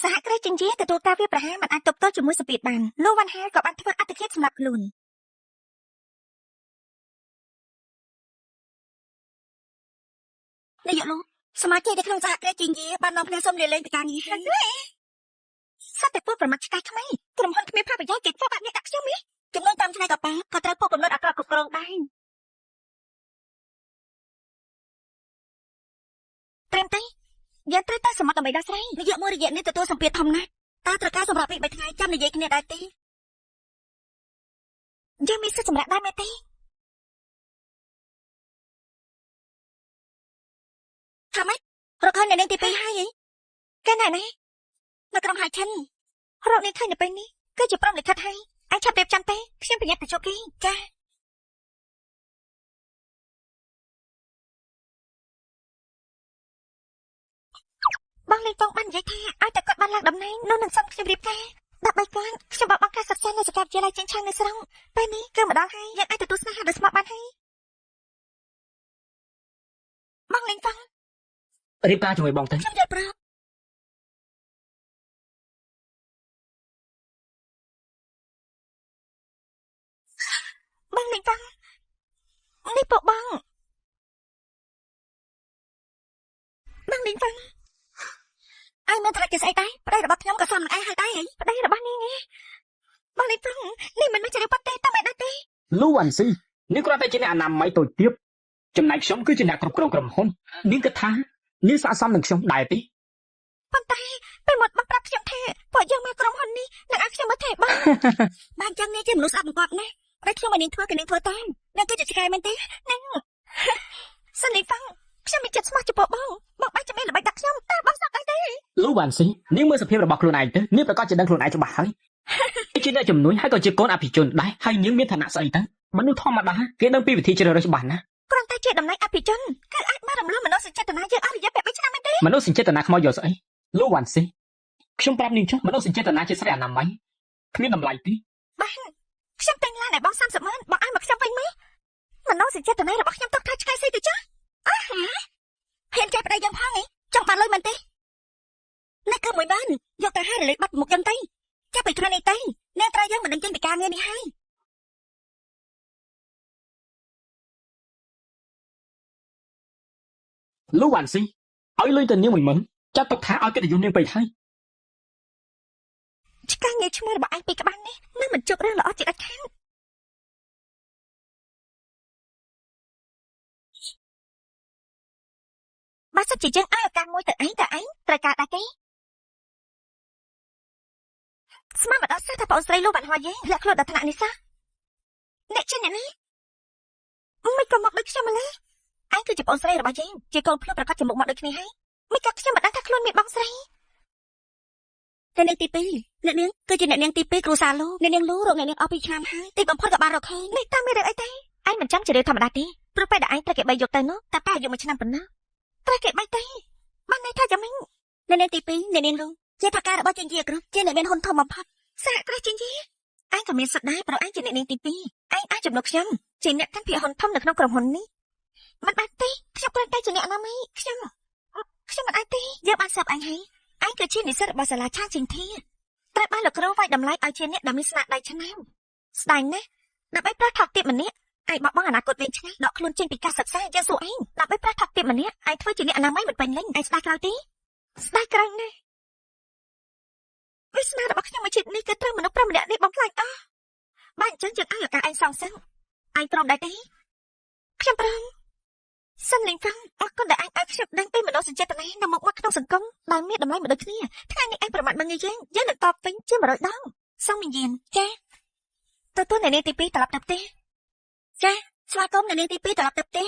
សហគ្រាសចិញ្ចៀទទួលការវាប្រហារមិនអាចទប់ទល់ជាមួយសម្ពាធបានលោកវ៉ាន់ហាក៏បានធ្វើអត្តឃាតសម្រាប់ខ្លួននាយកលោកសមាជិកនៅក្នុងសហគ្រាសចិញ្ចៀបាននាំគ្នាសុំលាលែងពីការងារហើយសត្វតែពួកប្រមាថឆ្កែថ្មីក្រុមហ៊ុនគ្មានផលប្រយោជន៍គេធ្វើបាបអ្នកដាក់ខ្ញុំនេះចំនួនតាមឆ្នៃកប៉ាល់ក៏ត្រូវពួកកំណត់អក្រក់គ្រប់គ្រងដែរត្រឹមតែយើងត្រូវទៅសមុទ្រដើម្បីដោះស្រាយនាយកមួយរយៈនេះទទួលសម្ពាធធំណាស់តើត្រូវការសម្រាប់ពី3ថ្ងៃចាំនិយាយគ្នាដែរទេយើងមានសិទ្ធិសម្រាប់ដែរមែនទេថាម៉េចរកឃើញអ្នកនាងទី2ហើយគេណែនេះនៅក្រុមហៃឈិនរកនាងឃើញនៅពេលនេះគឺជាព្រមលិខិតហើយឯងឆាប់រៀបចំទេខ្ញុំប្រញាប់ទៅជួបគេចាបងលេងតងបាននិយាយថាឲ្យតែគាត់បានឡើងតំណែងនោះនឹងសុំខ្ញុំរៀបការដើម្បីគាត់ខ្ញុំបបការសិក្សានៅសាកលវិទ្យាល័យចិនឆាងនៅស្រុងពេលនេះគឺមកដល់ហើយយើងអាចទទួលស្នេហាដោយស្មោះបានហើយបងលេងតងរៀបការជាមួយបងទៅខ្ញុំយល់ព្រមបងលេងតងនេះពួកបងលេងតងឯងមានត្រឹកជាស្អីដែរប្តីរបស់ខ្ញុំក៏សមនឹងឯងហើយដែរប្តីរបស់នាងបងលេងតងនេះមិនមែនជារឿងប៉ាត់ទេតែមិនដែរទេលូអាន់ស៊ីនាងគ្រាន់តែជាអ្នកអនាម័យតូចទាបចំណែកខ្ញុំគឺជាអ្នកគ្រប់គ្រងក្រុមហ៊ុននាងគិតថានាងស័ក្តិសមនឹងខ្ញុំដែរទេប៉ុន្តែពេលមកប្រាប់ខ្ញុំថាពួកយើងមកក្រុមហ៊ុននេះនឹងឲ្យខ្ញុំមកថែបងបានចឹងនាងជាមនុស្សស្អាតបង្គាប់ណាស់តែខ្ញុំឲ្យនាងធ្វើក៏នាងធ្វើតាមនាងគឺជាឆ្កែមែនទេនាងសិនលេងតងខ្ញុំមានចិត្តស្មោះចំពោះបងបាច់ចាំល្បិចដាក់ខ្ញុំតើបងសោកអីទេលូវ៉ាន់ស៊ីនាងមើលសភាពរបស់ខ្លួនឯងទៅនាងប្រកាសជាដឹងខ្លួនឯងច្បាស់ហើយជាអ្នកជំនួយហើយក៏ជាកូនអភិជនដែរហើយនាងមានឋានៈស្អីទៅមនុស្សធម្មតាគេដឹងពីវិធីជ្រើសរើសច្បាស់ណាគ្រាន់តែជាតំណែងអភិជនគឺអាចមករំលោះមនោសញ្ចេតនាយើងអស់រយៈពេល3ឆ្នាំមែនទេមនោសញ្ចេតនាខ្មោចយកស្អីលូវ៉ាន់ស៊ីខ្ញុំប្រាប់នាងចុះមនោសញ្ចេតនាជាស្រីអនាម័យគ្មានតម្លៃទេបានខ្ញុំទិញឡានឲ្យបង30ម៉ឺនបងឲ្យមកខ្ញុំវិញមើលមនោសញ្ចេតនារបស់ខ្ញុំទុកថាឆ្កែស៊ីទៅចាអើហ៊ានចេះប្តីយើងផងចង់បានលុយមែនទេនេះគឺ10000យកទៅឲ្យរលេខបាត់មុខយើងទៅចាប់ពីគ្រានេះទៅអ្នកត្រូវយើងមិនដឹងចេញពីការងារនេះហើយលូវ៉ាន់ស៊ីឲ្យលុយទៅនាង10000ចាត់ទុកថាឲ្យកិត្តិយសនាងពេកហើយឆ្កែងារឈ្មោះរបស់ឯងពីក្បាលនេះនឹងមិនជួបរឿងល្អជាដាច់ខាតបើសិនជាយើងឲ្យឱកាសមួយទៅឯងត្រូវការដែរទេស្មានមកដល់សោះថាបងស្រីលោកបានហៅយើងលាក់ខ្លួនដល់ថ្នាក់នេះសោះអ្នកជាអ្នកនេះមិនក៏មកដូចខ្ញុំម្ល៉េះឯងគឺជាបងស្រីរបស់យើងជាកូនភ្លោះប្រកាសជាមុខមកដូចគ្នាហើយមិនក៏ខ្ញុំមិនដឹងថាខ្លួនមានបងស្រីអ្នកនាងទី2អ្នកនាងគឺជាអ្នកនាងទី2គ្រូសាលូអ្នកនាងលូរកអ្នកនាងអស់2ឆ្នាំហើយទីបំផុតក៏បានរកឃើញនេះតាមមានរឿងអីទេឯងមិនចាំជារឿងធម្មតាទេព្រោះពេលដែលឯងត្រូវគេបីយកទៅនោះតែប៉ាអាយុ1ឆ្នាំប៉ុណ្ណាត្រូវគេបីទេបានន័យថាយ៉ាងម៉េចអ្នកនាងទី2អ្នកនាងលូជាប្រការរបស់ចិញ្ចៀគ្រប់ជាអ្នកមានហ៊ុនធំបំផុតសហគ្រាសចិញ្ចៀឯងក៏មានសិទ្ធិដែរព្រោះឯងជាអ្នកនាងទី2ឯងអាចជំនួសខ្ញុំជាអ្នកកាន់ភាគហ៊ុនធំនៅក្នុងក្រុមហ៊ុននេះមិនបានទេខ្ញុំគ្រាន់តែជាអ្នកអនាម័យខ្ញុំមិនអាចទេយើងបានស្រាប់ឯងហើយឯងគឺជានិស្សិតរបស់សាលាឆាងចិនធាត្រូវបានលោកគ្រូវាយតម្លៃឲ្យជាអ្នកដែលមានស្នាដៃឆ្នើមស្ដាយណាស់ដើម្បីប្រោះថោកទៀបម្នាក់ឯងបោះបង់អនាគតវែងឆ្ងាយដកខ្លួនចេញពីការសិក្សាយើងសួរឯងដើម្បីប្រោះថោកទៀបម្នាក់ឯងធ្វើជាអ្នកអនាម័យមិនពេញលេញឯងស្ដាយក្រោយទេស្ដាយក្រោយណាស់វាសនារបស់ខ្ញុំមួយជាតិនេះគឺត្រូវមនុស្ស5ម្នាក់នេះបំផ្លាញអស់បានអញ្ចឹងយើងឲ្យឱកាសឯងសងសឹងឯងព្រមដែរទេខ្ញុំព្រមសិនលេងតងអរគុណដែលឯងឲ្យខ្ញុំដឹងពីមនោសញ្ចេតនានៅមុខមកក្នុងសង្គមដែលមានតម្លៃមិនដូចគ្នាថ្ងៃនេះឯងប្រមាថមើងយើងនឹងតបវិញជា100ដងសងមានយានចាទទួលអ្នកនាងទី2ត្រឡប់ទៅផ្ទះចាស្វាគមន៍អ្នកនាងទី2ត្រឡប់ទៅផ្ទះ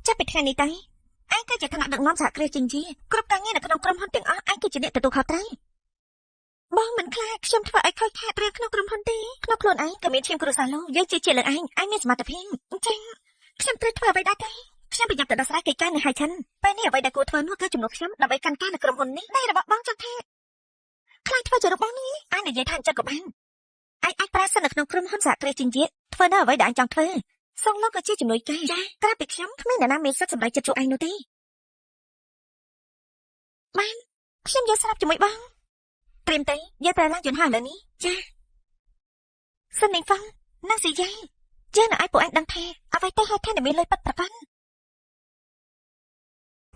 ចាប់ពីថ្ងៃនេះទៅឯងគឺជាថ្នាក់ដឹកនាំសហគ្រាសចិញ្ចៀគ្រប់ការងារនៅក្នុងក្រុមហ៊ុនទាំងអស់ឯងគឺជាអ្នកទទួលខុសត្រូវបងមិនខ្លាចខ្ញុំធ្វើឲ្យខូចខាតរឿងក្នុងក្រុមហ៊ុនទេក្នុងខ្លួនឯងក៏មានឈាមគ្រួសារលោកយើងជាលើឯងមានសមត្ថភាពអញ្ចឹងខ្ញុំត្រូវធ្វើអ្វីដែរទេខ្ញុំប្រញាប់ទៅដោះស្រាយកិច្ចការនៅហៃឈិនពេលនេះអ្វីដែលគួរធ្វើនោះគឺជំនួសខ្ញុំដើម្បីកាន់ការនៅក្រុមហ៊ុននេះនៃរបស់បងចង់ថាខ្លាចធ្វើជារបស់នេះឯងនិយាយថាអញ្ចឹងក៏បានឯងអាចប្រើសិននៅក្នុង ក្រុមហ៊ុនសហគ្រាសជិញ្ជាតិធ្វើនៅអ្វីដែលអញចង់ធ្វើសងលោកក៏ជាជំនួយគេចាក្រៅពីខ្ញុំគ្មានអ្នកណាមានសិទ្ធិសម្រេចចិត្តជួបឯងនោះទេបានខ្ញុំយកស្រាប់ជាមួយបងត្រៀមទេយកប្រើឡើងយន្តហោះឥឡូវនេះចាសិននេះហ្វឹងណាស៊ីយ៉ៃយើងនឹងឲ្យពួកឯងដឹងថាអ្វីទៅហេតុថាមានលុយប៉ិតប្រកាន់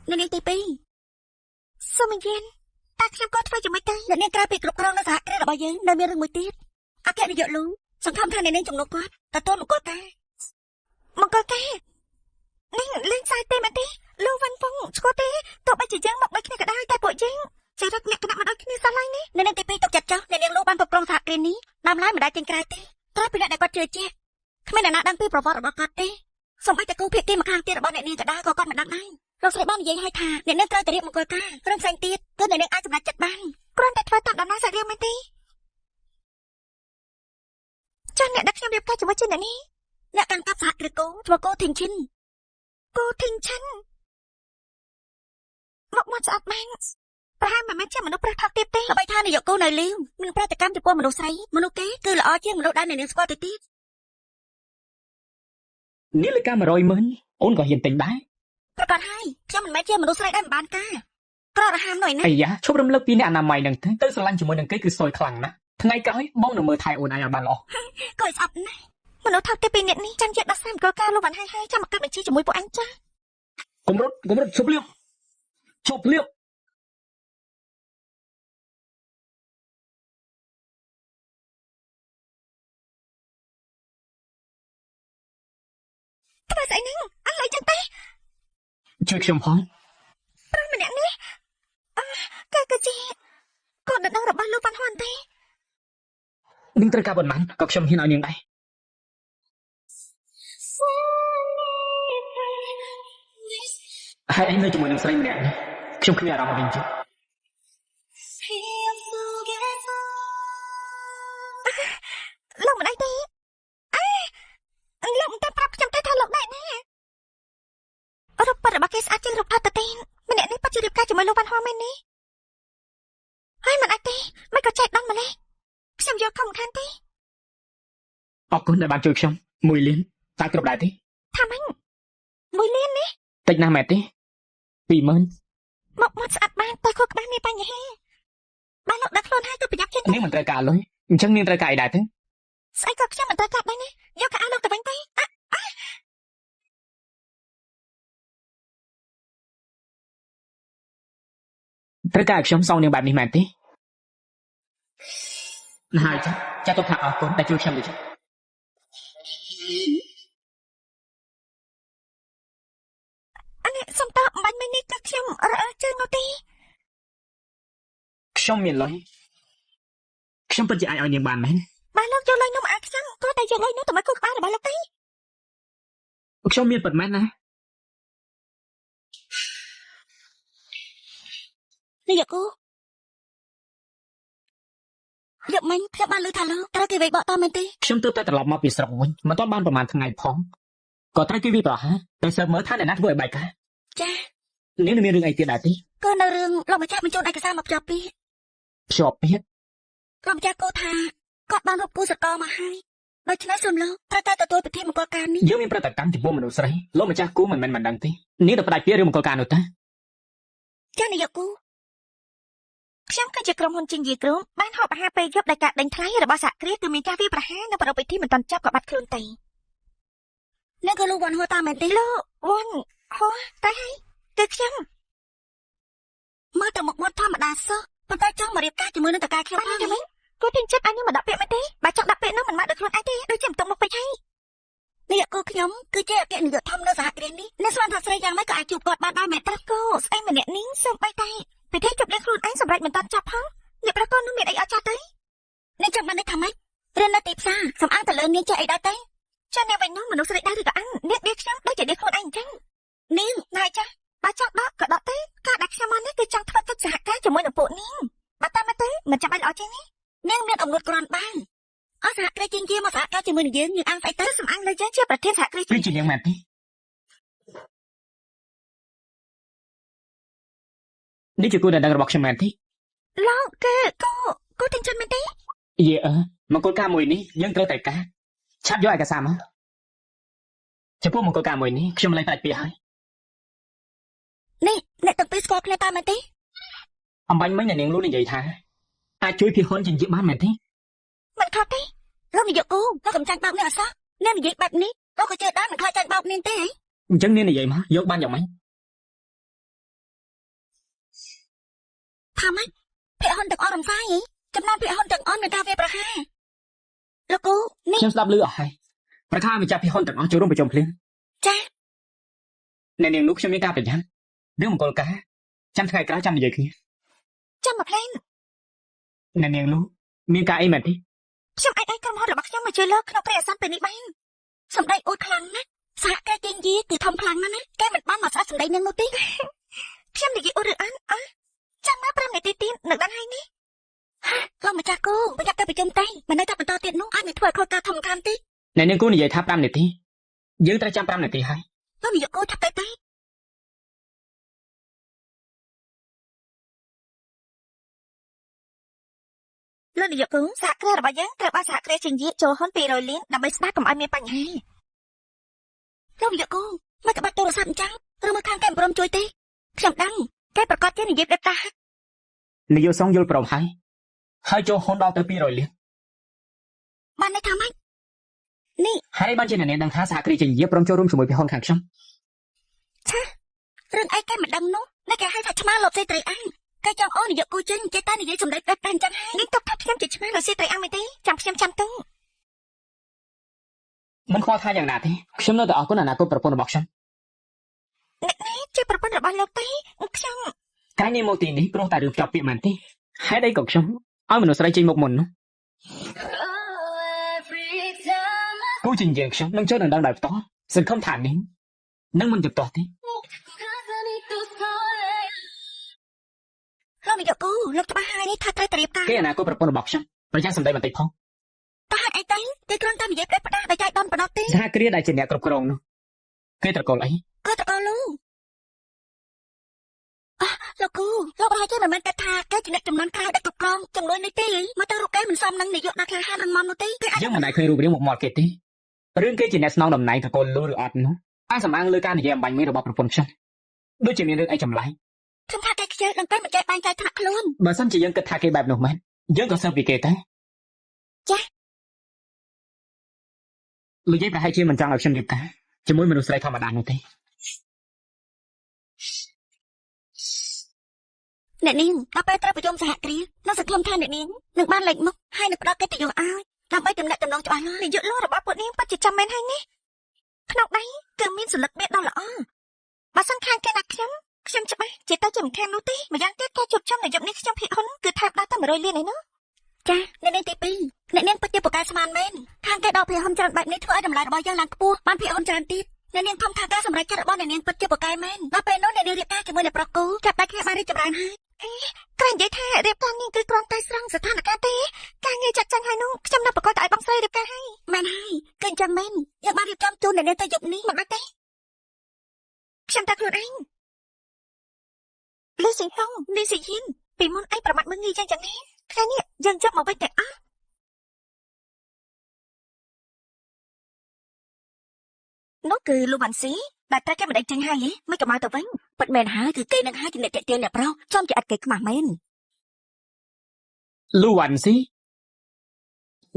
នៅនេះទី2សូមអញ្ជើញតើខ្ញុំក៏ធ្វើជាមួយទៅអ្នកនាងក្រៅពីគ្រប់គ្រងនៅសហគ្រាសរបស់យើងនៅមានរឿងមួយទៀតអគ្គនាយកលូសង្ឃឹមថាអ្នកនាងជំនួសគាត់ទទួលមង្គលការនាងលេងសាយទេមែនទេលូវ៉ាន់ហ្វុងស្គាល់ទេទោះបីជាយើងមកបីគ្នាក៏ដោយតែពួកយើងចរិតលក្ខណៈមិនដូចគ្នាសោះឡើយនេះអ្នកនាងទី2ទុកចិត្តចុះអ្នកនាងលូបានគ្រប់គ្រងសហគ្រាសនេះតាមឡើយមិនដែលចេញក្រៅទេក្រៅពីអ្នកដែលគាត់ជឿជាក់គ្មានអ្នកណាដឹងពីប្រវត្តិរបស់គាត់ទេសូម្បីតែគូភាគីម្ខាងទៀតរបស់អ្នកនាងក៏ដោយក៏គាត់មិនដឹងដែរលោកស្រីបាននិយាយឲ្យថាអ្នកនាងត្រូវតែរៀបមង្គលការរឿងផ្សេងទៀតគឺអ្នកនាងអាចសម្រេចចិត្តបានគ្រាន់តែធ្វើតាមដំណើរសាច់រឿងមែនទេចាអ្នកដឹកខ្ញុំរៀបការជាមួយជាអ្នកនេះអ្នកកាន់កាប់សហគ្រាសគូឈ្មោះគូធីងឈិនមកមកស្អាតមែនប្រហែលមិនមែនជាមនុស្សប្រុសថោកទាបទេល្បីថានាយកគូនៅលីវមានប្រតិកម្មចំពោះមនុស្សស្រីមនុស្សគេគឺល្អជាងមនុស្សដែលអ្នកនាងស្គាល់ទៅទៀតនាឡិកា100,000អូនក៏ហ៊ានទិញដែរប្រកាសហើយខ្ញុំមិនមែនជាមនុស្សស្រីដែលមិនបានការក្ររហាមនោះណាអាយ៉ាឈប់រំលឹកពីអ្នកអនាម័យនឹងទៅស្រឡាញ់ជាមួយនឹងគេគឺសយខ្លាំងណាស់ថ្ងៃក្រោយបងនឹងមើលថែអូនឯងឲ្យបានល្អគួរស្អប់ណាស់មនុស្សថោកទាបពីអ្នកនេះចាំជាដោះស្រាយមង្គលការលោកបានហើយចាំមកកាត់បញ្ជីជាមួយពួកអញចាគម្រត់ឈប់លៀបធ្វើស្អីហ្នឹងអញឡើយចឹងទេជួយខ្ញុំផងប្រុសម្នាក់នេះគឺជាកូនដណ្ដឹងរបស់លោកបានហ៊ុនទេនាងត្រូវការប៉ុន្មានក៏ខ្ញុំហ៊ានឲ្យនាងដែរហើយឯងនៅជាមួយនឹងស្រីម្នាក់នេះខ្ញុំគ្មានអារម្មណ៍វិញទេលោកមិនអីទេលោកមិនតែប្រាប់ខ្ញុំទេថាលោកដែរណារូបប៉ាត់របស់គេស្អាតជាងរូបថតទៅទេម្នាក់នេះប៉ាត់ជារៀបការជាមួយលោកបានហ៊ុនមែននេះហើយមិនអាចទេមិនក៏ចែកដល់ម្លេះខ្ញុំយកខំខានទេអរគុណដែលបានជួយខ្ញុំ1លានតើគ្រប់ដែរទេថាម៉េច1លាននេះតិចណាស់មែនទេ20000មកស្អាតបានតែខួរក្បាលមានបញ្ហាបានលោកដឹកខ្លួនហើយទៅប្រញាប់ចេញនាងមិនត្រូវការលុយអញ្ចឹងនាងត្រូវការអីដែរទេស្អីក៏ខ្ញុំមិនត្រូវការដែរណាយកកាអលោកទៅវិញទេត្រូវការឲ្យខ្ញុំសងនាងបែបនេះមែនទេណាហើយចាទុកថាអរគុណដែលជួយខ្ញុំដូចនេះសុំតើបាញ់មិញនេះគឺខ្ញុំរើជើងនោះទេខ្ញុំមានលុយខ្ញុំពិតជាអាចឲ្យនាងបានមែនបានលោកយកលុយនោះមកឲ្យខ្ញុំក៏តែយកលុយនោះទៅមកគូក្បាលរបស់លោកទេខ្ញុំមានពិតមែនណានេះយកគូយកមិញខ្ញុំបានលឺថាលោកត្រូវគេវាយបកតមែនទេខ្ញុំទើបតែត្រឡប់មកពីស្រុកវិញមិនទាន់បានប្រហែលថ្ងៃផងក៏ត្រូវគេវាយប្រហារតែសើមើលថាអ្នកណាធ្វើឲ្យបែកការចានាងមានរឿងអីទៀតដែរទេក៏នៅរឿងលោកម្ចាស់បញ្ជូនឯកសារមកភ្ជាប់ពាក្យលោកម្ចាស់គូថាគាត់បានរកគូសកលមកហើយដូច្នេះសូមលោកត្រូវតែទទួលពិធីមង្គលការនេះយើងមានប្រតិកម្មចំពោះមនុស្សស្រីលោកម្ចាស់គូមិនមែនមិនដឹងទេនាងទៅផ្ដាច់ពាក្យរឿងមង្គលការនោះតាចានាយកគូខ្ញុំគឺជាក្រុមហ៊ុនជីងយាយក្រុមបានហោបអាហារពេលយប់ដោយការដេញថ្លៃរបស់សហគ្រាសគឺមានការវាយប្រហារនៅប្រពៃពិធីមិនទាន់ចប់ក៏បាត់ខ្លួនទៅអ្នកក៏លោកវ៉ាន់ហួរតាមមែនទេលោកវ៉ាន់ហួរតែហើយគឺខ្ញុំមើលទៅមុខមាត់ធម្មតាសោះប៉ុន្តែចង់មករៀបការជាមួយនឹងតកាខ្ញុំហ្នឹងមែនគូទិញចិត្តអញមិនដាក់ពាក្យមែនទេបើចង់ដាក់ពាក្យនោះមិនមកដោយខ្លួនឯងទេដូចជាមិនទុកមុខពេកហើយនេះគូខ្ញុំគឺជាអគ្គនាយកធំនៅសហគ្រាសនេះអ្នកស្មានថាស្រីយ៉ាងម៉េចក៏អាចជួបគាត់បានដែរមែនទេគូស្អីម្នាក់នេះសូម្បីតែពិធីជប់លៀងខ្លួនឯងសម្រេចមិនតាន់ចប់ផងអ្នកប្រកបនោះមានអីអត់ចាស់ទេអ្នកចាំបាននេះថាម៉េចរៀននៅទីផ្សារសំអាងទៅលើនាងចេះអីដែរទេចាអ្នកវិញនោះមនុស្សស្រីដែរឬក៏អញអ្នកដេកខ្ញុំដូចជាដេកខ្លួនឯងអញ្ចឹងនាងណែចាស់បើចង់ដកក៏ដកទេការដែលខ្ញុំមកនេះគឺចង់ធ្វើកិច្ចសហការជាមួយនឹងពួកនាងបើតាមទៅមិនចាំបាច់ល្អចេះនេះនាងមានអំណួតក្រាន់បានអស់សហគ្រាសជាងមកសហការជាមួយនឹងយើងអាំងស្អីទៅសំអាងលើយើងជាប្រធានសហគ្រាសជានាងមែនទេនេះជាគូដណ្ដឹងរបស់ខ្ញុំមែនទេលោកគឺគូទិញចិត្តមែនទេ យេមង្គលការមួយនេះយើងត្រូវតែការឆាប់យកឯកសារមកចំពោះមង្គលការមួយនេះខ្ញុំលែងផ្ដាច់ពីហើយ នេះអ្នកទាំងពីរស្គាល់គ្នាតាមមែនទេ អំបញ្ញមិញអ្នកនាងលូនិយាយថាអាចជួយភិហនជានិយាយបានមែនទេ មិនខុសទេលោកនាយកគូលោកកំចាញ់បោកនាងអសោះនាងនិយាយបែបនេះលោកក៏ជឿដែរមិនខ្លាចចាញ់បោកនាងទេហី អញ្ចឹងនាងនិយាយមកយកបានយ៉ាងម៉េច ថាម៉េចភិហនទាំងអស់រំសាយហីចំណោមភិហនទាំងអស់មានការវាប្រហារលោកគូនេះ ខ្ញុំស្ដាប់ឮអស់ហើយប្រខាម្ចាស់ភិហនទាំងអស់ចូលរួមប្រជុំភ្លាម ចា អ្នកនាងនោះខ្ញុំមានការប្រយ័ត្នរឿងមង្គលការចាំថ្ងៃក្រោយចាំនិយាយគ្នា ចាំមកភ្លែង អ្នកនាងនោះមានការអីមែនទេ ខ្ញុំអាចឲ្យក្រុមហ៊ុនរបស់ខ្ញុំមកជួយលើកក្នុងព្រះអាសន្នពេលនេះបានសម្ដីអួតខ្លាំងណាស់សហការជិញយីគឺធំខ្លាំងណាស់ណាគេមិនបានមកស្ដាប់សម្ដីនាងនោះទេ ខ្ញុំនិយាយអួតឬអន់ចាំមក5នាទីទៀតនៅដល់ហើយនេះលោកម្ចាស់គូប្រយ័ត្នទៅប្រជុំតែមិននៅតែបន្តទៀតនោះអាចនឹងធ្វើឲ្យខុសការធំខានទេ អ្នកនាងគូនិយាយថា5នាទីយើងត្រូវចាំ5នាទីហើយ លោកនាយកគូឆាប់ទៅតែលោកនាយកគូសហគ្រាសរបស់យើងត្រូវបានសហគ្រាសជិញយីចូលហ៊ុន200លានដើម្បីស្ដាប់កុំឲ្យមានបញ្ហាលោកនាយកគូមកក្បាត់ទូរស័ព្ទអញ្ចឹងឬមកខាងកែប្រមជួយទេខ្ញុំដឹងគេប្រកាសជានិយាយដេបតា នាយកសងយល់ព្រមហើយចូលហ៊ុនដល់ទៅ200លាន បានន័យថាម៉េចនេះ ហើយបានជាអ្នកនាងដឹងថាសហគ្រាសជាញាព្រមចូលរួមជាមួយភិហនខាងខ្ញុំ ឆារឿងអីគេមិនដឹងនោះអ្នកគេហៅថាឆ្មាលបសេត្រីអញគេចង់អូននាយកគូចេញចេះតែនិយាយសម្ដីបែបតែអញ្ចឹងហើយនេះទុកថាខ្ញុំជាឆ្មាលបសេត្រីអញមែនទេចាំខ្ញុំចាំទៅ មិនខ្វល់ថាយ៉ាងណាទេខ្ញុំនៅតែអរគុណអនាគតប្រពន្ធរបស់ខ្ញុំ អ្នកនេះជាប្រពន្ធរបស់លោកទេខ្ញុំ កាលនេះមកទីនេះព្រោះតែរឿងភ្ជាប់ពាក្យមែនទេហេតុអីក៏ខ្ញុំឲ្យមនុស្សស្រីចេញមកមុននោះគូជាយើងខ្ញុំនឹងចូលដណ្ដឹងដោយផ្ទាល់សង្ឃឹមថានេះនឹងមិនជំទាស់ទេ លោកនាយកគូលោកច្បាស់ហើយនេះថាត្រូវតែរៀបការ គេអនាគតប្រពន្ធរបស់ខ្ញុំប្រចាំសម្ដីបន្តិចផង តើហេតុអីទៅគេគ្រាន់តែនិយាយផ្ដេសផ្ដាសដោយចៃដន្យប៉ុណ្ណោះទេ សហគ្រាសដែលជាអ្នកគ្រប់គ្រងនោះគេត្រកូលអី គឺតកលូលោកគូលោកប្រហែលជាមិនមែនតែថាគេជាអ្នកចំនួនក្រៅដែលគ្រប់គ្រងចំនួននេះទេមកទៅរូបគេមិនសមនឹងនាយកដាក់ខ្លះហាននឹងមកនោះទេគេអាច យើងមិនដែលឃើញរូបរាងមុខមាត់គេទេរឿងគេជាអ្នកស្នងតំណែងត្រកូលលូឬអត់នោះអាចសម្អាងលើការនិយាយអំបញ្ញមិញរបស់ប្រពន្ធខ្ញុំដូចជាមានរឿងអីចម្លែក ខ្ញុំថាគេខ្ជិលនឹងគេមិនចេះបែងចែកថ្នាក់ខ្លួន បើសិនជាយើងគិតថាគេបែបនោះមែនយើងក៏សើបពីគេដែរ ចា លោកយាយប្រហែលជាមិនចង់ឲ្យខ្ញុំរៀបការជាមួយមនុស្សស្រីធម្មតានោះទេ អ្នកនាងដល់ពេលត្រូវប្រជុំសហគ្រាសនៅសង្ឃឹមថាអ្នកនាងនឹងបានលេចមុខហើយនឹងផ្ដល់កិត្តិយសឲ្យដើម្បីទំនាក់ទំនងច្បាស់លាស់នាយកលោករបស់ពួកនាងពិតជាចាំមែនហើយនេះក្នុងដៃគឺមានសន្លឹកបៀតដ៏ល្អបើសិនខាងគេណាខ្ញុំច្បាស់ជាទៅជាមិនខាននោះទេម្យ៉ាងទៀតការជួបជុំនៅយប់នេះខ្ញុំភិហ៊ុនគឺថែបដល់តែ100លានឯនោះចាអ្នកនាងទី2អ្នកនាងពិតជាប្រកែស្មានមែនខាងគេដល់ភិហ៊ុនច្រើនបែបនេះធ្វើឲ្យតម្លៃរបស់យើងឡើងខ្ពស់បានភិហ៊ុនច្រើនទៀតអ្នកនាងខំថាការសម្រេចចិត្តរបស់អ្នកនាងពិតជាប្រកែមែនដល់ពេលនោះអ្នកនាងរៀបការជាមួយអ្នកប្រុសគូចាប់ដៃគ្នាបានរីកចម្រើនហើយគ្រាន់និយាយថារៀបការនេះគឺគ្រាន់តែស្រង់ស្ថានភាពទេការងារចាត់ចែងហើយនោះខ្ញុំនៅប្រកបតែឲ្យបងស្រីរៀបការហើយមែនហើយគឺអញ្ចឹងមែនយើងបានរៀបចំជូនអ្នកនាងទៅយប់នេះមិនបាច់ទេខ្ញុំតែខ្លួនឯងលីស៊ីហងលីស៊ីហ៊ីនពីមុនឯងប្រមាថមើងងាយចឹងនេះថ្ងៃនេះយើងចាប់មកវិញតែអស់នោះគឺលូវ៉ាន់ស៊ីដែលតែគេមិនដេញចេញហើយមិនក៏មកទៅវិញពិតមែនហើយគឺគេនឹងហើយជាអ្នកតាក់ទាញអ្នកប្រុសចំជាអត់គេខ្មាស់មែន លូវ៉ាន់ស៊ី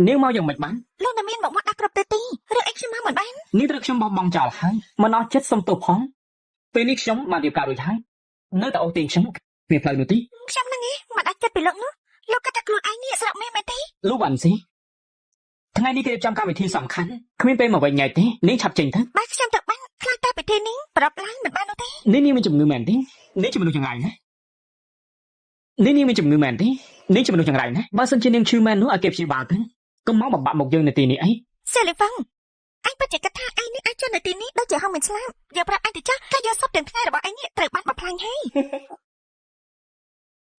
នាងមកយ៉ាងម៉េចបាន លោកតែមានមកដាក់គ្រប់ទេទីឬអីខ្ញុំមកមិនបាន នាងត្រូវខ្ញុំបោះបង់ចោលហើយមិនអស់ចិត្តសុំទោសផងពេលនេះខ្ញុំបានរៀបការរួចហើយនៅតែអូសទាញខ្ញុំគ្មានផ្លូវនោះទេ ខ្ញុំនឹងមិនអាចចិត្តពីលោកនោះលោកគាត់តែខ្លួនឯងនេះស្រកមែនទេ លូវ៉ាន់ស៊ីថ្ងៃនេះគេរៀបចំកម្មវិធីសំខាន់គ្មានពេលមកវិញញ៉ៃទេនាងឆាប់ចេញទៅ បើខ្ញុំទៅបានខ្លាចតែពិធីនេះប្រាប់ឡើងមិនបាននោះទេ នាងមានជំងឺមែនទេនាងជាមនុស្សចង្រៃណានាងមានជំងឺមែនទេនាងជាមនុស្សចង្រៃណាបើសិនជានាងឈឺមែននោះឲ្យគេព្យាបាលទៅកុំមកបំបាក់មុខយើងនៅទីនេះអី សេលីហ្វឹងអញពិតជាគិតថាឯងនេះអាចចូលនៅទីនេះដូចជាហងមិនស្លាប់យកប្រាប់អញទៅចាស់ការយកសពទាំងថ្ងៃរបស់ឯងនេះត្រូវបានបំផ្លាញហើយ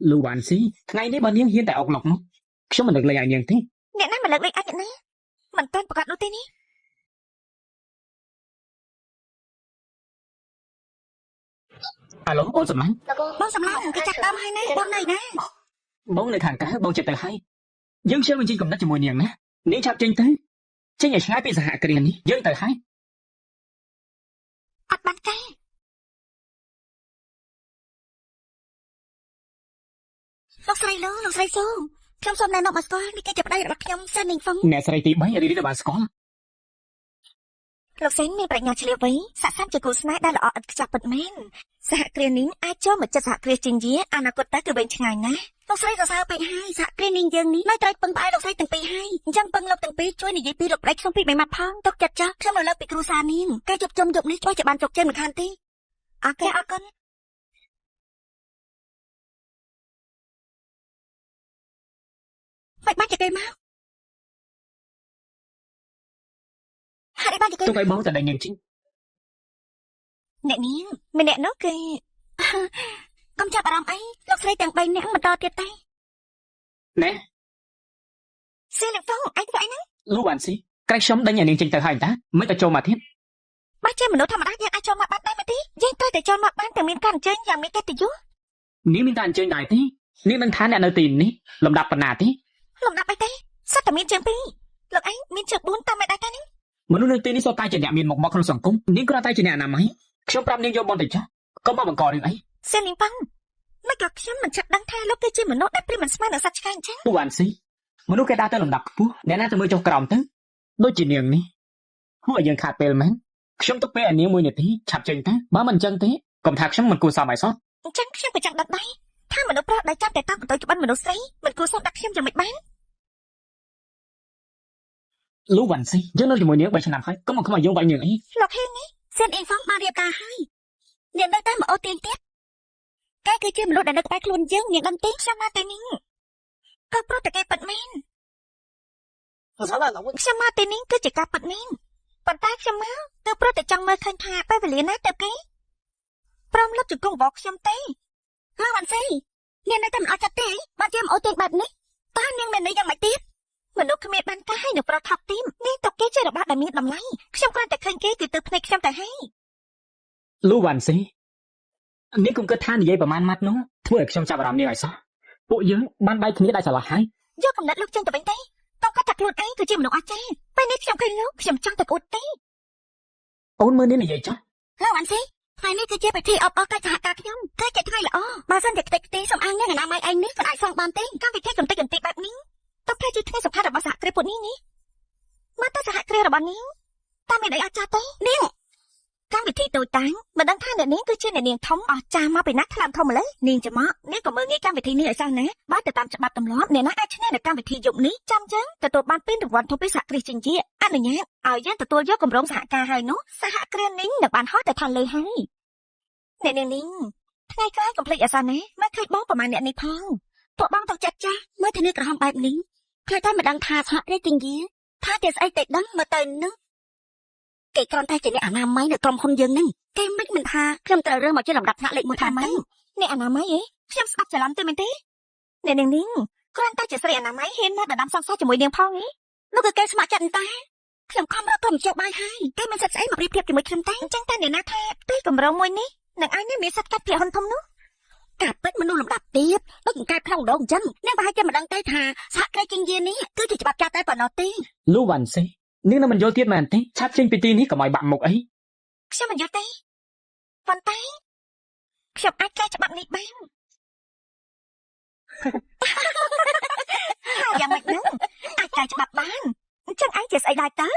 លូវ៉ាន់ស៊ីថ្ងៃនេះបើនាងហ៊ានតែអុកឡុកនោះខ្ញុំមិននឹកលេងឲ្យនាងទេ អ្នកណាមកលើកលែងអញណាមិនទាន់ប្រកាសនោះទេនេះ អាឡូអូនសម្លាញ់ បងសម្លាញ់គេចាក់ដើមហើយណាបងនៅណា បងនៅខាងក្រៅបងចិត្តទៅហើយ យើងជិះបញ្ចេញកំណត់ជាមួយនាងណានាងឆាប់ចេញទៅចេញឲ្យឆ្ងាយពីសហគ្រាសនេះយើងទៅហើយ អត់បានទេលោកស្រីលូលោកស្រីស៊ូខ្ញុំសូមណែនាំឲ្យស្គាល់នេះគឺជាប្តីរបស់ខ្ញុំសិននីងហ្វុង អ្នកស្រីទី3រីរីទៅបានស្គាល់ លោកសិនមានប្រាជ្ញាឆ្លៀវវៃស័ក្តិសមជាគូស្នេហ៍ដែលល្អឥតខ្ចោះពិតមែនសហគ្រាសនេះអាចចូលមកចិត្តសហគ្រាសជិញយាអនាគតតែគឺវែងឆ្ងាយណាស់លោកស្រីសរសើរពេកហើយសហគ្រាសនេះយើងនេះនៅត្រូវពឹងផ្អែកលោកស្រីទាំងពីរហើយអញ្ចឹងពឹងលោកទាំងពីរជួយនិយាយពីលោកប្តីខ្ញុំពីរបីម៉ាត់ផងទុកចិត្តចោះខ្ញុំនៅលើពីគ្រូសានាងការជួបជុំយប់នេះជួយជាបានជោគជ័យមិនខានទេអរគុណមិនបានជាគេមកហើយបានជាគេ ទុកឲ្យបងតែដេញនាងចេញ អ្នកនាងម្នាក់នោះគឺកុំចាប់អារម្មណ៍អីលោកស្រីទាំង3នាក់បន្តទៀតទេ ណែ សៀនហ្វុងអីធ្វើអីហ្នឹង លូវ៉ាន់ស៊ីក្រែងខ្ញុំដេញឲ្យនាងចេញទៅហើយតាមិនទៅចូលមកទៀត បើជាមនុស្សធម្មតាយើងអាចចូលមកបានដែរមែនទេយើងត្រូវតែចូលមកបានតែមានការអញ្ជើញយ៉ាងមានកិត្តិយស នាងមានតែអញ្ជើញដែរទេនាងនឹងថាអ្នកនៅទីនេះលំដាប់ប៉ុណ្ណាទេ លំដាប់អីទេសិតតែមានជើង2លោកឯងមានជើង4តាមមិនដែរទេនេះ មនុស្សនៅទីនេះសុទ្ធតែជាអ្នកមានមុខមកក្នុងសង្គមនាងគ្រាន់តែជាអ្នកអនាម័យខ្ញុំប្រាប់នាងយកបនទៅចោះកុំមកបង្ករឿងអី សៀនហ្វុងមិនក៏ខ្ញុំមិនចាប់ដឹងថាលោកគឺជាមនុស្សដែលព្រាមមិនស្មើនឹងសត្វឆ្កែអញ្ចឹង លូវ៉ាន់ស៊ីមនុស្សគេដើរទៅលំដាប់ខ្ពស់អ្នកណាទៅមើលចុះក្រោមទៅដូចជានាងនេះហួរឲ្យយើងខាតពេលមែនខ្ញុំទុកពេលឲ្យនាង1នាទីឆាប់ចេញទៅបើមិនអញ្ចឹងទេកុំថាខ្ញុំមិនគួរសមឲ្យសោះ អញ្ចឹងខ្ញុំក៏ចង់ដឹងដែរថាមនុស្សប្រុសដែលចាប់តែតាំងកន្ទុយក្បិនមនុស្សស្រីមិនគួរសមដាក់ខ្ញុំយ៉ាងម៉េចបាន លូវ៉ាន់ស៊ីយើងនៅជាមួយនាង3ឆ្នាំហើយកុំមកខ្មៅយើងវាយនាងអី លោកហេងនេះសៀនហ្វុងបានរៀបការហើយនាងនៅតែមកអូទៀងទៀតគេគឺជាមនុស្សដែលនៅក្បែរខ្លួនយើងនាងដឹងទេខ្ញុំមកតែនេះក៏ប្រុសតែគេពិតមែនខ្ញុំមកតែនេះគឺជាការពិតមែនប៉ុន្តែខ្ញុំមកគឺប្រុសតែចង់មើលឃើញថាពេលវេលាណាទៅគេព្រមលុបជង្គង់វកខ្ញុំទេហើយវ៉ាន់ស៊ីនាងនៅតែមិនអត់ចិត្តទេបើជាមកអូទៀងបែបនេះតើនាងមានន័យយ៉ាងម៉េចទៀតមនុស្សគ្មានបានកាយនៅប្រុសថប់ទីមនេះតើគេជារបស់ដែលមានតម្លៃខ្ញុំគ្រាន់តែឃើញគេគឺទៅភ្នែកខ្ញុំទៅហើយ លូវ៉ាន់ស៊ីនាងកុំគិតថានិយាយប្រមាណម៉ាត់នោះធ្វើឲ្យខ្ញុំចាប់អារម្មណ៍នាងឲ្យសោះពួកយើងបានបែកគ្នាដោយស្រឡះហើយ យកកំណត់លោកចេញទៅវិញទេតើគាត់ថាខ្លួនឯងគឺជាមនុស្សអស្ចារ្យពេលនេះខ្ញុំឃើញលោកខ្ញុំចង់ទៅអួតទេ អូនមើលនាងនិយាយចុះ ហើយវ៉ាន់ស៊ីថ្ងៃនេះគឺជាពិធីអបអរកាយសហការខ្ញុំគឺជាថ្ងៃល្អបើសិនជាខ្ទេចខ្ទីសំអាងនាងអនាម័យឯងនេះក៏អាចសងបានទេកម្មវិធីកំតិចកំទីបែបនេះតើថាជាថ្ងៃសំខាន់របស់សហគ្រាសពួកនេះមកទៅសហគ្រាសរបស់នាងតើមានអីអស្ចារ្យទេនាងកម្មវិធីតូចតាំងមិនដឹងថាអ្នកនាងគឺជាអ្នកនាងធំអស្ចារ្យមកពីណាខ្លាំងធំម្ល៉េះនាងច្រមុះនាងក៏មើលងាយកម្មវិធីនេះឲ្យសោះណាបើទៅតាមច្បាប់ទម្លាប់អ្នកណាអាចឈ្នះនៅកម្មវិធីយប់នេះចាំចឹងទទួលបានពានរង្វាន់ធំពីសហគ្រាសចិញ្ចៀអនុញ្ញាតឲ្យយើងទទួលយកគម្រោងសហការហើយនោះសហគ្រាសនេះនឹងបានហោះទៅខាងលើហើយអ្នកនាងនេះថ្ងៃក្រោយកុំភ្លេចអាសាណាមកឃើញបងប្រមាណអ្នកនេះផងពួកបងទៅចាត់ចាស់មើលធានាក្រហមបែបនេះឃើញតែមិនដឹងថាសហគ្រាសចិញ្ចៀថាតែស្អីតែដឹងមើលទៅនឹងគេគ្រាន់តែជាអ្នកអនាម័យនៅក្រុមហ៊ុនយើងហ្នឹងគេមិនថាខ្ញុំត្រូវរើសមកជាលំដាប់ថ្នាក់លេខ1ថាម៉េចអ្នកអនាម័យហ៎ខ្ញុំស្ដាប់ច្រឡំទេមែនទេអ្នកនាងនេះគ្រាន់តែជាស្រីអនាម័យហ៊ានមកដណ្ដើមសង្សារជាមួយនាងផងហ៎នោះគឺគេស្ម័គ្រចិត្តតែខ្ញុំខំរកក្រុមជោគបាយហើយគេមិនសិតស្អីមកប្រៀបធៀបជាមួយខ្ញុំតែអញ្ចឹងតែអ្នកណាថាផ្ទៃកម្រងមួយនេះនឹងឲ្យនាងមានសិទ្ធិកាត់ភាគហ៊ុនធំនោះការពិតមនុស្សលំដាប់ទៀតដូចកង្កែបក្នុងដងអញ្ចឹងនាងប្រហែលជាមិនដឹងទេថាសហគ្រាសចិញ្ចៀនេះគឺជាច្បាប់ចាស់តែប៉ុណ្ណោះទេ លូវ៉ាន់ស៊ីនាងនឹងមិនយល់ទៀតមែនទេឆាប់ចេញពីទីនេះកុំឲ្យបាក់មុខអី ខ្ញុំមិនយល់ទេប៉ុន្តែខ្ញុំអាចកែច្បាប់នេះបានហើយយ៉ាងម៉េចហ្នឹងអាចកែច្បាប់បានអញ្ចឹងឯងជាស្អីដែរតើ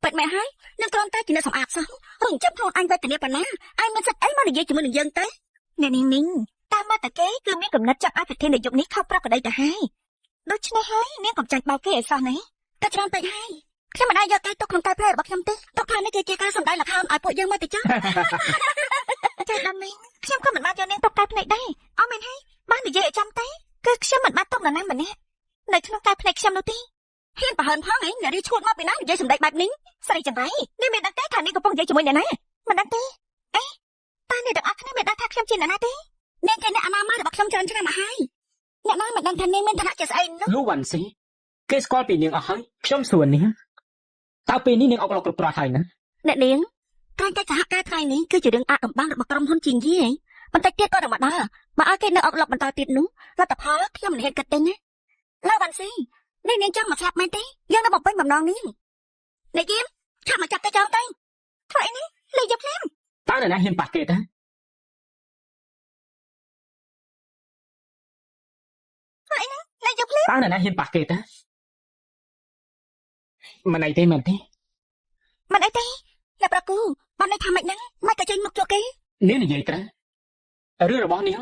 ពិតមែនហើយនឹងគ្រាន់តែជាអ្នកសម្អាតសោះរងចាំខ្លួនអញវេទនាប៉ុណ្ណាឯងមានសិទ្ធិអីមកនិយាយជាមួយនឹងយើងទៅអ្នកនាងនេះតាមមកតែគេគឺមានកំណត់ចង់ឲ្យប្រធាននាយកនេះខុសប្រក្រតីទៅហើយដូច្នេះហើយនាងកុំចាញ់បោកគេឲ្យសោះណាតែច្រើនពេកហើយខ្ញុំមិនដែរយកគេទុកក្នុងកាយផ្លែរបស់ខ្ញុំទេទុកថានេះគឺជាការសម្ដែងល្ខោនឲ្យពួកយើងមកទៅចុះចេះដល់នេះខ្ញុំក៏មិនបានយកនាងទុកកាយភ្នែកដែរអត់មែនហើយបាននិយាយឲ្យចំទេគឺខ្ញុំមិនបានទុកនរណាម្នាក់នៅក្នុងកាយភ្នែកខ្ញុំនោះទេហ៊ានប្រហែលផងហីអ្នករីឈួតមកពីណានិយាយសម្ដែងបែបនេះស្រីចង្រៃនេះមានដឹងទេថានេះកំពុងនិយាយជាមួយអ្នកណាមិនដឹងទេអីតែអ្នកទាំងអស់គ្នាមានដឹងថាខ្ញុំជាអ្នកណាទេនាងជាអ្នកអនាម័យរបស់ខ្ញុំច្រើនឆ្នាំមកហើយអ្នកណាមិនដឹងថានាងមានឋានៈជាស្អីនោះ លូវ៉ាន់ស៊ីគេស្គាល់ពីនាងអស់ហើយខ្ញុំសួរនាងតើពេលនេះនាងអុកឡុកគ្រប់គ្រាន់ហើយណា អ្នកនាងការកិច្ចសហការថ្ងៃនេះគឺជារឿងអាក់កំបាំងរបស់ក្រុមហ៊ុនជីងយីបន្តិចទៀតក៏រំដាល់បើឲ្យគេនៅអុកឡុកបន្តទៀតនោះលទ្ធផលខ្ញុំមិនហ៊ានគិតទេណាឡើយវ៉ាន់ស៊ី នេះនាងចង់មកស្លាប់មែនទេយើងនៅបំពេញបំណងនេះអ្នកយាមឆាប់មកចាប់ទៅចោលទៅធ្វើអីនេះលេងយកភ្លាម តើនរណាហ៊ានប៉ះគេតា ធ្វើអីនេះលេងយកភ្លាម តើនរណាហ៊ានប៉ះគេតាមិនអីទេមែនទេ មិនអីទេអ្នកប្រគូបានន័យថាម៉េចហ្នឹងមិនក៏ចេញមកជួបគេ នាងនិយាយត្រូវរឿងរបស់នាង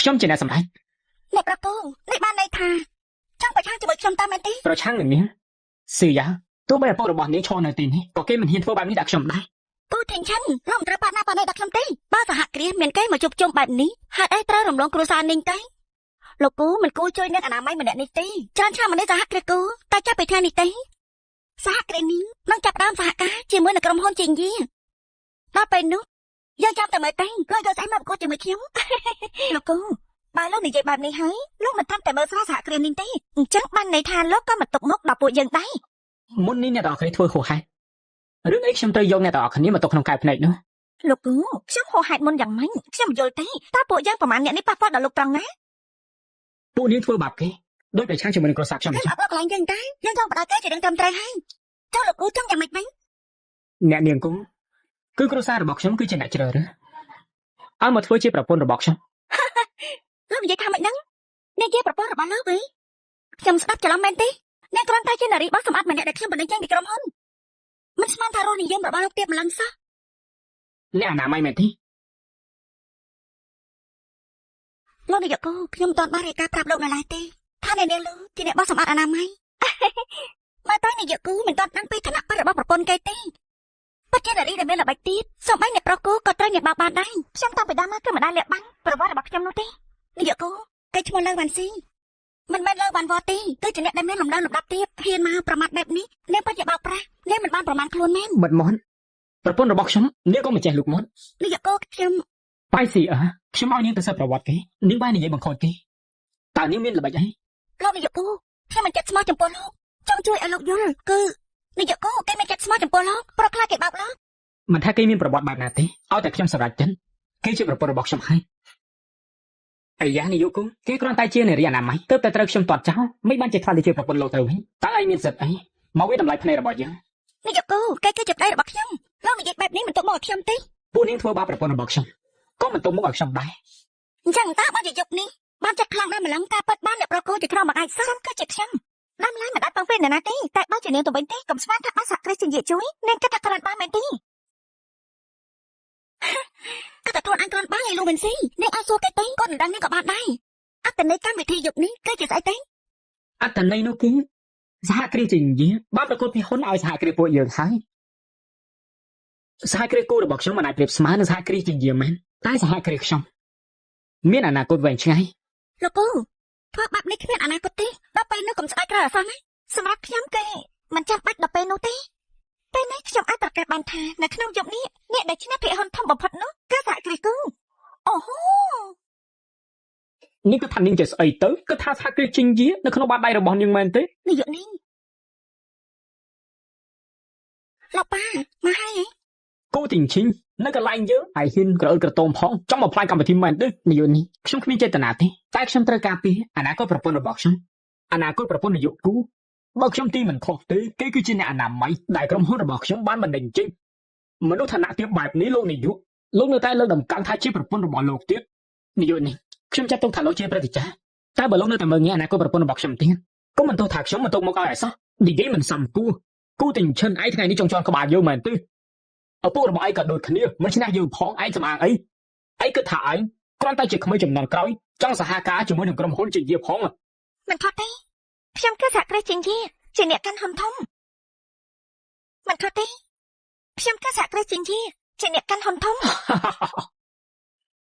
ខ្ញុំជាអ្នកសម្រេច អ្នកប្រគូនេះបានន័យថាចង់ប្រឆាំងជាមួយខ្ញុំតើមែនទេ ប្រឆាំងនឹងនាងស៊ីយ៉ាទោះបីឪពុករបស់នាងឈរនៅទីនេះក៏គេមិនហ៊ានធ្វើបែបនេះដាក់ខ្ញុំដែរ ពូថេងឆាន់លោកមិនត្រូវបាត់ណាប៉ានេះដាក់ខ្ញុំទេបើសហគ្រាសមានគេមកជួបជុំបែបនេះហេតុអីត្រូវរំលងគ្រួសារនាងទេលោកគូមិនគួរជួយអ្នកអនាម័យម្នាក់នេះទេច្រើនឆ្នាំមកនេះសហគ្រាសគូតែចាប់ពីថ្ងៃនេះទេសហគ្រាសនេះនឹងចាប់ដើមសហការជាមួយនឹងក្រុមហ៊ុនជីងយីដល់ពេលនោះយើងចាំតែមើលទេលោកយកស្អីមកប្រកួតជាមួយខ្ញុំ លោកគូបើលោកនិយាយបែបនេះហើយលោកមិនត្រឹមតែមើលស្រាសហគ្រាសនេះទេអញ្ចឹងបានន័យថាលោកក៏មិនទុកមុខដល់ពួកយើងដែរ មុននេះអ្នកទាំងអស់គ្នាធ្វើហួសហេតុរឿងអីខ្ញុំត្រូវយកអ្នកទាំងអស់គ្នាមកទុកក្នុងកែវភ្នែកនោះ លោកគូខ្ញុំហៅហេតុមុនយ៉ាងម៉េចខ្ញុំមិនយល់ទេតើពួកយើងប្រមាណអ្នកនេះប៉ះពាល់ដល់លោកត្រង់ណា ពួកនាងធ្វើបាបគេដោយប្រឆាំងជាមួយនឹងគ្រួសារខ្ញុំ ខ្ញុំ អញ្ចឹង អត់កន្លែងយើងដែរយើងចង់បដៅគេជារឿងត្រឹមត្រូវហើយចុះលោកគូចង់យ៉ាងម៉េចវិញ អ្នកនាងគង់គឺគ្រួសាររបស់ខ្ញុំគឺជាអ្នកជ្រើសរើសឲ្យមកធ្វើជាប្រពន្ធរបស់ខ្ញុំ លោកនិយាយថាម៉េចហ្នឹងអ្នកជាប្រពន្ធរបស់លោកវិញខ្ញុំស្ដាប់ច្រឡំមែនទេអ្នកគ្រាន់តែជានារីបោះសម្បត្តិម្នាក់ដែលខ្ញុំបណ្ដឹងចេញពីក្រុមហ៊ុនមិនស្មានថារស់និយមរបស់លោកទៀតម្លឹងសោះ អ្នកអនាម័យមែនទេ លោកនាយកគូខ្ញុំមិនទាន់បានរាយការណ៍ប្រាប់លោកនៅឡើយទេថាអ្នកនាងលឺជាអ្នកបោះសម្បត្តិអនាម័យ មកតើនាយកគូមិនទាន់ដឹងពីឋានៈពិតរបស់ប្រពន្ធគេទេពិតជានារីដែលមានល្បិចទៀតសូម្បីអ្នកប្រុសគូក៏ត្រូវអ្នកបោកបានដែរខ្ញុំតាំងពីដើមមកគឺមិនដែលលាក់បាំងប្រវត្តិរបស់ខ្ញុំនោះទេនាយកគូគេឈ្មោះលើវ៉ាន់ស៊ីមិនមែនលើវ៉ាន់វ៉ាទីគឺជាអ្នកដែលមានលំដាប់លំដាប់ទៀតហ៊ានមកប្រមាថបែបនេះអ្នកពិតជាបោកប្រាស់អ្នកមិនបានប្រមាថខ្លួនមែន បិទមាត់ប្រពន្ធរបស់ខ្ញុំនាងក៏មិនចេះលូកមាត់ នាយកគូខ្ញុំ បាយស៊ីអើខ្ញុំឲ្យនាងទៅសិស្សប្រវត្តិគេនាងបាននិយាយបង្ខូចគេតើនាងមានល្បិចអី លោកនាយកគូខ្ញុំមិនចិត្តស្មោះចំពោះលោកចង់ជួយឲ្យលោកយល់គឺនាយកគូគេមិនចិត្តស្មោះចំពោះលោកប្រខ្លាចគេបោកលោក មិនថាគេមានប្រវត្តិបែបណាទេឲ្យតែខ្ញុំសម្រេចចិត្តគេជាប្រពន្ធរបស់ខ្ញុំហើយអាយ៉ានាយកគង់គេគ្រាន់តែជានារីអនាម័យទើបតែត្រូវខ្ញុំទាត់ចោលមិនបានជាខ្លាចទៅជាប្រពន្ធលោកទៅវិញតើឯងមានសិទ្ធិអីមកវាតម្លៃភ្នែករបស់យើង នាយកគូគេគឺជាប្តីរបស់ខ្ញុំលោកនិយាយបែបនេះមិនទុកមកឲ្យខ្ញុំទេ ពួកនាងធ្វើបាបប្រពន្ធរបស់ខ្ញុំក៏មិនទុកមុខឲ្យខ្ញុំដែរ អញ្ចឹងតើបើជាយប់នេះបានចិត្តខ្លាំងណាស់ម្លឹងការប៉ັດបានអ្នកប្រកូជាក្រុមមកអាចសោះគឺជាខ្ញុំដើមឡើយមិនអាចបងពេលណាទេតែបើជានាងទៅវិញទេកុំស្មានថាបាសហគ្រាសជានិយាយជួយនាងគិតថាក្រាន់បានមែនទេគឺតែខ្លួនអញក្រាន់បានឯលោកវិនស៊ីនាងអាចសួរគេទេក៏មិនដឹងនាងក៏បានដែរអត្តន័យកម្មវិធីយប់នេះគឺជាស្អីទេ អត្តន័យនោះគឺសហគ្រាសជានិយាយបានប្រកួតពីហ៊ុនឲ្យសហគ្រាសពួកយើងហើយសហគ្រាសគូរបស់ខ្ញុំមិនអាចប្រៀបស្មើនឹងសហគ្រាសជានិយាយមែនតែសហគ្រាសខ្ញុំមានអនាគតវែងឆ្ងាយ លោកគូធ្វើបែបនេះគ្មានអនាគតទេដល់ពេលនោះកុំស្ដាយក្រោយអសោះណាសម្រាប់ខ្ញុំគេមិនចាំបាច់ដល់ពេលនោះទេពេលនេះខ្ញុំអាចប្រកាសបានថានៅក្នុងយប់នេះអ្នកដែលឈ្នះភាគហ៊ុនធំបំផុតនោះគឺសហគ្រាសគូអូហូ នេះគឺថានាងជាស្អីទៅគឺថាសហគ្រាសជានិយាយនៅក្នុងបាតដៃរបស់នាងមែនទេ នាយកនេះលោកប៉ាមកហើយហ៎ គូទីងឈីងនៅកន្លែងយើងហើយហ៊ានក្រអើក្រតោមផងចង់មកផ្លាញកម្មវិធីមែនទេនាយកនេះខ្ញុំគ្មានចេតនាទេតែខ្ញុំត្រូវការពីអនាគតប្រពន្ធរបស់ខ្ញុំអនាគតប្រពន្ធនាយកគូបើខ្ញុំទីមិនខុសទេគេគឺជាអ្នកអនាម័យដែលក្រុមហ៊ុនរបស់ខ្ញុំបានបណ្ដេញចេញមនុស្សឋានៈទាបបែបនេះលោកនាយកលោកនៅតែលើកតម្កើងថាជាប្រពន្ធរបស់លោកទៀតនាយកនេះខ្ញុំចាត់ទុកថាលោកជាប្រតិចាតែបើលោកនៅតែមើលងាយអនាគតប្រពន្ធរបស់ខ្ញុំទៀតក៏មិនទោះថាខ្ញុំមិនទុកមកឲ្យអសោះនិយាយមិនសមគួរគូទីងឈិនឯងថ្ងៃនេះចង់ជន់ក្បាលយើងមែនទេឪពុករបស់ឯងក៏ដូចគ្នាមិនឈ្នះយើងផងឯងសម្អាងអីឯងគិតថាឯងគ្រាន់តែជាក្មេងចំនួនក្រោយចង់សហការជាមួយនឹងក្រុមហ៊ុនជាយាផង មិនខុសទេខ្ញុំគឺសហគ្រាសជាងជាអ្នកកាន់ហ៊ុនធំមិនខុសទេខ្ញុំគឺសហគ្រាសជាងជាអ្នកកាន់ហ៊ុនធំ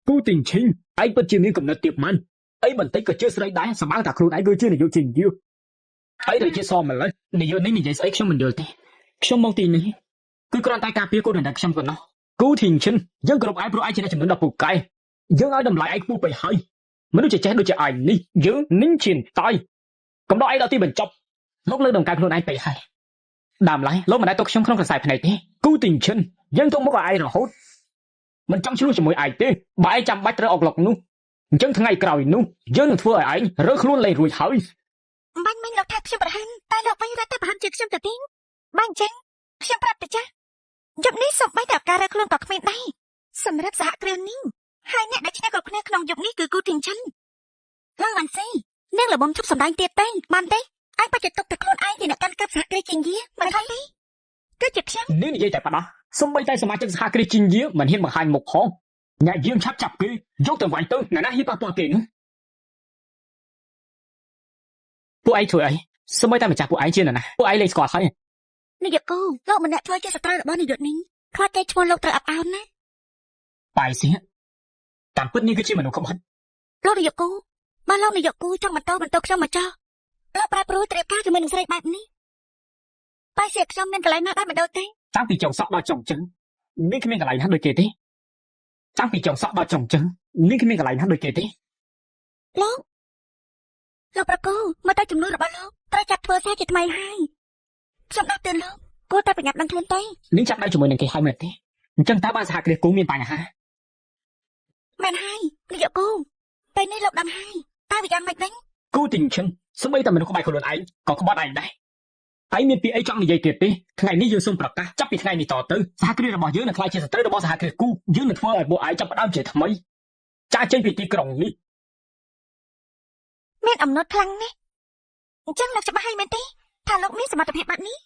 គូទីងឈីងឯងពិតជាមានកំណត់ទាបមិនអីបន្តិចក៏ជឿស្រីដែរសម្អាងថាខ្លួនឯងគឺជានាយកជាយាអីដែលជាសមម្ល៉េះនាយកនេះនិយាយស្អីខ្ញុំមិនយល់ទេខ្ញុំមកទីនេះគឺគ្រាន់តែការពារគោលដៅខ្ញុំប៉ុណ្ណោះគូទីងឈិនយើងគ្រប់ឯងព្រោះឯងជាអ្នកចំនួនដល់ពូកែយើងឲ្យតម្លៃឯងខ្ពស់ពេកហើយមនុស្សចេះដូចជាឯងនេះយើងនឹងឈានតៃកំដរឯងដល់ទីបញ្ចប់លោកលើកដំកើងខ្លួនឯងពេកហើយដើមឡើយលោកមិនដែលទុកខ្ញុំក្នុងខ្សែភ្នែកទេគូទីងឈិនយើងទុកមុខឲ្យឯងរហូតមិនចង់ឆ្លោះជាមួយឯងទេបើឯងចាំបាច់ត្រូវអុកឡុកនោះអញ្ចឹងថ្ងៃក្រោយនោះយើងនឹងធ្វើឲ្យឯងរើខ្លួនលែងរួចហើយ បាញ់មិញលោកថាខ្ញុំប្រហែលតែលោកវិញរត់តែប្រហែលជាខ្ញុំទៅទីបាញ់ចឹងខ្ញុំប្រាប់ទៅចាយប់នេះសូម្បីតែការរើខ្លួនក៏គ្មានដែរសម្រាប់សហគ្រាសនេះហើយអ្នកដែលឈ្នះគ្រប់គ្នាក្នុងយប់នេះគឺគូធីងឈិនឡើងវ៉ាន់ស៊ីនាងល្បំជប់សម្ដែងទៀតទេបានទេឯងបាច់ទៅទុកតែខ្លួនឯងជាអ្នកកាន់កាប់សហគ្រាសជាងយាមិនហើយទេគឺជាខ្ញុំ នាងនិយាយតែប៉ុណ្ណោះសូម្បីតែសមាជិកសហគ្រាសជីងយាមិនហ៊ានបង្ហាញមុខផងអ្នកយើងឆាប់ចាប់គេយកទៅវាយទៅអ្នកណាហ៊ានប៉ះពាល់គេនោះពួកឯងធ្វើអីសូម្បីតែម្ចាស់ពួកឯងជាអ្នកណាពួកឯងលេងស្គាល់ហើយ នាយកគូលោកម្នាក់ធ្វើជាសត្រូវរបស់នាយកនេះខ្លាចគេឈ្មោះលោកត្រូវអាប់អោនណា បាយសៀតាមពិតនេះគឺជាមនុស្សក្បត់ លោកនាយកគូបើលោកនាយកគូចង់បន្តខ្ញុំមកចោះលោកប្រែប្រួលត្រៀបការជាមួយនឹងស្រីបែបនេះបាយសៀខ្ញុំមានកន្លែងណាដែរមិនដូចទេ តាំងពីចុងសក់ដល់ចុងជើងនេះគ្មានកន្លែងណាដូចគេទេតាំងពីចុងសក់ដល់ចុងជើងនេះគ្មានកន្លែងណាដូចគេទេ លោកប្រគូមកតែចំនួនរបស់លោកត្រូវចាត់ធ្វើសារជាថ្មីហើយខ្ញុំដាស់តឿនលោកគួរតែប្រញាប់ដឹងខ្លួនទៅ នាងចាប់ដៃជាមួយនឹងគេហើយមែនទេអញ្ចឹងតើបានសហគ្រាសគូមានបញ្ហា មែនហើយនាយកគូពេលនេះលោកដឹងហើយតើវាយ៉ាងម៉េចវិញ គូទីងឈិនសូម្បីតែមនុស្សក្បែរខ្លួនឯងក៏ក្បត់ឯងដែរឯងមានពីអីចង់និយាយទៀតទេថ្ងៃនេះយើងសូមប្រកាសចាប់ពីថ្ងៃនេះតទៅសហគ្រាសរបស់យើងនឹងក្លាយជាសត្រូវរបស់សហគ្រាសគូយើងនឹងធ្វើឲ្យពួកឯងចាប់ផ្ដើមជាថ្មីចាកចេញពីទីក្រុងនេះ មានអំណត់ខ្លាំងណាស់អញ្ចឹងលោកច្បាស់ហើយមែនទេថាលោកមានសមត្ថភាពបែបនេះ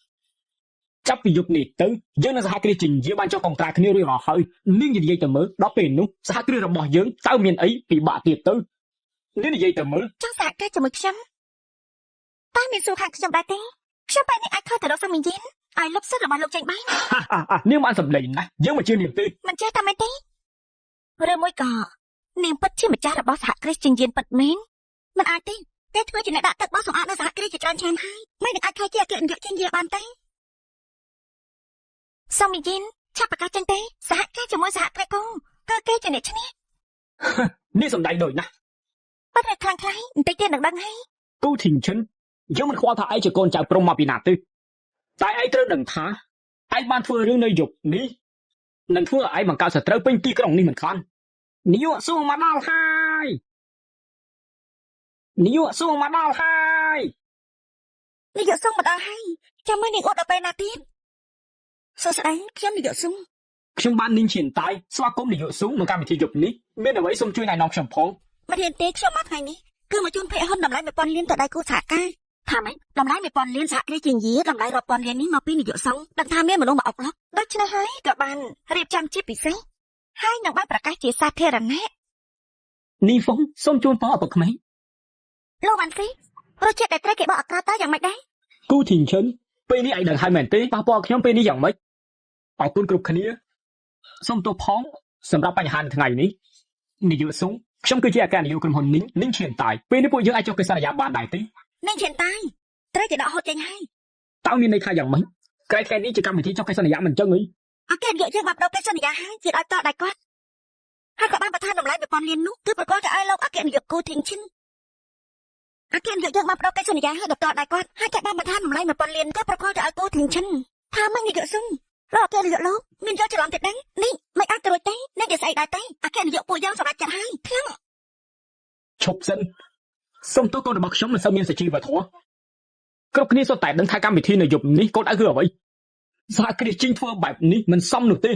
ចាប់ពីយប់នេះទៅយើងនឹងសហគ្រាសជីងយាបានចុះកុងត្រាគ្នារួចរាល់ហើយនាងនិយាយទៅមើលដល់ពេលនោះសហគ្រាសរបស់យើងតើមានអីពិបាកទៀតទៅនាងនិយាយទៅមើល ចង់សហការជាមួយខ្ញុំតែមានសួរខាងខ្ញុំដែរទេខ្ញុំបែរនេះអាចខើទៅរកសាមីយិនឲ្យលុបសិទ្ធិរបស់លោកចេញបាន នាងបានសម្លេងណាស់យើងមកជឿនាងទេ មិនចេះតែមែនទេឬមួយក៏នាងពិតជាម្ចាស់របស់សហគ្រាសជាយានពិតមែនមិនអាចទេតែធ្វើជាអ្នកដាក់ទឹកបោះសម្អាតនៅសហគ្រាសជាច្រើនឆ្នាំហើយមិននឹងអាចខ្លាចជាអគ្គនាយកជាយាបានទេសាមីយិនឆាប់ប្រកាសចេញទេសហការជាមួយសហគ្រាសគូគឺគេជាអ្នកឈ្នះ នេះសម្ដែងដូចណាស់ ប៉ុន្តែខ្លាំងខ្លាយបន្តិចទៀតនឹងដឹងហើយ គូធីងឈិនយើងមិនខ្វល់ថាឯងជាកូនចៅព្រំមកពីណាទេតែឯងត្រូវដឹងថាឯងបានធ្វើរឿងនៅយប់នេះនឹងធ្វើឲ្យឯងបង្កើតសត្រូវពេញទីក្រុងនេះមិនខាននាយកសួងមកដល់ហើយនាយកសួងមកដល់ហើយ នាយកសុងមកដល់ហើយចាំមើលនាងអត់ដល់ពេលណាទៀតសួស្ដីខ្ញុំនាយកសុង ខ្ញុំបាននាងឈៀនតាយស្វាគមន៍នាយកសួងក្នុងកម្មវិធីយប់នេះមានអ្វីសូមជួយណែនាំខ្ញុំផង មិនរៀនទេខ្ញុំមកថ្ងៃនេះគឺមកជូនភ័យហ៊ុនតម្លៃ 1000 លានទៅដៃគូសហការថាម៉េចតម្លៃ 1000 លានសហគ្រាសជាយាតម្លៃរាប់ពាន់លាននេះមកពីនាយកសុងដឹងថាមានមនុស្សមកអុកឡុកដូច្នេះហើយក៏បានរៀបចំជាពិសេសហើយនឹងបានប្រកាសជាសាធារណៈ នេះហ្វុងសូមជូនពរឪពុកក្មេង លោកវ៉ាន់ស៊ីរសជាតិដែលត្រូវគេបកអក្រាតតើយ៉ាងម៉េចដែរ គូធីងឈិនពេលនេះឯងដឹងហើយមែនទេប៉ះពាល់ខ្ញុំពេលនេះយ៉ាងម៉េចអរគុណគ្រប់គ្នាសូមទោសផងសម្រាប់បញ្ហានៅថ្ងៃនេះនាយកសួងខ្ញុំគឺជាអគ្គនាយកក្រុមហ៊ុននីងឈៀនតាយពេលនេះពួកយើងអាចចុះកិច្ចសន្យាបានដែរទេ នាងឈិនតាយត្រូវគេដកហូតចេញហើយ តើមានន័យថាយ៉ាងម៉េចក្រែថ្ងៃនេះជាកម្មវិធីចុះកិច្ចសន្យាមិនចឹងទេ អគ្គនាយកយើងបានបដូរកិច្ចសន្យាហើយជាឲ្យតដៃគាត់ហើយក៏បានបន្ថែមតម្លៃ 1000 លាននោះគឺប្រកបទៅឲ្យលោកអគ្គនាយកគូធីងឈិនអគ្គនាយកយើងបានបដូរកិច្ចសន្យាហើយដល់តដៃគាត់ហើយក៏បានបន្ថែមតម្លៃ 1000 លានគឺប្រកបទៅឲ្យគូធីងឈិនថាម៉េចនាយកសុងលោកអគ្គនាយកលោកមានយកច្រឡំទៀតដែរនេះមិនអាចទៅរួចទេនេះគេស្អីដែរទេអគ្គនាយកពួកយើងសម្រាប់ចាត់ហើយខ្ញុំ ឈប់សិនសូមទោសកូនរបស់ខ្ញុំមិនសូវមានសុជីវធម៌គ្រប់គ្នាសុទ្ធតែដឹងថាកម្មវិធីនៅយប់នេះកូនដៅគឺអ្វីសហគ្រាសជីងធ្វើបែបនេះមិនសមនោះទេ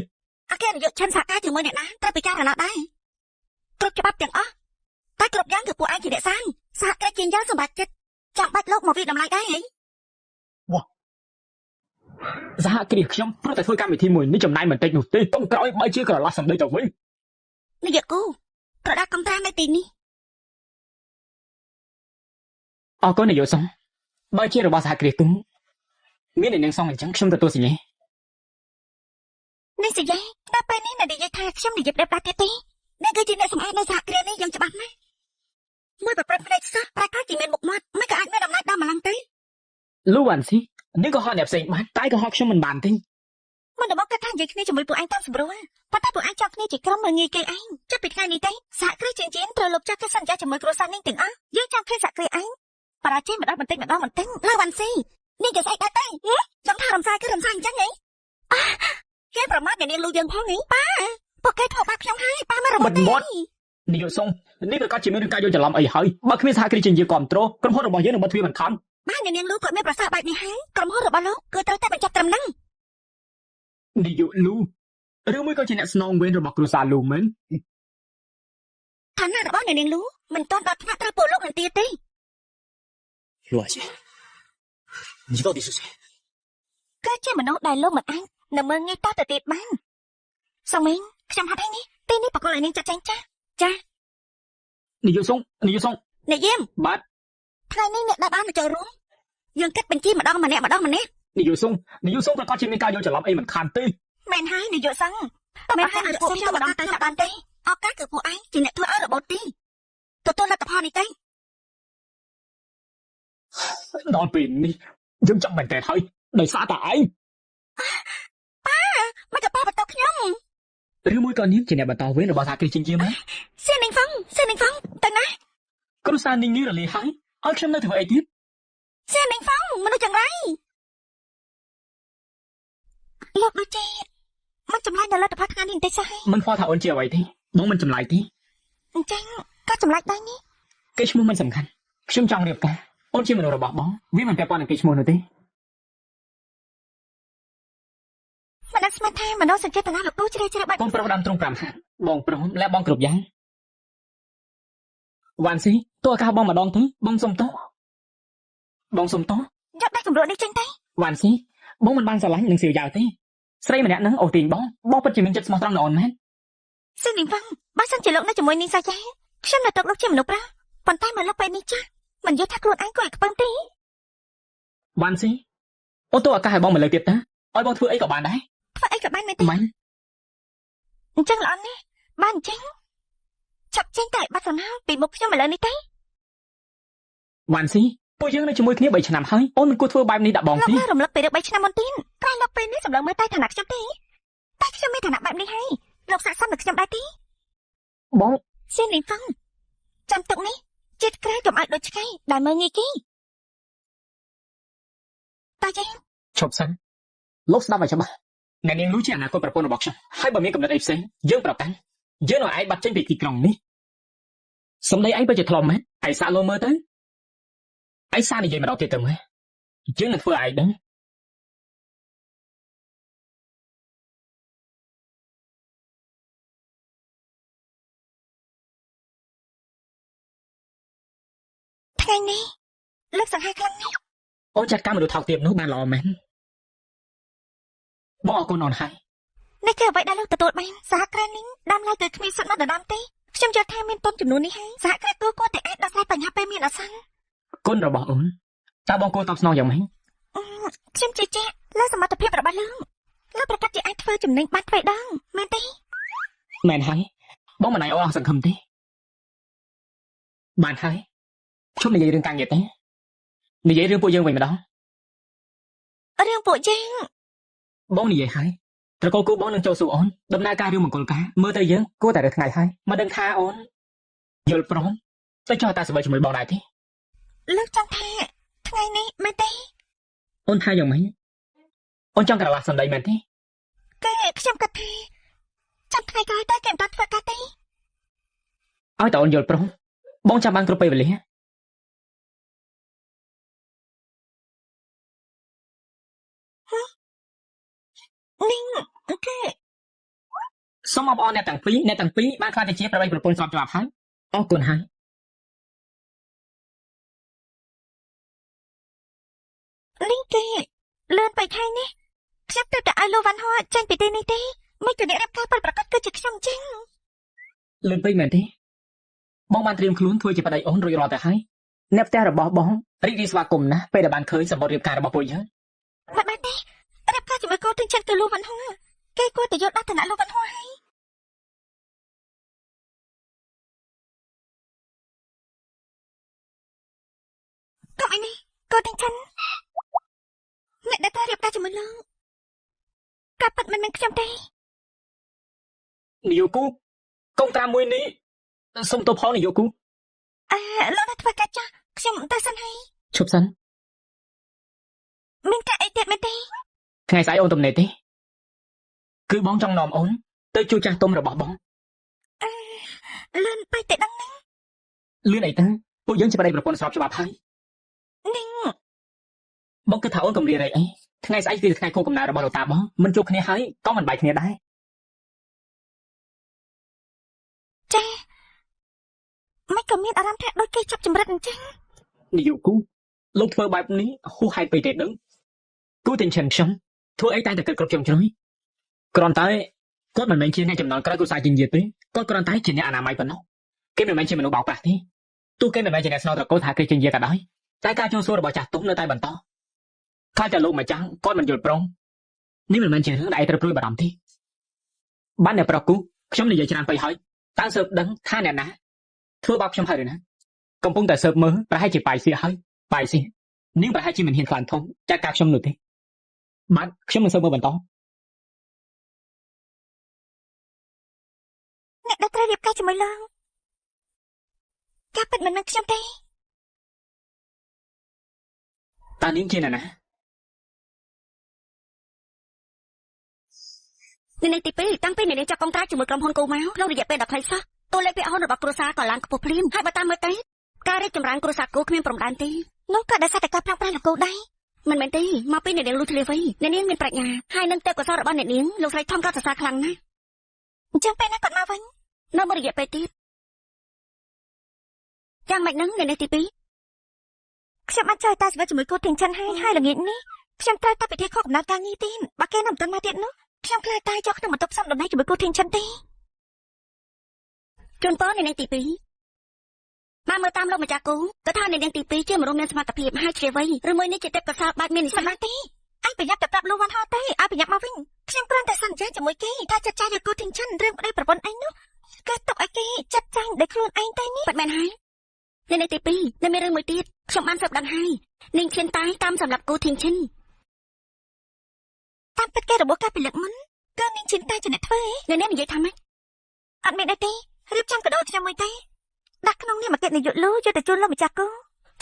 អគ្គនាយកឈិនសហការជាមួយអ្នកណាត្រូវពិចារណាដែរគ្រប់ច្បាប់ទាំងអស់តែគ្រប់យ៉ាងគឺពួកឯងជាអ្នកសាងសហគ្រាសជាយើងសម្រាប់ចិត្តចាំបាច់លោកមកវិតម្លៃដែរហី សហគ្រាសខ្ញុំព្រោះតែធ្វើកម្មវិធីមួយនេះចំណាយមិនតិចនោះទេតុងក្រោយបើជាក្រឡះសម្ដីទៅវិញ នាយកគូប្រដាប់កំត្រានៅទីនេះ អរគុណនាយកសុងបើជារបស់សហគ្រាសគឹមមានអ្នកនាងសុងអញ្ចឹងខ្ញុំទទួលសញ្ញា នេះសិយាដល់ពេលនេះនិយាយថាខ្ញុំនិយាយប្រាប់ទៀតទេអ្នកគឺជាអ្នកសម្អាតនៅសហគ្រាសនេះយ៉ាងច្បាស់ណាស់មួយប្រព្រឹត្តផ្នែកសោះប្រកាសជាមានមុខមាត់មិនក៏អាចមានអំណាចដល់ម្លងទេ លូវ៉ាន់ស៊ីនេះក៏ហត់អ្នកផ្សេងបានតែក៏ហត់ខ្ញុំមិនបានទេ មិនដល់មកគាត់ថានិយាយគ្នាជាមួយពួកឯងតាមស្រួលប៉ុន្តែពួកឯងចង់គ្នាជាក្រុមមើលងាយគេឯងចាប់ពីថ្ងៃនេះទេសហគ្រាសជាជាត្រូវលុបចាស់កិច្ចសន្យាជាមួយគ្រួសារនេះទាំងអស់យើងចង់ឃើញសហគ្រាសឯងបរាជ័យម្ដងបន្តិចម្ដងបន្តិចលើវ៉ាន់ស៊ីនេះគេស្អីដែរទេចង់ថារំសាយគឺរំសាយអញ្ចឹងហីគេប្រមាថអ្នកនាងលូយើងផងហីប៉ាពួកគេធ្វើបាបខ្ញុំហើយប៉ាមករំមាត់ នាយកសុងនេះប្រកាសជាមានការយល់ច្រឡំអីហើយបើគ្មានសហគ្រាសជាជាគ្រប់គ្រងក្រុមហ៊ុនរបស់យើងនឹងបិទទ្វារមិនខំ បានអ្នកនាងលូគាត់មានប្រសាសន៍បែបនេះហើយក្រុមហ៊ុនរបស់លោកគឺត្រូវតែបញ្ចប់ត្រឹមហ្នឹង នាយកលូឬមួយក៏ជាអ្នកស្នងវេនរបស់គ្រួសារលូមែន ឋានៈរបស់អ្នកនាងលូមិនទាន់ដល់ថ្នាក់ត្រូវពួកលោកនឹងទៀតទេ 陆阿姐你到底是谁 គឺជាមនុស្សដែលលោកមិនអាចនឹងមើងងាយតទៅទៀតបានសុំមីងខ្ញុំហត់ហើយនេះទីនេះបកគលឲ្យនាងចាត់ចែងចាចា នាយកសុង អ្នកយាម បាទ ថ្ងៃនេះអ្នកដែលបានមកចូលរួមយើងគិតបញ្ជីម្ដងម្នាក់ នាយកសុងប្រកាសជាមានការយល់ច្រឡំអីមិនខានទេ មែនហើយនាយកសង្ឃមែនហើយពួកខ្ញុំមិនទៅសាក់បានទេឱកាសគឺពួកឯងជាអ្នកធ្វើឲ្យរបបទីទទួលលទ្ធផលនេះទេ ដល់ពេលនេះយើងចាំមែនតើហើយដោយសារតែឯង មិនក៏ប៉ាបន្ទោខ្ញុំ ឬមួយក៏នាងជាអ្នកបន្តវេនរបស់សហគ្រាសជាជាមែន សៀននាងហ្វងទៅណា គ្រួសារនាងនេះរលាយហើយឲ្យខ្ញុំនៅធ្វើអីទៀត សៀននាងហ្វងមនុស្សចង្រៃលោកដូចជាមិនចម្លែកដល់លទ្ធផលថ្ងៃនេះបន្តិចសោះហើយ មិនខ្វល់ថាអូនជាអ្វីទេបងមិនចម្លែកទេ អញ្ចឹងក៏ចម្លែកដែរនេះ គេឈ្មោះមិនសំខាន់ខ្ញុំចង់រៀបការអូនជាមនុស្សរបស់បងវាមិនពាក់ព័ន្ធនឹងគេឈ្មោះនោះទេ មិនដឹងស្មានថាមនុស្សសញ្ចេតនាលោកពូជ្រាលជ្រៅបាត់ បងប្រុសដើមទ្រង់5ហាត់បងព្រមและបងគ្រប់យ៉ាងវ៉ាន់ស៊ីតើឱកាសបងម្ដងទៅបងសុំទោស យកដៃគម្រក់នេះចេញទៅ វ៉ាន់ស៊ីបងមិនបានស្រឡាញ់នឹងសៀវយ៉ាវទេស្រីម្នាក់ហ្នឹងអូទាញបងពិតជាមានចិត្តស្មោះត្រង់ណាស់អូនមែន សៀននាងហ្វងបើសិនជាលោកនៅជាមួយនាងសាយ៉ាខ្ញុំនៅទុកលោកជាមនុស្សប្រាប៉ុន្តែមកលោកពេលនេះចាស់មិនយល់ថាខ្លួនឯងក៏ឲ្យខ្ពើមទេ វ៉ាន់ស៊ីអូនតើឱកាសឲ្យបងមកលើកទៀតតើឲ្យបងធ្វើអីក៏បានដែរ ធ្វើអីក៏បានមែនទេ មិន អញ្ចឹងល្អណាស់បានអញ្ចឹងចាប់ចេញតែបាត់សំណើពីមុខខ្ញុំឥឡូវនេះទេ វ៉ាន់ស៊ីពួកយើងនៅជាមួយគ្នា3ឆ្នាំហើយអូនមិនគួរធ្វើបែបនេះដាក់បង លោក ទេ នៅរំលឹកពីរឿង3ឆ្នាំមុនទៀតតែលោកពេលនេះសម្លឹងមើលតែឋានៈខ្ញុំទេតែខ្ញុំមានឋានៈបែបនេះហើយលោកសាកសមនឹងខ្ញុំដែរទេ បង សៀននាងហ្វងចាំទុកនេះចិត្តក្រែកុំឲ្យដូចឆ្កែដែលមើងងាយគេតាចេះ ឈប់សិនលោកស្ដាប់ឲ្យច្បាស់អ្នកនាងលូជាអនាគតប្រពន្ធរបស់ខ្ញុំហើយបើមានកំណត់អីផ្សេងយើងប្រកាន់យើងឲ្យឯងបាត់ចេញពីទីក្រុងនេះសម្ដីឯងពិតជាធ្លុំមែនឯងសាកលោមើលទៅឯងសាកនិយាយម្ដងទៀតទៅមើលយើងនឹងធ្វើឲ្យឯងដឹង ថ្ងៃនេះលោកសង្ហាខ្លាំងណាស់ អូនចាត់ការមនុស្សថោកទាបនោះបានល្អមែនបងអរគុណអូនហើយ នេះគឺអ្វីដែលលោកទទួលបានសហគ្រាសនេះដើមឡើយគឺគ្មានសិទ្ធិមកដណ្ដើមទេខ្ញុំយល់ថាមានទុនចំនួននេះហើយសហគ្រាសគួរតែអាចដោះស្រាយបញ្ហាពេលមានអាសន្ន គុណរបស់អូនតើបងគួរតបស្នងយ៉ាងម៉េច ខ្ញុំជឿជាក់លើសមត្ថភាពរបស់លោកប្រកាសជាអាចធ្វើចំណេញបានទ្វេដងមែនទេ មែនហើយបងមិនឲ្យអូនអស់សង្ឃឹមទេបានហើយជុំនិយាយរឿងការងារទេនិយាយរឿងពួកយើងវិញម្ដង រឿងពួកយើង បងនិយាយហើយត្រកូលគូបងនឹងចូលសួរអូនដំណើរការរឿងមង្គលការមើលទៅយើងគួរតែរើសថ្ងៃហើយមកដឹងថាអូនយល់ព្រមទៅចោះតាសबैជាមួយបងដែរទេ លោកចង់ថាថ្ងៃនេះមែនទេ អូនថាយ៉ាងម៉េចអូនចង់ក្រឡាសម្ដីមែនទេ គឺខ្ញុំគិតថាចាំថ្ងៃក្រោយទៅគេមិនដល់ធ្វើការទេ ឲ្យតែអូនយល់ព្រមបងចាំបានគ្រប់ពេលវេលា នេះគឺ សូមអបអរអ្នកទាំងពីរបានខ្លាចទៅជាប្របីប្រពន្ធស្របច្បាប់ហើយអរគុណហើយ នេះគឺលឿនไปថ្ងៃនេះខ្ញុំទៅតែឲ្យលោកវ៉ាន់ហោចេញពីទីនេះទេមិនក៏អ្នករៀបការពិតប្រាកដគឺជាខ្ញុំចឹង លឿនពេកមែនទេបងបានត្រៀមខ្លួនធ្វើជាប្តីអូនរួចរាល់ទៅហើយអ្នកផ្ទះរបស់បងរីករាយស្វាគមន៍ណាស់ពេលដែលបានឃើញសម្បត្តិរៀបការរបស់ពួកយើង មិនបានទេរៀបការជាមួយកូនទិញចិត្តគឺលោកវ៉ាន់ហោគេគួរតែយកដាក់ឋានៈលោកវ៉ាន់ហោហើយកុំអីនេះកូនទិញចិត្តអ្នកដែលទៅរៀបការជាមួយលោកការពិតមិនមែនខ្ញុំទេ នាយកគូកុំត្រាំមួយនេះសុំទោសផងនាយកគូ លោកនៅធ្វើការចាស់ខ្ញុំទៅសិនហើយ ឈប់សិន មានការអីទៀតមែនទេ ថ្ងៃស្អែកអូនទំនេរទេគឺបងចង់នាំអូនទៅជួបចាស់ទុំរបស់បង លឿនពេកតែដឹងណា លឿនអីទៅពួកយើងជាប្តីប្រពន្ធស្របច្បាប់ហើយ នាង បងគិតថាអូនកំរៀនអីថ្ងៃស្អែកគឺថ្ងៃខួបកំណើតរបស់លោកតាបងមិនជួបគ្នាហើយក៏មិនបាយគ្នាដែរ ចាមិនក៏មានអារម្មណ៍ថាដូចគេចាប់ចម្រិតអញ្ចឹង នាយកគូលោកធ្វើបែបនេះហួសហេតុពេកទេដឹងគូទាំងខ្ញុំធ្វើអីតែតែគិតគ្រប់ជ្រុងជ្រោយគ្រាន់តែគាត់មិនមែនជាអ្នកចំណងក្រោយគ្រួសារជាញាតិទេគាត់គ្រាន់តែជាអ្នកអនាម័យប៉ុណ្ណោះគេមិនមែនជាមនុស្សបោកប្រាស់ទេទោះគេមិនមែនជាអ្នកស្នងត្រកូលថាគេជាញាតិក៏ដោយតែការចូលសួររបស់ចាស់ទុំនៅតែបន្តខ្លាចតែលោកម្ចាស់គាត់មិនយល់ព្រមនេះមិនមែនជារឿងដែលឯងត្រូវព្រួយបារម្ភទេបានអ្នកប្រុសគូខ្ញុំនិយាយច្រើនពេកហើយតើស៊ើបដឹងថាអ្នកណាធ្វើបាបខ្ញុំហើយឬណាកំពុងតែស៊ើបមើលប្រហែលជាបាយសៀហើយបាយសៀនាងប្រហែលជាមិនហ៊ានខ្លាំងធំចាត់ការខ្ញុំនោះទេបាទខ្ញុំនឹងស៊ើបមើលបន្ត អ្នកដែលត្រូវរៀបការជាមួយលោកការពិតមិនមែនខ្ញុំទេ តើនាងជាអ្នកណា នៅទី2តាំងពីអ្នកនាងចាប់កុងត្រាជាមួយក្រុមហ៊ុនគូមកក្នុងរយៈពេល10ថ្ងៃសោះតួលេខពាក្យហោនរបស់គ្រួសារក៏ឡើងខ្ពស់ភ្លាមហើយបើតាមមើលទៅការរីកចម្រើនគ្រួសារគូគ្មានព្រំដែនទេនោះក៏ដោយសារតែការផ្លាស់ប្ដូររបស់គូដែរមិនមែនទេមកពីអ្នកនាងលុះធ្លាវៃអ្នកនាងមានប្រាជ្ញាហើយនឹងទេពកោសល្យរបស់អ្នកនាងលោកស្រីថំក៏សរសើរខ្លាំងណាស់អញ្ចឹងពេលណាគាត់មកវិញនៅមួយរយៈពេលទៀតយ៉ាងម៉េចនឹងអ្នកនាងទី2ខ្ញុំបានចោលតាស្វិតជាមួយគូធីងចិនហើយល្ងាចនេះខ្ញុំត្រូវតែពិធីខុសកំណត់ការងារទៀតបើគេនៅមិនទាន់មកទៀតនោះខ្ញុំខ្លាចតែចុះក្នុងបន្ទប់ផ្សំដំណេកជាមួយគូធីងចិនទេជូនពរអ្នកនាងទី2បានមើលតាមលោកម្ចាស់គូក៏ថាអ្នកនាងទី2ជាមនុស្សមានសមត្ថភាពហើយជ្រាបវៃឬមួយនេះជាទេពកោសល្យបែបមាននិស្សិតទេអញប្រញាប់តែប្រាប់លោកវ៉ាន់ហោទេឲ្យប្រញាប់មកវិញខ្ញុំគ្រាន់តែសន្យាជាមួយគេថាចាត់ចែងយកគូធីងចិនរឿងប្តីប្រពន្ធឯងនោះគឺទុកឲ្យគេចាត់ចែងដោយខ្លួនឯងតែនេះបាត់មែនហើយអ្នកនាងទី2នៅមានរឿងមួយទៀតខ្ញុំបានស៊ើបដឹងហើយនាងឈិនតាយតាមសម្រាប់គូធីងចិនតាមពិតគេរបបការពិលឹកមុនគឺនាងឈិនតាយជាអ្នកធ្វើឯងអ្នកនាងនិយាយថាម៉េចអត់មានអីទេរៀបចំកាដូខ្ញុំមួយទេដាក់ក្នុងនេះមកគេនាយកលូយកទៅជូនលោកម្ចាស់គូ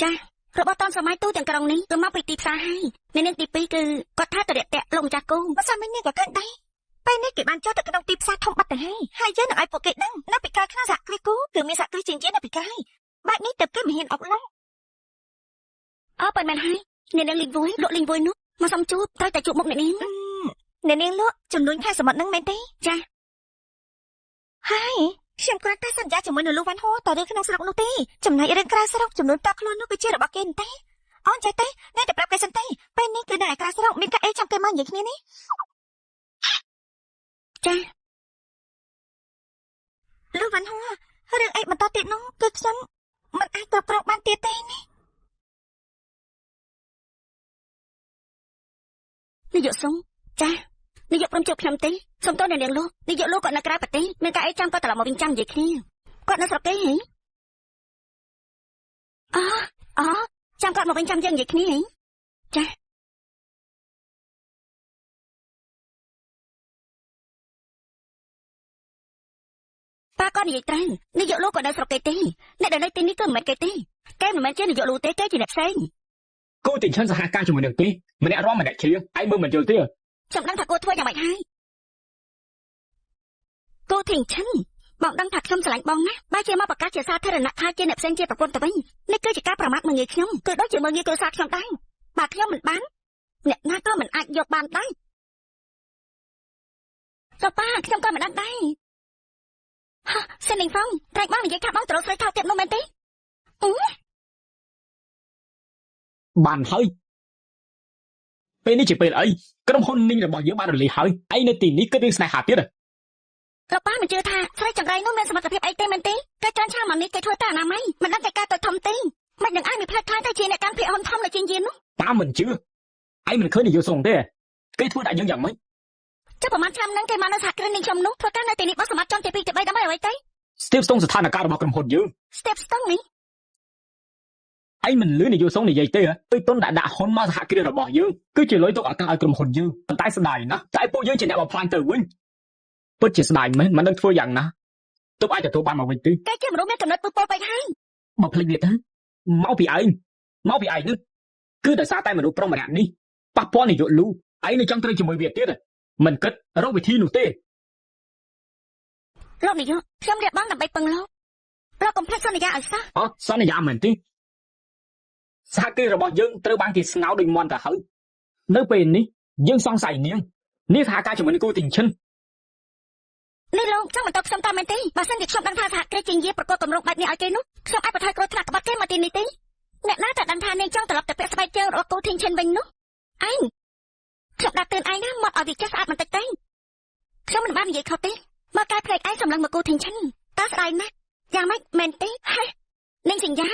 ចារបស់តាន់សម័យទូទាំងក្រុងនេះគឺមកពីទីផ្សារហើយអ្នកនាងទី2គឺគាត់ថាតរៈតាក់លោកម្ចាស់គូមិនសមមិញនេះក៏កើតដែរពេលនេះគេបានចុះទៅក្នុងទីផ្សារធំបាត់ទៅហើយយើងនឹងឲ្យពួកគេដឹងនៅពីក្រោយខ្នងសហគ្រាសគូគឺមានសហគ្រាសជាងនៅពីក្រោយបែបនេះទៅគេមិនហ៊ានអុកឡោអើប៉ុន្មានហើយអ្នកនាងលីងវួយលក់លីងវួយនោះមកសុំជួបត្រូវតែជួបមុខអ្នកនាងលក់ចំនួនខែសមុទ្រនឹងមែនទេចាហើយខ្ញុំគ្រាន់តែសន្យាជាមួយនៅលោកវ៉ាន់ហូតរឿងក្នុងស្រុកនោះទេចំណែករឿងក្រៅស្រុកចំនួនតខ្លួននោះគឺជារបស់គេទេអូនចេះទេអ្នកតែប្រាប់គេសិនទេពេលនេះគឺនៅឯក្រៅស្រុកមានកាអេចាំគេមកនិយាយគ្នានេះចាលោកវ៉ាន់ហូរឿងអីបន្តទៀតនោះគឺខ្ញុំមិនអាចគ្រប់គ្រងបានទៀតទេនេះនាយកសុងចានាយកព្រមជួបខ្ញុំទេសុំទោសអ្នកនាងលោកនាយកលោកគាត់នៅក្រៅប្រទេសមានការអីចាំគាត់ត្រឡប់មកវិញចាំនិយាយគ្នាគាត់នៅស្រុកគេហ៎អូចាំគាត់មកវិញចាំយើងនិយាយគ្នាហ៎ចាប៉ាគាត់និយាយត្រូវនាយកលោកគាត់នៅស្រុកគេទេអ្នកដែលនៅទីនេះគឺមិនមែនគេទេគេមិនមែនជានាយកលោកទេគេជាអ្នកផ្សេងគូទាំងខ្ញុំសហការជាមួយនឹងគេម្នាក់រំម្នាក់ជ្រៀងឯងមើលមិនយល់ទេខ្ញុំដឹងថាគួរធ្វើយ៉ាងម៉េចហើយគូធីងឈិនបងដឹងថាខ្ញុំស្រឡាញ់បងណាស់បើជាមកប្រកាសជាសាធារណៈថាជាអ្នកផ្សេងជាប្រពន្ធទៅវិញនេះគឺជាការប្រមាថមើលងាយខ្ញុំគឺដូចជាមើលងាយគ្រួសារខ្ញុំដែរបើខ្ញុំមិនបានអ្នកណាក៏មិនអាចយកបានដែរសូប៉ាខ្ញុំក៏មិនដឹងដែរសិននីងហ្វុងតែបងនិយាយថាបងត្រូវស្រីថោកទៀតនោះមែនទេបានហើយពេលនេះជាពេលអីក្រុមហ៊ុននីងរបស់យើងបានរលាយហើយឯងនៅទីនេះគិតរឿងស្នេហាទៀតលោកប៉ាមិនជឿថាស្រីចង្រៃនោះមានសមត្ថភាពអីទេមែនទេគេច្រើនឆាមកនេះគេធ្វើតែអនាម័យមិនដឹងតែការទៅធំទេមិននឹងឲ្យមានផ្លែខ្លាំងទៅជាអ្នកកាន់ភាគហ៊ុនធំនៅជាងយាននោះប៉ាមិនជឿឯងមិនឃើញនាយកសុងទេគេធ្វើដាក់យើងយ៉ាងម៉េចចុះប្រហែលឆ្នាំហ្នឹងគេមកនៅសហគ្រាសនាងខ្ញុំនោះធ្វើការនៅទីនេះបោះសម្បត្តិចំទី2ទី3ដើម្បីអ្វីទៅស្ទីបស្ទង់ស្ថានភាពរបស់ក្រុមហ៊ុនយើងស្ទីបស្ទង់នេះឯងមិនលឺនាយកសុងនិយាយទេពេលទុនដាក់ហ៊ុនមកសហគ្រាសរបស់យើងគឺជាលុយទុកឱកាសឲ្យក្រុមហ៊ុនយើងប៉ុន្តែស្ដាយណាស់តែពួកយើងជាអ្នកបំផ្លាញទៅវិញពិតជាស្ដាយមែនមិនដឹងធ្វើយ៉ាងណាទើបអាចទទួលបានមកវិញទេគេជាមនុស្សមានកំណត់ពុលពេកហើយមកភ្លេចវាទៅមកពីឯងនេះគឺដោយសារតែមនុស្សប្រុសម្នាក់នេះប៉ះពាល់នាយកលូឯងនៅចង់ត្រូវជាមួយវាទៀតមិនគិតរកវិធីនោះទេលោកនាយកខ្ញុំរៀបបងដើម្បីពឹងលោក เรากុំភ្លេចសន្យាឲ្យសោះ អត់សន្យាមែនទេសហគ្រាសរបស់យើងត្រូវបានគេស្ងោដោយមន់ទៅហើយនៅពេលនេះយើងសង្ស័យនាងសហការជាមួយនឹងគូទីងឈិន នេះលោកចង់បន្តខ្ញុំតាមមែនទេបើសិនជាខ្ញុំដឹងថាសហគ្រាសជាយាប្រកបកម្រងបែបនេះឲ្យគេនោះខ្ញុំអាចបន្ថយគ្រោះថ្នាក់ក្បត់គេមកទីនេះទេអ្នកណាតែដឹងថានាងចង់ត្រឡប់ទៅពាក់ស្បែកជើងរបស់គូធីងឈិនវិញនោះឯងខ្ញុំដាក់ទឿនឯងណាមកឲ្យវាចេះស្អាតបន្តិចទៅខ្ញុំមិនបាននិយាយខុសទេមកកែភ្លេចឯងសម្លឹងមកគូធីងឈិនតើស្ដាយណាស់យ៉ាងម៉េចមែនទេហេនាងសញ្ញា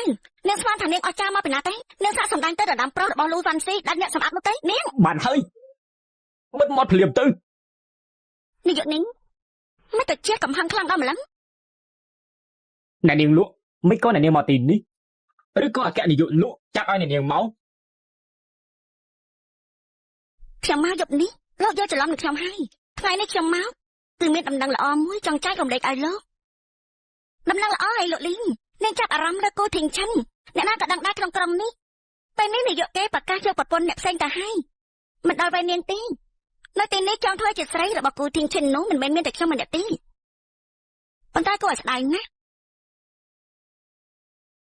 នាងស្មានថានាងអស់ចាមកពីណាទេនាងសាកសម្ដែងទៅរដាំប្រុសរបស់លូវ៉ាន់ស៊ីដែលអ្នកសម្អាតនោះទេនាង បានហើយបិទមាត់ភ្លាមទៅ នាយកនាងមិនទៅជាកំហឹងខ្លាំងដល់ម្លឹង អ្នកនាងលក់មិនក៏អ្នកនាងមកទីនេះឬក៏អគ្គនាយកលក់ចាត់ឲ្យអ្នកនាងមក ខ្ញុំមកយប់នេះលោកយកច្រឡំនឹងខ្ញុំហើយថ្ងៃនេះខ្ញុំមកគឺមានដំណឹងល្អមួយចង់ចែករំលែកឲ្យលោកដំណឹងល្អឲ្យលោកលីងនាងចាប់អារម្មណ៍លើគូធីងឈិនអ្នកណាក៏ដឹងដែរក្នុងក្រុមនេះពេលនេះនាយកគេប្រកាសយកប្រពន្ធអ្នកផ្សេងទៅហើយមិនដល់ពេលនាងទេនៅទីនេះចង់ធ្វើជាស្រីរបស់គូធីងឈិននោះមិនមែនមានតែខ្ញុំម្នាក់ទេប៉ុន្តែគួរឲ្យស្ដាយណាស់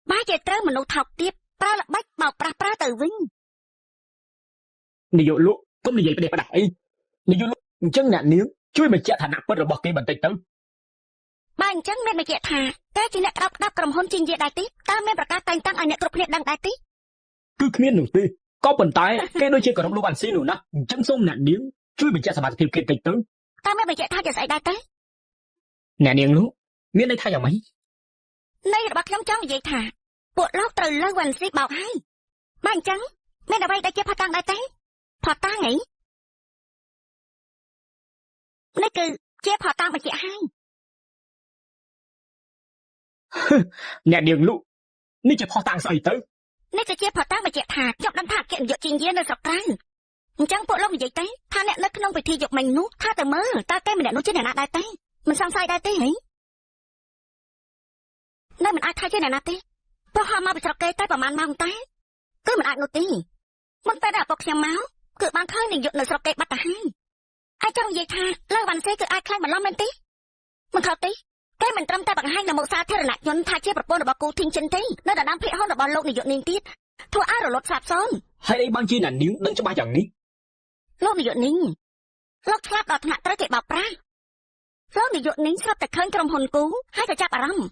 បែរជាត្រូវមនុស្សថោកទាបប្រើល្បិចបោកប្រាស់ប្រើទៅវិញ នាយកលក់កុំនិយាយផ្ដេសផ្ដាស់អីនាយកលក់អញ្ចឹងអ្នកនាងជួយបញ្ជាក់ឋានៈពិតរបស់គេបន្តិចទៅ បើអញ្ចឹងមានបញ្ជាក់ថាតែជាអ្នកក្តាប់ក្រុមហ៊ុនជាយាដែរទេតើមានប្រកាសតែងតាំងឲ្យអ្នកគ្រប់គ្នាដឹងដែរទេ គឺគ្មាននោះទេក៏ប៉ុន្តែគេដូចជាគោរពលោកវ៉ាន់ស៊ីនោះណាអញ្ចឹងសូមអ្នកនាងជួយបញ្ជាក់សមត្ថភាពគេតិចទៅ តើមានបញ្ជាក់ថាជាស្អីដែរទេ អ្នកនាងនោះមានន័យថាយ៉ាងម៉េច ន័យរបស់ខ្ញុំចង់និយាយថាពួកលោកត្រូវលើវ៉ាន់ស៊ីបោកហើយបើអញ្ចឹងមានអ្វីដែលជាផតាំងដែរទេផតាំងអីនេះគឺជាផតាំងបញ្ជាក់ហើយ អ្នកនាងលក់នេះជាផុសតាំងស្អីទៅ នេះគឺជាផតាំងបញ្ជាក់ថាខ្ញុំដឹងថាអគ្គនាយកជាយានៅស្រុកក្រៅអញ្ចឹងពួកលោកនិយាយទេថាអ្នកនៅក្នុងពិធីយកមិញនោះថាទៅមើលតើគេម្នាក់នោះជាអ្នកណាដែរទេមិនសង្ស័យដែរទេហីនៅមិនអាចថាជាអ្នកណាទេព្រោះហៅមកពីស្រុកគេតែប្រហែលម៉ោងតែគឺមិនអាចនោះទេមិនតែដល់ឪពុកខ្ញុំមកគឺបានឃើញនាយកនៅស្រុកគេបាត់ទៅហើយអាចចង់និយាយថាលើវ៉ាន់សេគឺអាចខ្លាចបន្លំមែនទេមិនខុសទេគេមិនត្រឹមតែបង្ហាញនៅមុខសាធារណជនថាជាប្រពន្ធរបស់គូធីងចិនទេនៅដណ្ដើមភាគហ៊ុនរបស់លោកនាយកនាងទៀតធ្វើឲ្យរលត់សាបសូន្យ ហើយអីបានជាអ្នកនាងដឹងច្បាស់យ៉ាងនេះ លោកនាយកនាងលោកឆ្លាប់ដល់ថ្នាក់ត្រូវគេបោកប្រាស់លោកនាយកនាងស្រាប់តែឃើញក្រុមហ៊ុនគូហើយក៏ចាប់អារម្មណ៍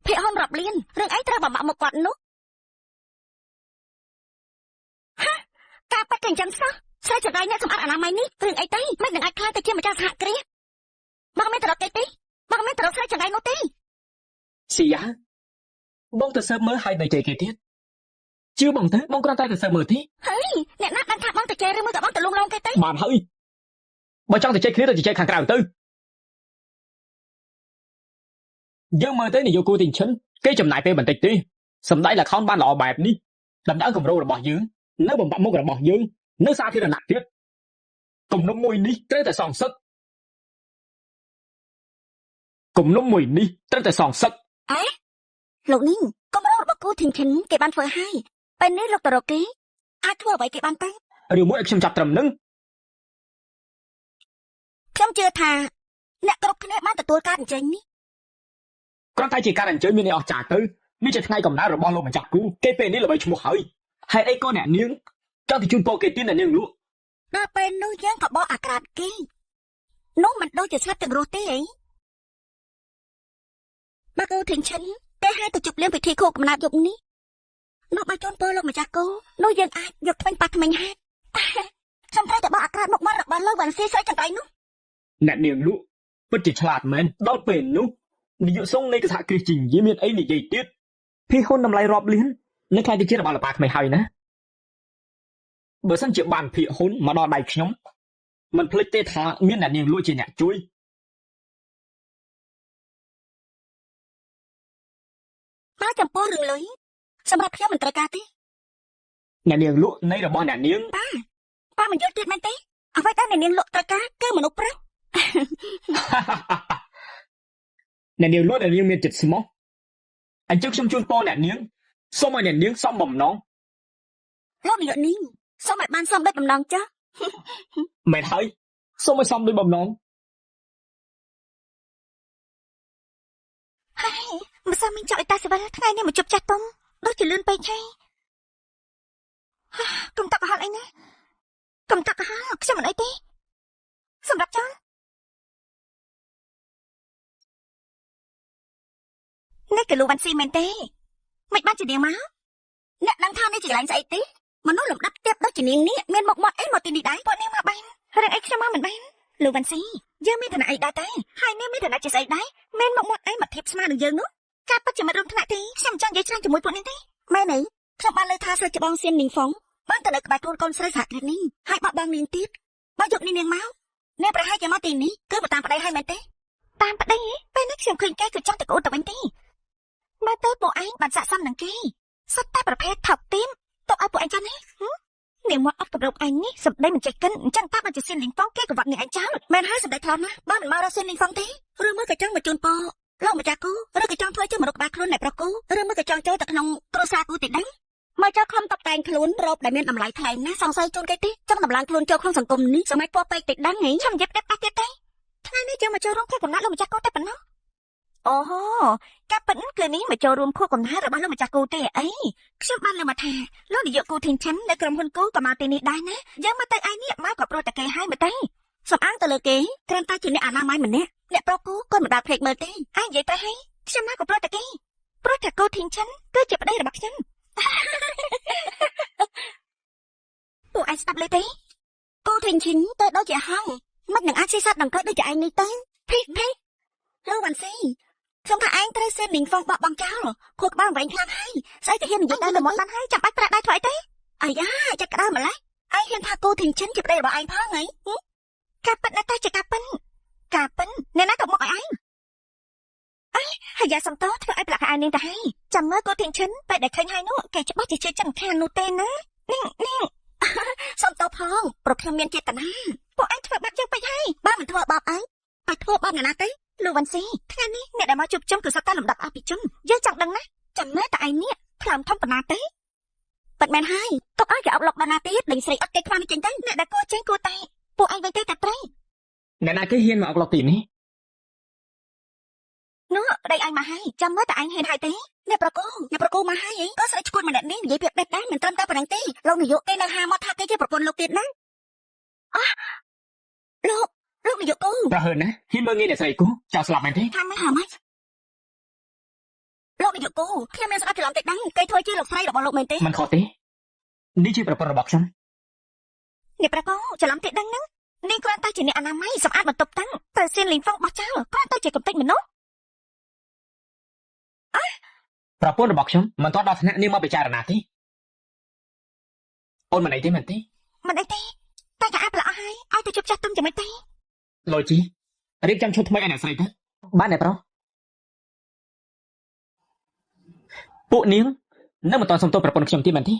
ភាគហ៊ុនរាប់លានរឿងអីត្រូវបំបាក់មុខគាត់នោះហាការប៉ັດកញ្ចឹងសោះស្រីចដៃអ្នកសម្អាតអនាម័យនេះរឿងអីទេមិននឹងអាចខ្លាចទៅជាម្ចាស់សហគ្រាសបងមានត្រកគេទេបងមានត្រកស្រីចដៃនោះទេ ស៊ីយ៉ាបងទៅសើបមើលហើយនៅជ័យគេទៀតជឿបងទៅបងគ្រាន់តែទៅសើបមើលទេ ហើយអ្នកណាដឹងថាបងទៅចែឬមួយក៏បងទៅលងលងគេទេ បានហើយបើចង់ទៅជ័យគ្នាទៅជ័យខាងក្រៅទៅយើងមើលទៅនាយកគូទីងឈិនគេចំណាយពេលបន្តិចទេសម្ដែងល្ខោនបានល្អបែបនេះដំណើរគម្រោងរបស់យើងនៅបំផាក់មុខរបស់យើងនៅសាធារណៈទៀតគំនុំមួយនេះត្រូវតែសងសឹកគំនុំមួយនេះត្រូវតែសងសឹក លោកនេះគម្រោងរបស់គូធីងឈិនគេបានធ្វើហើយពេលនេះលោកតរគេអាចធ្វើអ្វីគេបានទេ ឬមួយឲ្យខ្ញុំចាប់ត្រឹមនឹង ខ្ញុំជឿថាអ្នកគ្រប់គ្នាបានទទួលការអញ្ជើញនេះ គ្រាន់តែជាការអញ្ជើញមានន័យអស្ចារ្យទៅនេះជាថ្ងៃកំណើតរបស់លោកម្ចាស់គូគេពេលនេះល្បីឈ្មោះហើយហេតុអីក៏អ្នកនាងចង់ទៅជូនពរគេទៀតអ្នកនាងលក់ ដល់ពេលនោះយើងក៏បោកអាក្រាតគេនោះមិនដូចជាស្លាប់ទាំងរស់ទេអីបើគូធីងឈិនគេឲ្យទៅជប់លៀងពិធីខួបកំណើតយប់នេះនោះបើជូនពរលោកម្ចាស់គូនោះយើងអាចយកថ្មិញប៉ះថ្មិញហេតុខ្ញុំត្រូវតែបោកអាក្រាតមុខមាត់របស់លោកវ៉ាន់ស៊ីស្រីចង្រៃនោះ អ្នកនាងលក់ពិតជាឆ្លាតមែនដល់ពេលនោះនាយកសង្ឃនៃកថាគ្រីស្ទានយាមានអីនិយាយទៀតភាគហ៊ុនតម្លៃរាប់លាននៅខ្លាចទៅជារបស់លប៉ាថ្មីហើយណាបើសិនជាបានភាគហ៊ុនមកដល់ដៃខ្ញុំមិនភ្លេចទេថាមានអ្នកនាងលក់ជាអ្នកជួយ ហើយចំពោះរឿងលុយសម្រាប់ខ្ញុំមិនត្រូវការទេ អ្នកនាងលក់នៃរបស់អ្នកនាង ប៉ាមិនយល់ទៀតមែនទេអ្វីដែលអ្នកនាងលក់ត្រូវការគឺមនុស្សប្រុស អ្នកនាងលក់អ្នកនាងមានចិត្តស្មោះអញ្ចឹងខ្ញុំជូនពរអ្នកនាងសូមឲ្យអ្នកនាងសំបំណង លោកនាយកនាងសូមឲ្យបានសំដូចបំណងចាស់ មែនហើយសូមឲ្យសំដូចបំណង ម ម្សិលមិញចောက်ឲ្យតាសិវិលថ្ងៃនេះមកជប់ចាស់ទុំដូចជាលឿនពេកហើយកុំតាក់កុហកអីណាកុំតាក់កុហកខ្ញុំមិនអីទេសម្រាប់ចង់នេះគឺលោកវ៉ាន់ស៊ីមែនទេមិនបានជានាងមកអ្នកដឹងថានេះជាកន្លែងស្អីទេមនុស្សលំដាប់ទៀតដូចជានាងនេះមានមុខមាត់អីមកទីនេះដែរពួកនាងមកបានរឿងអីខ្ញុំមកមិនបានលោកវ៉ាន់ស៊ីយើងមានឋានៈអីដែរតែហើយនាងមានឋានៈជាស្អីដែរមានមុខមាត់អីមកធៀបស្មើនឹងយើងនោះការពិតជាមិនរួមថ្នាក់ទេខ្ញុំចង់និយាយច្រើនជាមួយពួកនាងទេមែនទេខ្ញុំបានលើថាស្រីច្បងសៀននីងហ្វុងបានទៅនៅក្បែរខ្លួនកូនស្រីសហគ្រាសនេះហើយបោះបង់នាងទៀតបើយកនាងមកអ្នកប្រហែលជាមកទីនេះគឺមកតាមប្តីហើយមែនទេតាមប្តីពេលនេះខ្ញុំឃើញគេគឺចង់ទៅកូនទៅវិញទេមើលទៅពួកឯងបានស័ក្តិសមនឹងគេសុទ្ធតែប្រភេទថោកទាមទុកឲ្យពួកឯងចាស់ណានាងមកអត់កម្រោបឯងនេះសម្ដីមិនចេះកិនអញ្ចឹងតាបើជាសៀនលីងហ្វុងគេក៏វត្តនាងឯងចោលមែនហើយសម្ដីថ្លន់ណាបើមិនមករកសៀនលីងហ្វុងទេឬមើលក៏ចង់មកជូនពរលោកម្ចាស់គូឬក៏ចង់ធ្វើជាមនុស្សក្បែរខ្លួនអ្នកប្រុសគូឬមើលក៏ចង់ចូលទៅក្នុងគ្រួសារគូទីដឹងមកចូលខ្លំតុបតែងខ្លួនរ៉ូបដែលមានតម្លៃថ្លៃណាស់សង្ស័យជូនគេទេចង់តម្លើងខ្លួនចូលក្នុងសង្គមនេះសម័យពណ៌ពេកតិចដឹងហីខ្ញុំនិយាយផ្ដេសទៀតទេថ្ងៃនេះយើងមកចូលរួមខួបកំណត់លោកម្ចាស់គូតែប៉ុណ្ណោះអូហូការពិតគឺនេះមកចូលរួមខួបកំណត់របស់លោកម្ចាស់គូទេអីខ្ញុំបានលើមកថាលោកនាយកគូធីនឆាន់នៅក្រុមហ៊ុនគូក៏មកទីនេះដែរណាយើងមកទៅឯនេះមកក៏ព្រោះតែគេឲ្យមកទៅសំអាងទៅលើគេគ្រាន់តែជាអ្នកអនាម័យម្នាក់អ្នកប្រុសគូក៏មិនដាល់ភ្លេចមើលទេឯងនិយាយទៅឲ្យខ្ញុំមកក៏ព្រោះតែគេព្រោះតែគូធីនឆាន់គឺជាប្តីរបស់ខ្ញុំពួកឯងស្ដាប់លើទេគូធីនឆាន់ទៅដូចជាហងមិននឹងអាចស៊ីសត្វដង្កូវដូចជាឯងនេះទៅភេលោកវ៉ាន់ស៊ីខ្ញុំថាឯងត្រូវសៀនលីងហ្វុងបោះបង់ចោលខួរក្បាលវែងខ្លាំងហើយស្អីក៏ហ៊ាននិយាយដល់ល្មត់បានហើយចាំបាច់ប្រាក់ដៃធ្វើអីទេអាយ៉ាចិត្តក្តៅម្ល៉េះឯងហ៊ានថាគូធីនឆាន់ជាប្តីរបស់ឯងផងហីការពិតណាស់តែជាការពិនអ្នកណាក៏មកឲ្យឯងហើយយ៉ាសំតោធ្វើឲ្យប្រាក់ឯងនាងទៅហើយចាំមើលគូធីនឆាន់ពេលដែលឃើញហើយនោះគេច្បាស់ជាជឿចិត្តខាននោះទេណានាងសំតោផងប្រខ្ញុំមានចេតនាពួកឯងធ្វើបាបយើងពេកហើយបើមិនធ្វើបាបឯងឲ្យធ្វើបាបអ្នកណាទេលោកវ៉ាន់ស៊ីថ្ងៃនេះអ្នកដែលមកជួបជុំគឺសត្វតែលំដាប់អភិជនយើងចង់ដឹងណាចាំមើលតែឯងនេះខ្លាំងធំប៉ុណ្ណាទេប៉ិតមែនហើយទុកឲ្យគេអុកលុកដល់ណាទៀតដេញស្រីអត់គេខ្វានេះចេញទៅអ្នកដែលគួរចេញគួរតែពួកឯងវិញទេតែត្រីអ្នកណាគេហ៊ានមកអុកឡុកទីនេះនោះដេញឯងមកហើយចាំមើលតែឯងហ៊ានហើយទេអ្នកប្រគូមកហើយក៏ស្រីឈួតម្នាក់នេះនិយាយពាក្យបេះដែរមិនត្រឹមតែប៉ុណ្ណឹងទេលោកនាយកគេនៅហាមកថាគេជាប្រពន្ធលោកទៀតណាលោកនាយកគូប្រហើនណាហ៊ានមើលងាយអ្នកស្រីគូចោលស្លាប់មែនទេថាម៉េចលោកនាយកគូខ្ញុំមានស្ដាប់ច្រឡំតិចដឹងគេធ្វើជាលោកស្រីរបស់លោកមែនទេមិនខុសទេនេះជាប្រពន្ធរបស់ខ្ញុំអ្នកប្រកោច្រឡំតិចដឹងហ្នឹងនេះគ្រាន់តែជាអ្នកអនាម័យសម្អាតបន្ទប់តាំងតែសៀនលីងហ្វុងបោះចោលគ្រាន់តែជាកំតិចមនុស្សប្រពន្ធរបស់ខ្ញុំមិនទាន់ដល់ថ្នាក់នាងមកពិចារណាទេអូនមិនអីទេមែនទេមិនអីទេតែកាប្រឡោះហើយឲ្យទៅជប់ចាស់ទុំចាំមិនទេលូជីរៀបចំឈុតថ្មីឲ្យអ្នកស្រីទៅបានអ្នកប្រុសពួកនាងនៅមិនទាន់សុំទោសប្រពន្ធខ្ញុំទេមែនទេ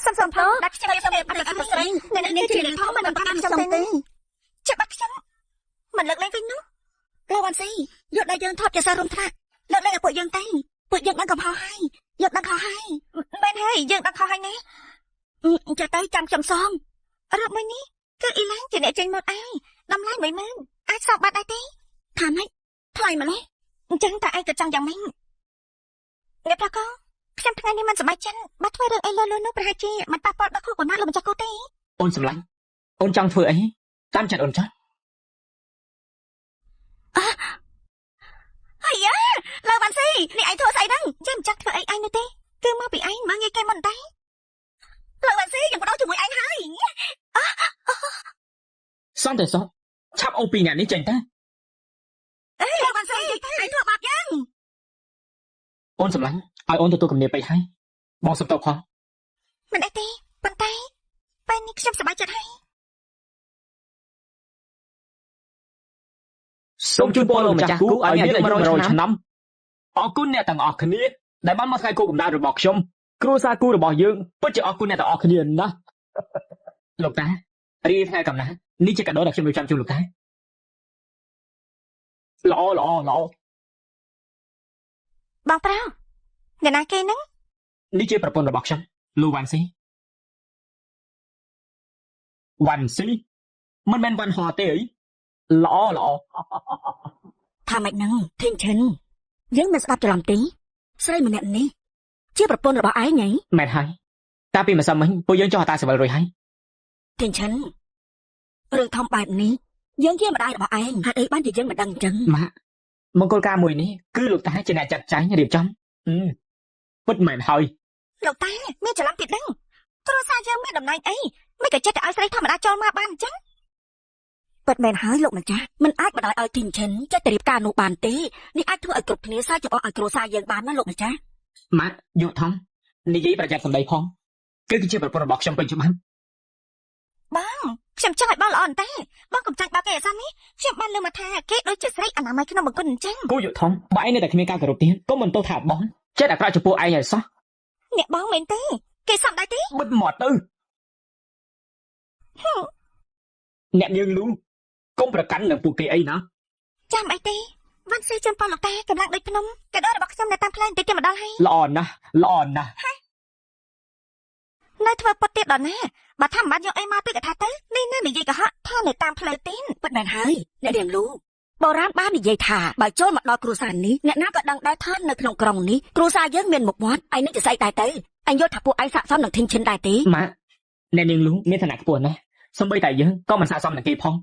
សុំទោសដាក់ខ្ញុំទៅប្រាប់ស្រីអ្នកនាងជាអ្នកធំមិនបានខ្ញុំទេច្បាប់ខ្ញុំមិនលើកលែងវិញនោះលោកវ៉ាន់ស៊ីយកដល់យើងថត់ជាសាររំថ្នាក់លើកលែងឲ្យពួកយើងទៅពួកយើងដឹងកំហុសហើយយើងដឹងខុសហើយមែនហើយយើងដឹងខុសហើយណាចាំទៅចាំខ្ញុំសងរកមួយនេះគឺអ៊ីឡាញជាអ្នកចេញមកឯងតម្លៃ10000អាចសងបាត់ដែរទេថាម៉េចថ្លៃម្ល៉េះអញ្ចឹងតែឯងក៏ចង់យ៉ាងម៉េចអ្នកប្រកោខ្ញុំថ្ងៃនេះមិនសប្បាយចិត្តបាត់ធ្វើរឿងអីលឺនោះប្រហែលជាមិនប៉ះពាល់ដល់គូកំណត់លោកម្ចាស់គូទេអូនសម្លាញ់អូនចង់ធ្វើអីតាមចិត្តអូនចោះអាយ៉ាលោកវ៉ាន់ស៊ីនេះឯងធ្វើស្អីហ្នឹងចាំមិនចង់ធ្វើអីឯងនោះទេគឺមកពីឯងមកងាយគេមិនដែរលោកវ៉ាន់ស៊ីខ្ញុំបដោះជាមួយឯងហើយសន្តិសុខឆាប់អូពីអ្នកនេះចេញទៅលោកវ៉ាន់ស៊ីឯងធ្វើបាបយើងអូនសម្លាញ់ឲ្យអូនទទួលគំនាបពេកហើយបងសុំទោសផងមិនអីទេប៉ុន្តែពេលនេះខ្ញុំសប្បាយចិត្តហើយសូមជូនពរលោកម្ចាស់គូឲ្យមានអាយុ100ឆ្នាំអរគុណអ្នកទាំងអស់គ្នាដែលបានមកថ្ងៃគូកំណើតរបស់ខ្ញុំគ្រួសារគូរបស់យើងពិតជាអរគុណអ្នកទាំងអស់គ្នាណាស់លោកតារីថ្ងៃកំណើតនេះជាកាដូដែលខ្ញុំរៀបចំជូនលោកតាល្អបងប្រៅអ្នកណាគេហ្នឹងនេះជាប្រពន្ធរបស់ខ្ញុំលូវ៉ាន់ស៊ីមិនមែនវ៉ាន់ហោទេអីល្អថាម៉េចហ្នឹងធីនឈិនយើងមិនស្ដាប់ច្រឡំទេ ស្រីម្នាក់នេះជាប្រពន្ធរបស់ឯងហី មែនហើយតាពីម្សិលមិញពួកយើងចុះហតាសិវិលរួចហើយ ធីនឈិនរឿងធំបែបនេះយើងជាម្ដាយរបស់ឯងហេតុអីបានជាយើងមិនដឹងអញ្ចឹង ម៉ាក់មង្គលការមួយនេះគឺលោកតាជាអ្នកចាត់ចែងរៀបចំពិតមែនហើយ លោកតាមានច្រឡំទៀតដឹងគ្រួសារយើងមានតំណែងអីមិនក៏ចិត្តតែឲ្យស្រីធម្មតាចូលមកបានអញ្ចឹងពិតមែនហើយលោកម្ចាស់មិនអាចបណ្ដោយឲ្យធីនឈិនចិត្តតែរៀបការនោះបានទេនេះអាចធ្វើឲ្យគ្រប់គ្នាសើចចំអកឲ្យគ្រួសារយើងបានណាលោកម្ចាស់ ម៉ាក់យុថងនិយាយប្រយ័ត្នសម្ដីផងគឺជាប្រពន្ធរបស់ខ្ញុំពេញច្បាស់ បងខ្ញុំចង់ឲ្យបងល្អអន្តែបងកុំចាញ់បើកគេអសនេះខ្ញុំបានលើមកថាគេដូចជាស្រីអនាម័យក្នុងបង្គន់អញ្ចឹង គូយុថងបើឯងនៅតែគ្មានការគោរពទៀតក៏មិនទោសថាបងចិត្តអាក្រក់ចំពោះឯងឲ្យសោះ អ្នកបងមែនទេគេសំដៅទេ បិទមាត់ទៅអ្នកយើងលូកុំប្រកាន់នឹងពួកគេអីណា ចាំអីទេវ៉ាន់ស៊ីជូនប៉លោកតាកម្លាំងដូចភ្នំកដោរបស់ខ្ញុំនៅតាមផ្លូវបន្តិចទៀតមកដល់ហើយ ល្អណាស់នៅធ្វើពុតទៀតដល់ណាបើថាមិនបានយកអីមកពីកថាទៅនេះនៅនិយាយកុហកថានៅតាមផ្លូវទីនពិតមែនហើយអ្នករៀងលូបុរាណបាននិយាយថាបើចូលមកដល់គ្រួសារនេះអ្នកណាក៏ដឹងដែរថានៅក្នុងក្រុងនេះគ្រួសារយើងមានមុខមាត់ឯនេះจะស្អីដែរទៅឯងយល់ថាពួកឯងស័ក្តិសមនឹងធីនឈិនដែរទេ ម៉ាក់អ្នកនាងលូមានឋានៈខ្ពស់ណាស់សូម្បីតែយើងក៏មិនស័ក្តិសមនឹងគេផង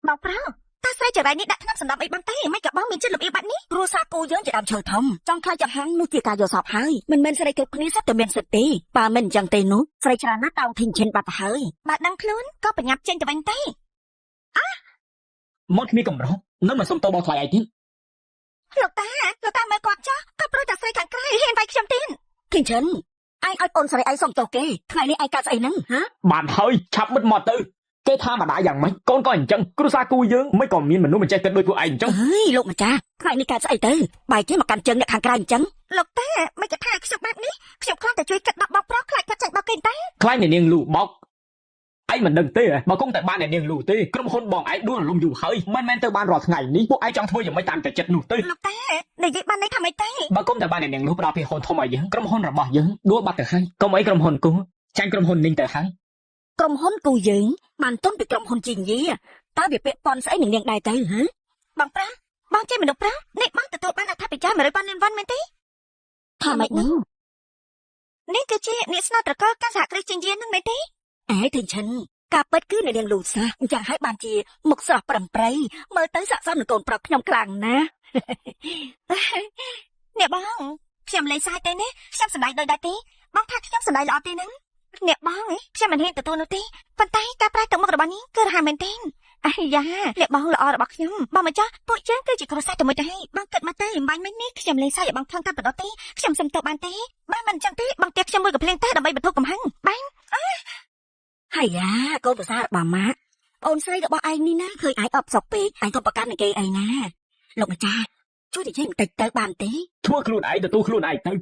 បងប្រោតើស្រីចរៃនេះដាក់ឆ្នាំសម្រាប់អីបានទេមិនក៏បងមានចិត្តលំអៀងបែបនេះគ្រួសារគូយើងជាដើមឈើធំចង់ខ្លាចចំហាំងនោះជាការយកសពហើយមិនមែនស្រីគ្រប់គ្នាសុទ្ធតែមានសិទ្ធិទេបើមិនអញ្ចឹងទេនោះស្រីច្រើនណាស់តោងធីនឈិនបាត់ទៅហើយបើដឹងខ្លួនក៏ប្រញាប់ចេញទៅវិញទេ មកគ្នាកំរោះនឹងមិនសុំតបបងថ្លៃឯងទៀត លោកតាមើលគាត់ចោះក៏ប្រួយតែស្រីខាងក្រៅហ៊ានវាយខ្ញុំទៀតធីនឈិនឯងឲ្យអូនស្រីឯងសុំទោសគេថ្ងៃនេះឯងកាត់ស្អីហ្នឹងហ៎ បានហើយឆាប់បិទមាត់ទៅគេថាម្ដាយយ៉ាងម៉េចកូនក៏អញ្ចឹងគ្រួសារគូយើងមិនក៏មានមនុស្សមិនចេះគិតដូចពួកឯងអញ្ចឹង អើយលោកម្ចាស់ថ្ងៃនេះកាត់ស្អីទៅបែរជាមកកាន់ជើងអ្នកខាងក្រៅអញ្ចឹងលោកតាមិនក៏ថាខ្ញុំបែបនេះខ្ញុំគ្រាន់តែជួយកាត់ដកបោកប្រុសខ្លាចកាត់ចាញ់បោកគេតែ ខ្លាចអ្នកនាងលូបោកឯងមិនដឹងទេបើគង់តែបានអ្នកនាងលូទេក្រុមហ៊ុនបងឯងដួលរលំយូរហើយមិនមែនទៅបានរាល់ថ្ងៃនេះពួកឯងចង់ធ្វើយ៉ាងម៉េចតាមតែចិត្តនោះទេ លោកតានិយាយបានន័យថាម៉េចទេ បើគុំតែបានអ្នកនាងលូផ្ដល់ពីហ៊ុនធំឲ្យយើងក្រុមហ៊ុនរបស់យើងដួលបាត់ទៅហើយកុំអីក្រុមហ៊ុនគូចាញ់ក្រុមហ៊ុននេះទៅហើយ ក្រុមហ៊ុនគូយើងបានទុនពីក្រុមហ៊ុនជីងយីតើវាពាក់ព័ន្ធស្អីនឹងនាងដែរទៅហ៎បងប្រាំបងចេះមនុស្សប្រាំនេះបងទទួលបានអត្ថប្រយោជន៍100ប៉ុណ្ណឹងវ៉ាន់មែនទេថាម៉េចហ្នឹងនេះគឺជាអ្នកស្នាត្រកលការសហគ្រាសជីងយីហ្នឹងមែនទេអេធីនឈិនការពិតគឺអ្នកនាងលូសាអញ្ចឹងហើយបានជាមុខស្រស់ប្រំប្រៃមើលទៅស័ក្តិសមនឹងកូនប្រុសខ្ញុំខ្លាំងណាស់ អ្នកបងខ្ញុំលេងសាយទេណាខ្ញុំសម្ដែងដូចដែរទេបងថាខ្ញុំសម្ដែងល្អទេហ្នឹងអ្នកបងខ្ញុំមិនហ៊ានទទួលនោះទេប៉ុន្តែការប្រាយទឹកមុខរបស់នេះគឺរហ័សមែនទេអាយ៉ាអ្នកបងល្អរបស់ខ្ញុំបងមកចាស់ពួកយើងគឺជាគ្រួសារតែមួយទេបងគិតមកទៅអំបញ្ញមិញនេះខ្ញុំលេងសាយឲ្យបងថងតាមបដទេខ្ញុំសុំទៅបានទេបានមិនអញ្ចឹងទេបងទៀតខ្ញុំមួយកំភ្លៀងតែដើម្បីបន្ធូរកំហឹងបាញ់ហើយយ៉ាកូនប្រសាររបស់ម៉ាក់អូនស្រីរបស់ឯងនេះណាឃើញឯងអបសក់ពេកឯងក៏ប្រកាន់នឹងគេឯណាលោកម្ចាស់ជួយនិយាយបន្តិចទៅបានទេ ធ្វើខ្លួនឯងទទួលខ្លួនឯងទៅ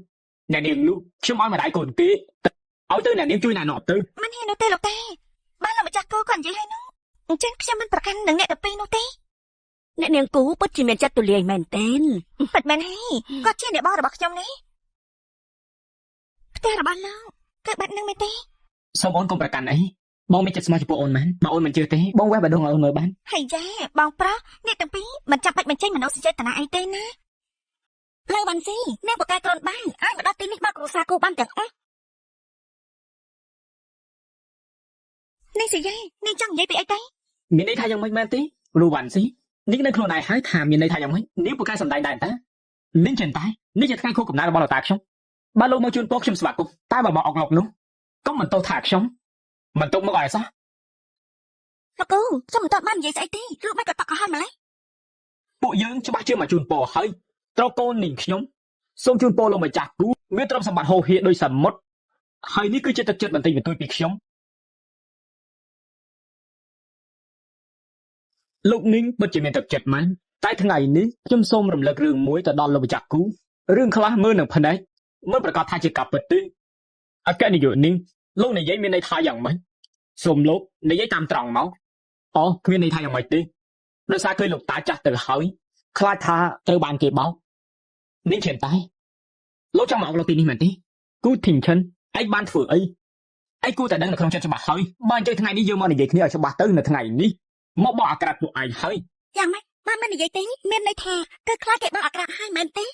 អ្នកនាងលូខ្ញុំឲ្យម្ដាយកូនគេឲ្យទៅអ្នកនាងជួយណែនាំទៅ មិនហ៊ាននោះទេលោកតាបានលោកម្ចាស់គូគាត់និយាយឲ្យនោះអញ្ចឹងខ្ញុំមិនប្រកាន់នឹងអ្នកទៅពីនោះទេអ្នកនាងគូពិតជាមានចិត្តទូលាយមែនទេពិតមែនហើយគាត់ជាអ្នកបងរបស់ខ្ញុំនេះផ្ទះរបស់លោកគឺបាត់នឹងមែនទេ សូមអូនកុំប្រកាន់អីបងមានចិត្តស្មោះចំពោះអូនមែនបើអូនមិនជឿទេបងវេះបដងឲ្យអូនមើលបាន ហើយយ៉ាបងប្រុសអ្នកទាំងពីរមិនចាំបាច់បញ្ចេញមនោសញ្ចេតនាអីទេណាលើវ៉ាន់ស៊ីអ្នកបកកែក្រនបានអាចមកដល់ទីនេះមកគ្រួសារគូបានទាំងអស់នេះសិយាយនេះចង់និយាយពីអីទៅ មានន័យថាយ៉ាងម៉េចមែនទេលូវ៉ាន់ស៊ីនេះនៅខ្លួនឯងហើយថាមានន័យថាយ៉ាងម៉េចនេះពួកកែសម្ដែងដែរតានេះចិនតែនេះជាថ្ងៃខួបកំណើតរបស់លោកតាខ្ញុំបើលោកមកជូនពរខ្ញុំស្វាគមន៍តែបើមកអុកលោកនោះកុំមិនទោសថាខ្ញុំមិនទុកមកឲ្យសោះ លោកគូខ្ញុំមិនតបបាននិយាយស្អីទេលោកមិនក៏តក់ក៏ហើយម្ល៉េះ ពួកយើងច្បាស់ជាមកជូនពរហើយត្រូវកូននាងខ្ញុំសូមជូនពរលោកម្ចាស់គូមានទ្រព្យសម្បត្តិហូរហៀដោយសមុទ្រហើយនេះគឺជាទឹកចិត្តបន្តិចបន្តួចពីខ្ញុំលោកនាងពិតជាមានទឹកចិត្តមែនតែថ្ងៃនេះខ្ញុំសូមរំលឹករឿងមួយទៅដល់លោកម្ចាស់គូរឿងខ្លះមើលនឹងភ្នែកមិនប្រកាសថាជាការពិតទេអគ្គនាយកនាងលោកនិយាយមានន័យថាយ៉ាងម៉េចសូមលោកនិយាយតាមត្រង់មកអូគ្មានន័យថាយ៉ាងម៉េចទេដោយសារឃើញលោកតាចាស់ទៅហើយខ្លាចថាត្រូវបានគេបោកនេះឈិនតែលោកចង់មកអុកលោកទីនេះមែនទេគូធីងឈិនឯងបានធ្វើអីឯងគួរតែដឹងនៅក្នុងចិត្តច្បាស់ហើយបើអញ្ចឹងថ្ងៃនេះយើងមកនិយាយគ្នាឲ្យច្បាស់ទៅនៅថ្ងៃនេះមកបោកអាក្រាតពួកឯងហើយ យ៉ាងម៉េចបានមិននិយាយទេមានន័យថាគឺខ្លាចគេបោកអាក្រក់ហើយមែនទេ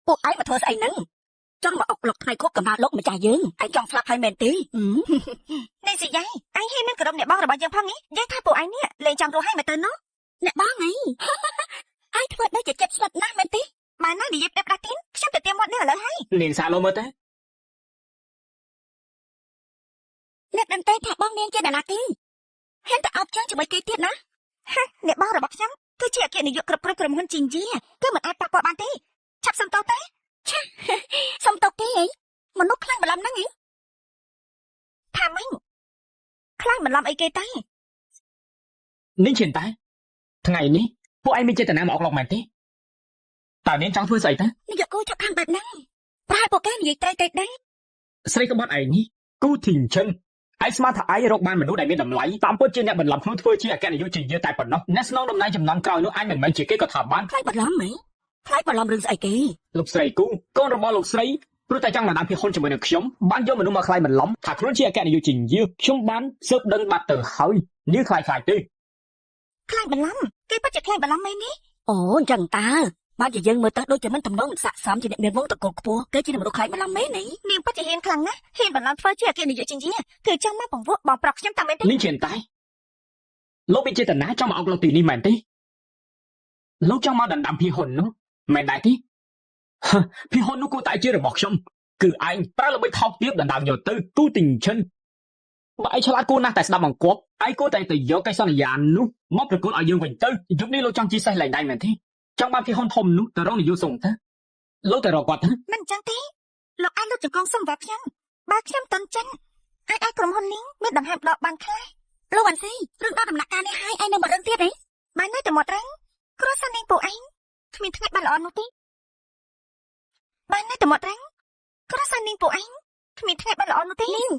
ពួកឯងមកធ្វើស្អីហ្នឹងចង់មកអុកលុកថ្ងៃគ្រប់កំណើតលោកម្ចាស់យើងឯងចង់ស្លាប់ហើយមែនទេនេះសិយាយឯងហ៊ានមានក្រុមអ្នកបងរបស់យើងផងនេះនិយាយថាពួកឯងនេះលេងចង់រស់ហើយមកទៅនោះអ្នកបងអីឯងធ្វើដូចជាចិត្តស្និទ្ធណាស់មែនទេបានណានិយាយប្រាប់ដាស់ទីនខ្ញុំទៅទៀមមាត់នេះឥឡូវហើយ នាងសាលោមើលទៅ អ្នកដឹងទេថាបងនាងជាអ្នកណាទីហ៊ានតែអោបជើងជាមួយគេទៀតណាអ្នកបងរបស់ខ្ញុំគឺជាអគ្គនាយកគ្រប់គ្រងក្រុមហ៊ុនជីងជីគឺមិនអាចប៉ះពាល់បានទេឆាប់សុំទោសទេឆាសុំទោសគេអីមនុស្សខ្លាំងបន្លំហ្នឹងអីថាម៉េចខ្លាំងបន្លំអីគេទេ នាងឈានតែថ្ងៃនេះពួកឯងមានចេតនាមកអុកឡុកមែនទេតើនាងចង់ធ្វើស្អីទៅ នាយកគូចាប់ខាងបែបហ្នឹងប្រហែលពួកគេនិយាយត្រូវទេដែរ ស្រីក្បត់ឯងនេះគូធីងឈិនឯងស្មានថាឯងរកបានមនុស្សដែលមានតម្លៃតាមពិតជាអ្នកបន្លំខ្លួនធ្វើជាអគ្គនាយកជាយាតែប៉ុណ្ណោះអ្នកស្នងតំណែងចំនួនក្រោយនោះឯងមិនមែនជាគេក៏ថាបាន ខ្លាចបន្លំហ៎ខ្លាចបន្លំរឿងស្អីគេ លោកស្រីគូកូនរបស់លោកស្រីព្រោះតែចង់មកតាមពីហ៊ុនជាមួយនឹងខ្ញុំបានយកមនុស្សមកខ្លាយបន្លំថាខ្លួនជាអគ្គនាយកជាយាខ្ញុំបានស៊ើបដឹងបាត់ទៅហើយនាងខ្លាយទេ ខ្លាចបន្លំគេពិតជាខ្លាចបន្លំមែននេះអូអញ្ចឹងតើបានជាយើងមើលទៅដូចជាមិនទំនងមិនស័ក្តិសមជាអ្នកមានវងតកូលខ្ពស់គេជាមនុស្សខ្លាចបន្លំមែននេះនាងពិតជាហ៊ានខ្លាំងណាស់ហ៊ានបន្លំធ្វើជាអគ្គនាយកជាយាគឺចង់មកបង្វក់បងប្រុសខ្ញុំតាមមែនទេ នាងឈានតែលោកមានចេតនាចង់មកអុកឡុកទីនេះមែនទេលោកចង់មកដណ្ដើមពីហ៊ុននោះមែនដែរទេពីហ៊ុននោះគួរតែជារបស់ខ្ញុំគឺឯងប្រើល្បិចថោកទាបដណ្ដើមយកទៅគូទីងឈិនបើឯងឆ្លាតគួរណាស់តែស្ដាប់បង្គាប់ឯងគួរតែយកកិច្ចសន្យានោះមកប្រកួតឲ្យយើងវិញទៅយប់នេះលោកចង់ជិះសេះលែងដៃមែនទេចង់បានពីហ៊ុនធំនោះទៅរកនាយកសុងទៅលោកទៅរកគាត់ទៅ មិនអញ្ចឹងទេលោកអាចលោកចង្គង់សុំvàoខ្ញុំបើខ្ញុំតន់ចិនអាចឲ្យក្រុមហ៊ុននេះមានដង្ហើមដកបានខ្លះលោកអានស៊ីរឿងដល់ដំណាក់កាលនេះហើយឯងនៅមករឿងទៀតហ៎បាននៅតែមកត្រង់គ្រួសារនាងពួកឯងគ្មានថ្ងៃបានល្អនោះទេបាននៅតែមកត្រង់គ្រួសារនាងពួកឯងគ្មានថ្ងៃបានល្អនោះទេនាង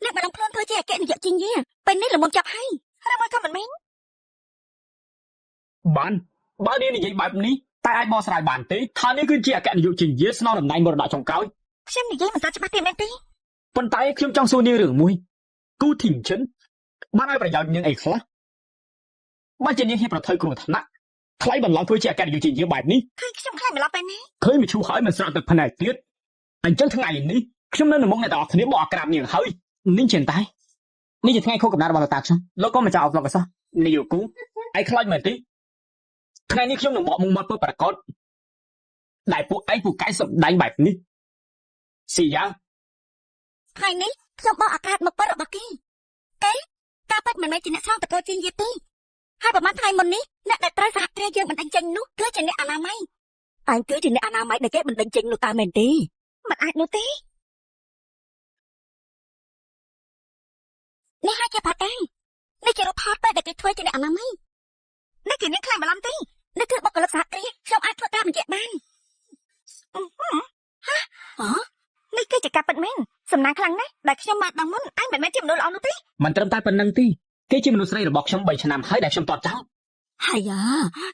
អ្នកបានខ្លួនធ្វើជាអគ្គនាយកជីងយាពេលនេះល្មមចាប់ហើយរំមើលក៏មិនមែន បានបើនាងនិយាយបែបនេះតែអាចបកស្រាយបានទេថានេះគឺជាអគ្គនាយកជាយាស្នងតំណែងមរតកចុងក្រោយ ខ្ញុំនិយាយមិនតាច្បាស់ទេមែនទេ ប៉ុន្តែខ្ញុំចង់សួរនាងរឿងមួយគូធីងឈិនបានឲ្យប្រយោជន៍នាងអីខ្លះបើជានាងហ៊ានប្រថុយគ្រោះថ្នាក់ថ្លៃបន្លំធ្វើជាអគ្គនាយកជាយាបែបនេះ ឃើញខ្ញុំខ្លាចបន្លំពេលនេះ ឃើញមឈូហើយមិនស្រក់ទឹកភ្នែកទៀតអញ្ចឹងថ្ងៃនេះខ្ញុំនៅមុខអ្នកទាំងអស់គ្នាមកអក្រាបនាងហើយនាងឈិនតែនេះជាថ្ងៃខួបកំណើតរបស់លោកតាខ្ញុំលោកក៏មិនចោលអុកឡុកសោះនាយកគូឯងខ្លាចមែនទេថ្ងៃនេះខ្ញុំនឹងបកមុខមាត់ពើប្រកបដែលពួកឯងពូកែសម្ដែងបែបនេះស៊ីយ៉ា ថ្ងៃនេះខ្ញុំបោះអាកាសមកពិតរបស់គេការពិតមិនមែនជាអ្នកស្នងតកោជីងយាទេហើយប្រហែលថ្ងៃមុននេះអ្នកដែលត្រូវសហគ្រាសយើងបណ្ដេញចេញនោះគឺជាអ្នកអនាម័យឯងគឺជាអ្នកអនាម័យដែលគេបណ្ដេញចេញនោះតើមែនទេមិនអាចនោះទេនេះហើយជាផាត់ឯងនេះជារូបថតពេលដែលគេធ្វើជាអ្នកអនាម័យនេះគឺនាងខ្លាំងបន្លំទេនេះគឺបុគ្គលិកសហគ្រាសខ្ញុំអាចធ្វើតាមបញ្ជាក់បាននេះគឺជាការពិតមែនសំណាងខ្លាំងណាស់ដែលខ្ញុំបានដឹងមុនឯងមិនមែនជាមនុស្សល្អនោះទេ មិនត្រឹមតែប៉ុណ្្នឹងទេគេជាមនុស្សស្រីរបស់ខ្ញុំ3ឆ្នាំហើយដែលខ្ញុំតតចោល ហើយ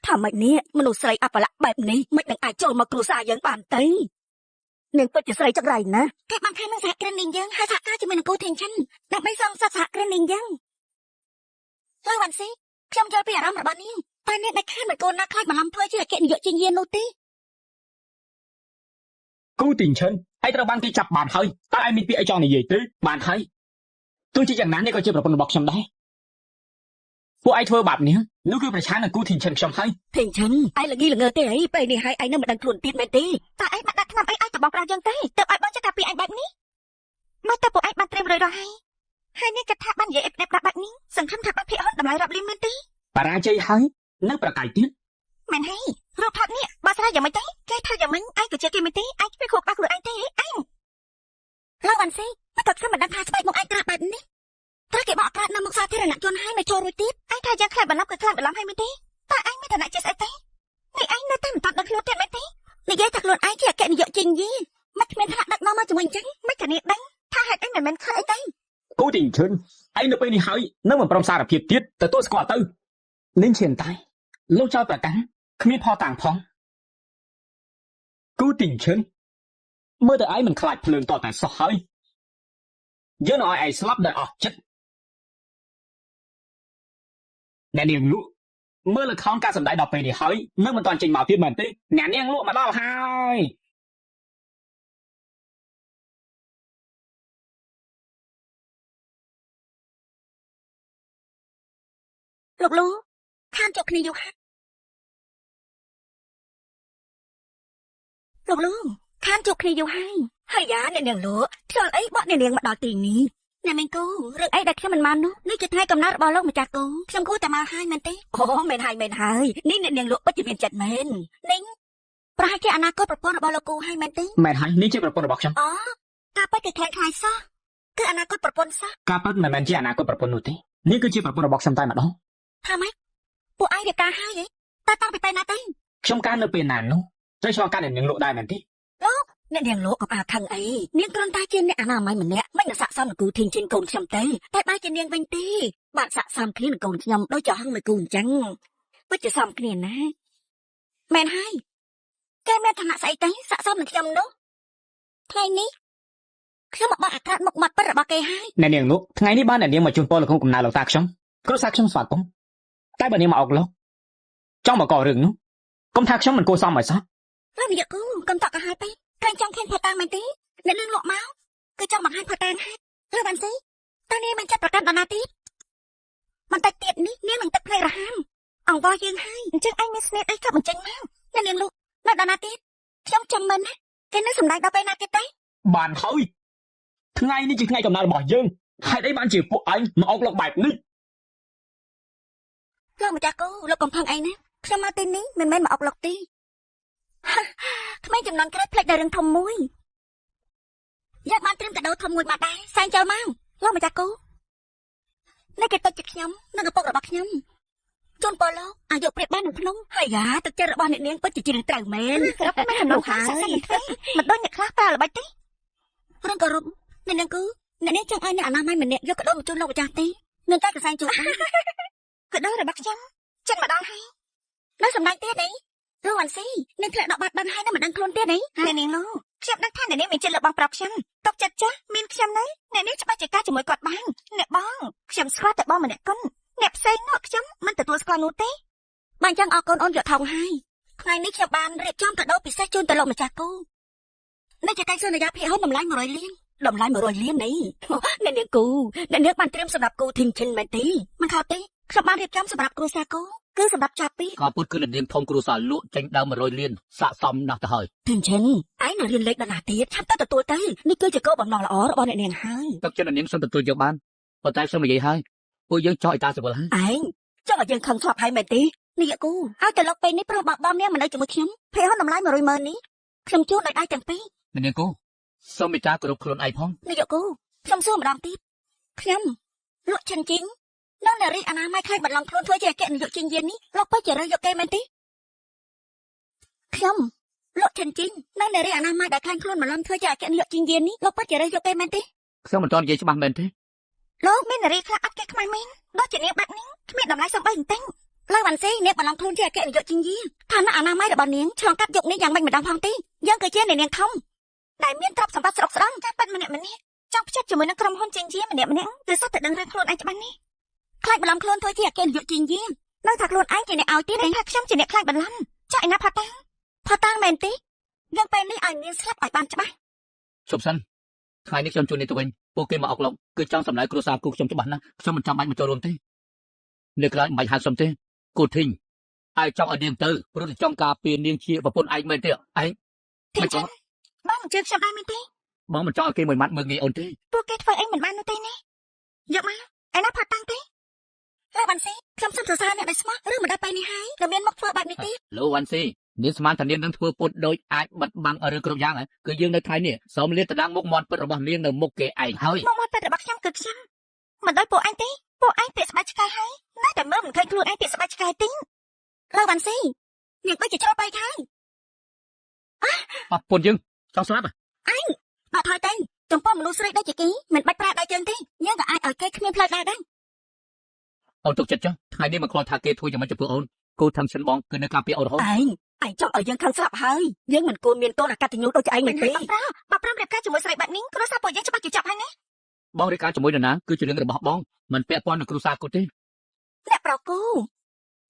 ថាម៉េចនេះមនុស្សស្រីអបលៈបែបនេះមិននឹងអាចចូលមកគ្រួសារយើងបានទេនាងពិតជាស្រីចង្រៃណាស់គេបានខាងនឹងសហគ្រិននាងយើងហើយសហការជាមួយនឹងគូធីងឈិនដើម្បីសងសឹកសហគ្រិននាងយើងលោកវ៉ាន់ស៊ីខ្ញុំយល់ពីអារម្មណ៍របស់នាងតែនាងដែលខានមិនកូនណាខ្លាចបន្លំធ្វើជាអគ្គនាយកជាយាននោះទេ គូទីងឈិនឯងត្រូវបានគេចាប់បានហើយតើឯងមានពាក្យអីចង់និយាយទេបានហើយទោះជាយ៉ាងណានេះក៏ជាប្រពន្ធរបស់ខ្ញុំដែរពួកឯងធ្វើបែបនេះនោះគឺប្រឆាំងនឹងគូធីងឈិនខ្ញុំហើយ ធីងឈិនឯងល្ងីល្ងើទេអីពេលនេះហើយឯងនឹងមិនដឹងខ្លួនទៀតមែនទេតើឯងបានដាក់ឆ្នាំអីឲ្យតបងប្រាប់យើងទេទៅឲ្យបងចុះការពីឯងបែបនេះមកតែពួកឯងបានត្រៀមរួចរាល់ហើយនេះគិតថាបាននិយាយអេបបែបនេះសង្ឃឹមថាបានភាកហ៊ុនតម្លៃរាប់លានមែនទេ បរាជ័យហើយនៅប្រកាយទៀត មែនហើយរូបថតនេះបើស្រាយយ៉ាងម៉េចទេគេថាយ៉ាងម៉េចឯងក៏ជាគេមែនទេឯងពេលខួបបាក់ខ្លួនឯងទេឯងលោកវ៉ាន់ស៊ីមកទៅខ្ញុំមិនដឹងថាស្បែកមកឯងក្រាបបែបនេះត្រូវគេបកក្រាបនៅមុខសាធារណជនហើយមកចូលរួចទៀតឯងថាយ៉ាងខ្លាំងបន្លំគឺខ្លាំងបន្លំហើយមែនទេតើឯងមានឋានៈជាស្អីទេនេះឯងនៅតែមិនតាន់ដឹងខ្លួនទៀតមែនទេនិយាយថាខ្លួនឯងជាអគ្គនាយកជីងយីមិនគ្មានឋានៈដឹកនាំមកជាមួយអញ្ចឹងមិនក៏នេះដឹងថាហេតុអីមិនមែនខ្លាំងអីទេ គូទីងឈិនឯងនៅពេលនេះហើយនៅមិនព្រមសារភាពទៀតទទួលស្គាល់ទៅនាងឈិនតែលោកចោលប្រកាសគ្មានផលតាំងផងគូទីងឈិនមើលទៅឯងមិនខ្លាចភ្លើងតតែសោះហើយយើងនឹងឲ្យឯងស្លាប់ដោយអស់ចិត្តអ្នកនាងលក់ មើលលខោនការសម្ដែងដល់ពេលនេះហើយនៅមិនទាន់ចេញមកទៀតមែនទេអ្នកនាងលក់មកដល់ហើយ លោកលូខានជាប់គ្នាយូរហើយលោកលូខានជាប់គ្នាយូរហើយយ៉ាអ្នកនាងលក់ខ្យល់អីបក់អ្នកនាងមកដល់ទីនេះអ្នកមែនគូរឿងអីដែលខ្ញុំមិនបាននោះនេះជាថ្ងៃកំណើតរបស់លោកម្ចាស់គូខ្ញុំគូតែមកហើយមែនទេអូមែនហើយនេះអ្នកនាងលក់ពិតជាមានចិត្តមែននេះប្រហែលជាអនាគតប្រពន្ធរបស់លោកគូហើយមែនទេ មែនហើយនេះជាប្រពន្ធរបស់ខ្ញុំ អូការពិតគឺคล้ายៗសោះគឺអនាគតប្រពន្ធសោះ ការពិតមិនមែនជាអនាគតប្រពន្ធនោះទេនេះគឺជាប្រពន្ធរបស់ខ្ញុំតែម្ដង ថាម៉េចពួកឯងរៀបការហើយហ៎តើតាំងពីពេលណាទៅ ខ្ញុំការនៅពេលណានោះត្រូវឆ្លងកាត់អ្នកនាងលក់ដែរមែនទេ លោកអ្នកនាងលោកក៏អាខឹងអីនាងគ្រាន់តែជាអ្នកអនាម័យម្នាក់មិននឹងស័ក្តិសមនឹងគូធីងជិនកូនខ្ញុំទេតែបែរជានាងវិញទេបានស័ក្តិសមគ្នានឹងកូនខ្ញុំដូចចោះហឹងមួយគូអញ្ចឹងពិតជាសមគ្នាណាមែនហើយគេមានឋានៈស្អីទេស័ក្តិសមនឹងខ្ញុំនោះថ្ងៃនេះខ្ញុំមកបកអាក្រាតមុខមាត់ពិតរបស់គេហើយ អ្នកនាងលក់ថ្ងៃនេះបានអ្នកនាងមកជូនពរលោកក្នុងកំណើតលោកតាខ្ញុំគ្រួសារខ្ញុំស្វាគមន៍តែបើនាងមកអុកលោកចង់មកករឿងនោះកុំថាខ្ញុំមិនគួរសមឲ្យសោះ លោកនាយកគូកុំតក់ទៅហើយពេកក្រែងចង់ឃើញផតាំងមែនទេអ្នកនាងលក់មកគឺចង់បង្ហាញផតាំងហើយលើបានស៊ីតើនាងមិនចាត់ប្រកាន់ដល់ណាទៀតបន្តិចទៀតនេះនាងនឹងទឹកភ្នែករហាមអង្វរយើងហើយអញ្ចឹងឯងមានស្នេហ៍អីក៏បញ្ចេញមកអ្នកនាងលក់នៅដល់ណាទៀតខ្ញុំចាំមិនណាគេនៅសម្ដែងដល់ពេលណាទៀតទេ បានហើយថ្ងៃនេះជាថ្ងៃកំណើតរបស់យើងហេតុអីបានជាពួកឯងមកអុកលោកបែបនេះ លោកម្ចាស់គូលោកកំផឹងអីណាខ្ញុំមកទីនេះមិនមែនមកអុកលោកទេថ្មីចំនួនក្រោយផ្លេចដល់រឿងធំមួយយកបានត្រៀមកាដូធំមួយបាត់ដែរសែងចូលមកលោកម្ចាស់គូនេះគេទុកចិត្តខ្ញុំនិងឪពុករបស់ខ្ញុំជូនពរលោកអាយុព្រាបបាននឹងភ្នំហើយយ៉ាទឹកចិត្តរបស់អ្នកនាងពិតជាជ្រៅត្រូវមែនស្រាប់មែននោះហើយមិនដូចអ្នកខ្លះប្រើល្បិចទេរឿងគោរពអ្នកនាងគូអ្នកនាងចង់ឲ្យអ្នកអនាម័យម្នាក់យកកាដូមកជូនលោកម្ចាស់ទេនឹងតែកសែងជួបដែរកាដូរបស់ខ្ញុំចិត្តមកដល់ហើយនៅសម្ដែងទៀតអីលោកអានស៊ីនាងធ្លាក់ដកបាត់បានហើយនៅមិនដឹងខ្លួនទៀតអីអ្នកនាងលោកខ្ញុំដឹងថាអ្នកនាងមានចិត្តលើបងប្រុសខ្ញុំຕົកចិត្តចាស់មានខ្ញុំនៅអ្នកនាងច្បាស់ជាការជាមួយគាត់បានអ្នកបងខ្ញុំស្គាល់តែបងម្នាក់គុណអ្នកផ្សេងនោះខ្ញុំមិនទទួលស្គាល់នោះទេបើអញ្ចឹងអរគុណអូនយកថងហើយថ្ងៃនេះខ្ញុំបានរៀបចំកាដូពិសេសជូនទៅលោកម្ចាស់គូនេះជាកិច្ចសន្យាភាគហ៊ុនតម្លៃ100លានតម្លៃ100លាននេះអ្នកនាងគូអ្នកនាងបានត្រៀមសម្រាប់គូធីងឈិនមែនទេមិនខុសទេខ្ញុំបានរៀបចំសម្រាប់គ្រួសារគូគឺសម្រាប់ចាប់ពី ក៏ពុតគឺនាងធំគ្រួសារលក់ចេញដើម100លានស័កសមណាស់ទៅហើយ ធីងឈិនឯងនៅរៀនលេខដល់ណាទៀតឆាប់ទៅទទួលទៅនេះគឺជាគោលបំណងល្អរបស់អ្នកនាងហើយ ទឹកចិត្តនាងខ្ញុំទទួលយកបានប៉ុន្តែខ្ញុំនិយាយហើយពួកយើងចោះឲ្យតាសវលហើយ ឯងចង់ឲ្យយើងខឹងឆ្លាប់ហើយមែនទេនេះយាយគូហើយទៅលោកពេលនេះប្រុសបបនាងមិននៅជាមួយខ្ញុំភ័យហ៊ុនតម្លៃ100,000នេះខ្ញុំជូនឲ្យឯងទាំងពីរ នាងគូសូមមេត្តាគោរពខ្លួនឯងផង នេះយាយគូខ្ញុំសួរម្ដងទៀតខ្ញុំលក់ចិនជីងនៅនារីអនាម័យខ្លាចបន្លំខ្លួនធ្វើជាអគ្គនាយកជីងយាននេះលោកពិតជារើសយកគេមែនទេខ្ញុំលក់ចិនជីងនៅនារីអនាម័យដែលខ្លាចខ្លួនបន្លំធ្វើជាអគ្គនាយកជីងយាននេះលោកពិតជារើសយកគេមែនទេ ខ្ញុំមិនទាន់និយាយច្បាស់មែនទេ លោកមាននារីខ្លះអត់គេខ្មាស់មែនដូចជានាងបាត់នេះគ្មានតម្លៃសំបីបន្តិចលើវ៉ាន់ស៊ីនាងបន្លំខ្លួនជាអគ្គនាយកជីងយានឋានៈអនាម័យរបស់នាងឆ្លងកាត់យុគនេះយ៉ាងមិនម្ដងផងទេយើងគឺជានាងធំដែលមានទ្រព្យសម្បត្តិស្រុកស្ដងតែប៉ិតម្នាក់ចង់ផ្ចិតជាមួយនឹងក្រុមហ៊ុនជីងយានម្នាក់គឺសុទ្ធតែដឹងរឿងខ្លួនឯងច្បាស់នេះខ្លាចបន្លំខ្លួនធ្វើជាអគ្គនាយកជីងយាននៅថាខ្លួនឯងជាអ្នកឲ្យទៀតឯងថាខ្ញុំជាអ្នកខ្លាចបន្លំចាក់ឯណាផតាំងមែនទេយើងពេលនេះឲ្យនាងស្លាប់ឲ្យបានច្បាស់ ជប់សិនថ្ងៃនេះខ្ញុំជួននេះទៅវិញពួកគេមកអុកឡុកគឺចង់សម្លាយគ្រួសារគូខ្ញុំច្បាស់ណាស់ខ្ញុំមិនចាំបាច់មកចូលរួមទេនៅក្រៅមិនបាច់ហៅខ្ញុំទេគូធីងឯងចង់ឲ្យនាងទៅព្រោះតែចង់ការពារនាងជាប្រពន្ធឯងមែនទេឯងមិនចង់ បងមិនជឿខ្ញុំដែរមែនទេ បងមិនចង់ឲ្យគេមួយម៉ាត់មើលងាយអូនទេ ពួកគេធ្វើអីមិនបាននោះទេណាយកមកឯណាផាត់តាំងទេលើបានស៊ីខ្ញុំសុំសរសើរអ្នកដែលស្មោះឬមិនដល់ពេលនេះហើយនៅមានមកធ្វើបែបនេះទេ លោកវ៉ាន់ស៊ីនាងស្មានថានាងនឹងធ្វើពុតដូចអាចបិទបាំងរឿងគ្រប់យ៉ាងគឺយើងនៅថ្ងៃនេះសូមលាតត្រដាងមុខមាត់ពិតរបស់នាងនៅមុខគេឯងហើយ មកពិតរបស់ខ្ញុំគឺខ្ញុំមិនដោយពួកឯងទេពួកឯងពាក្យស្បែកឆ្កែហើយណាតែមើលមិនឃើញខ្លួនឯងពាក្យស្បែកឆ្កែទេលើបានស៊ីនាងបីជាច្រត់បែកហើយ អពុនយើងចង់ស្លាប់ ឯងបាត់ថយទៅចំពោះមនុស្សស្រីដូចជាគេមិនបាច់ប្រើដៃជើងទេយើងក៏អាចឲ្យគេគ្មានផ្លូវដែរ អូនទុកចិត្តចុះថ្ងៃនេះមិនខ្លាចថាគេធ្វើយ៉ាងម៉េចចំពោះអូនគូថឹងឈិនបងគឺនៅការពារអូនរហូត ឯងចង់ឲ្យយើងខឹងស្លាប់ហើយយើងមិនគួរមានទោសអកតញ្ញូដូចឯងមែនទេបើប្រាំរៀបការជាមួយស្រីបែបនេះគ្រួសារពួកយើងច្បាស់ជាចាប់ហើយណា បងរៀបការជាមួយនរណាគឺជារឿងរបស់បងមិនពាក់ព័ន្ធនឹងគ្រួសារគាត់ទេ អ្នកប្រគូ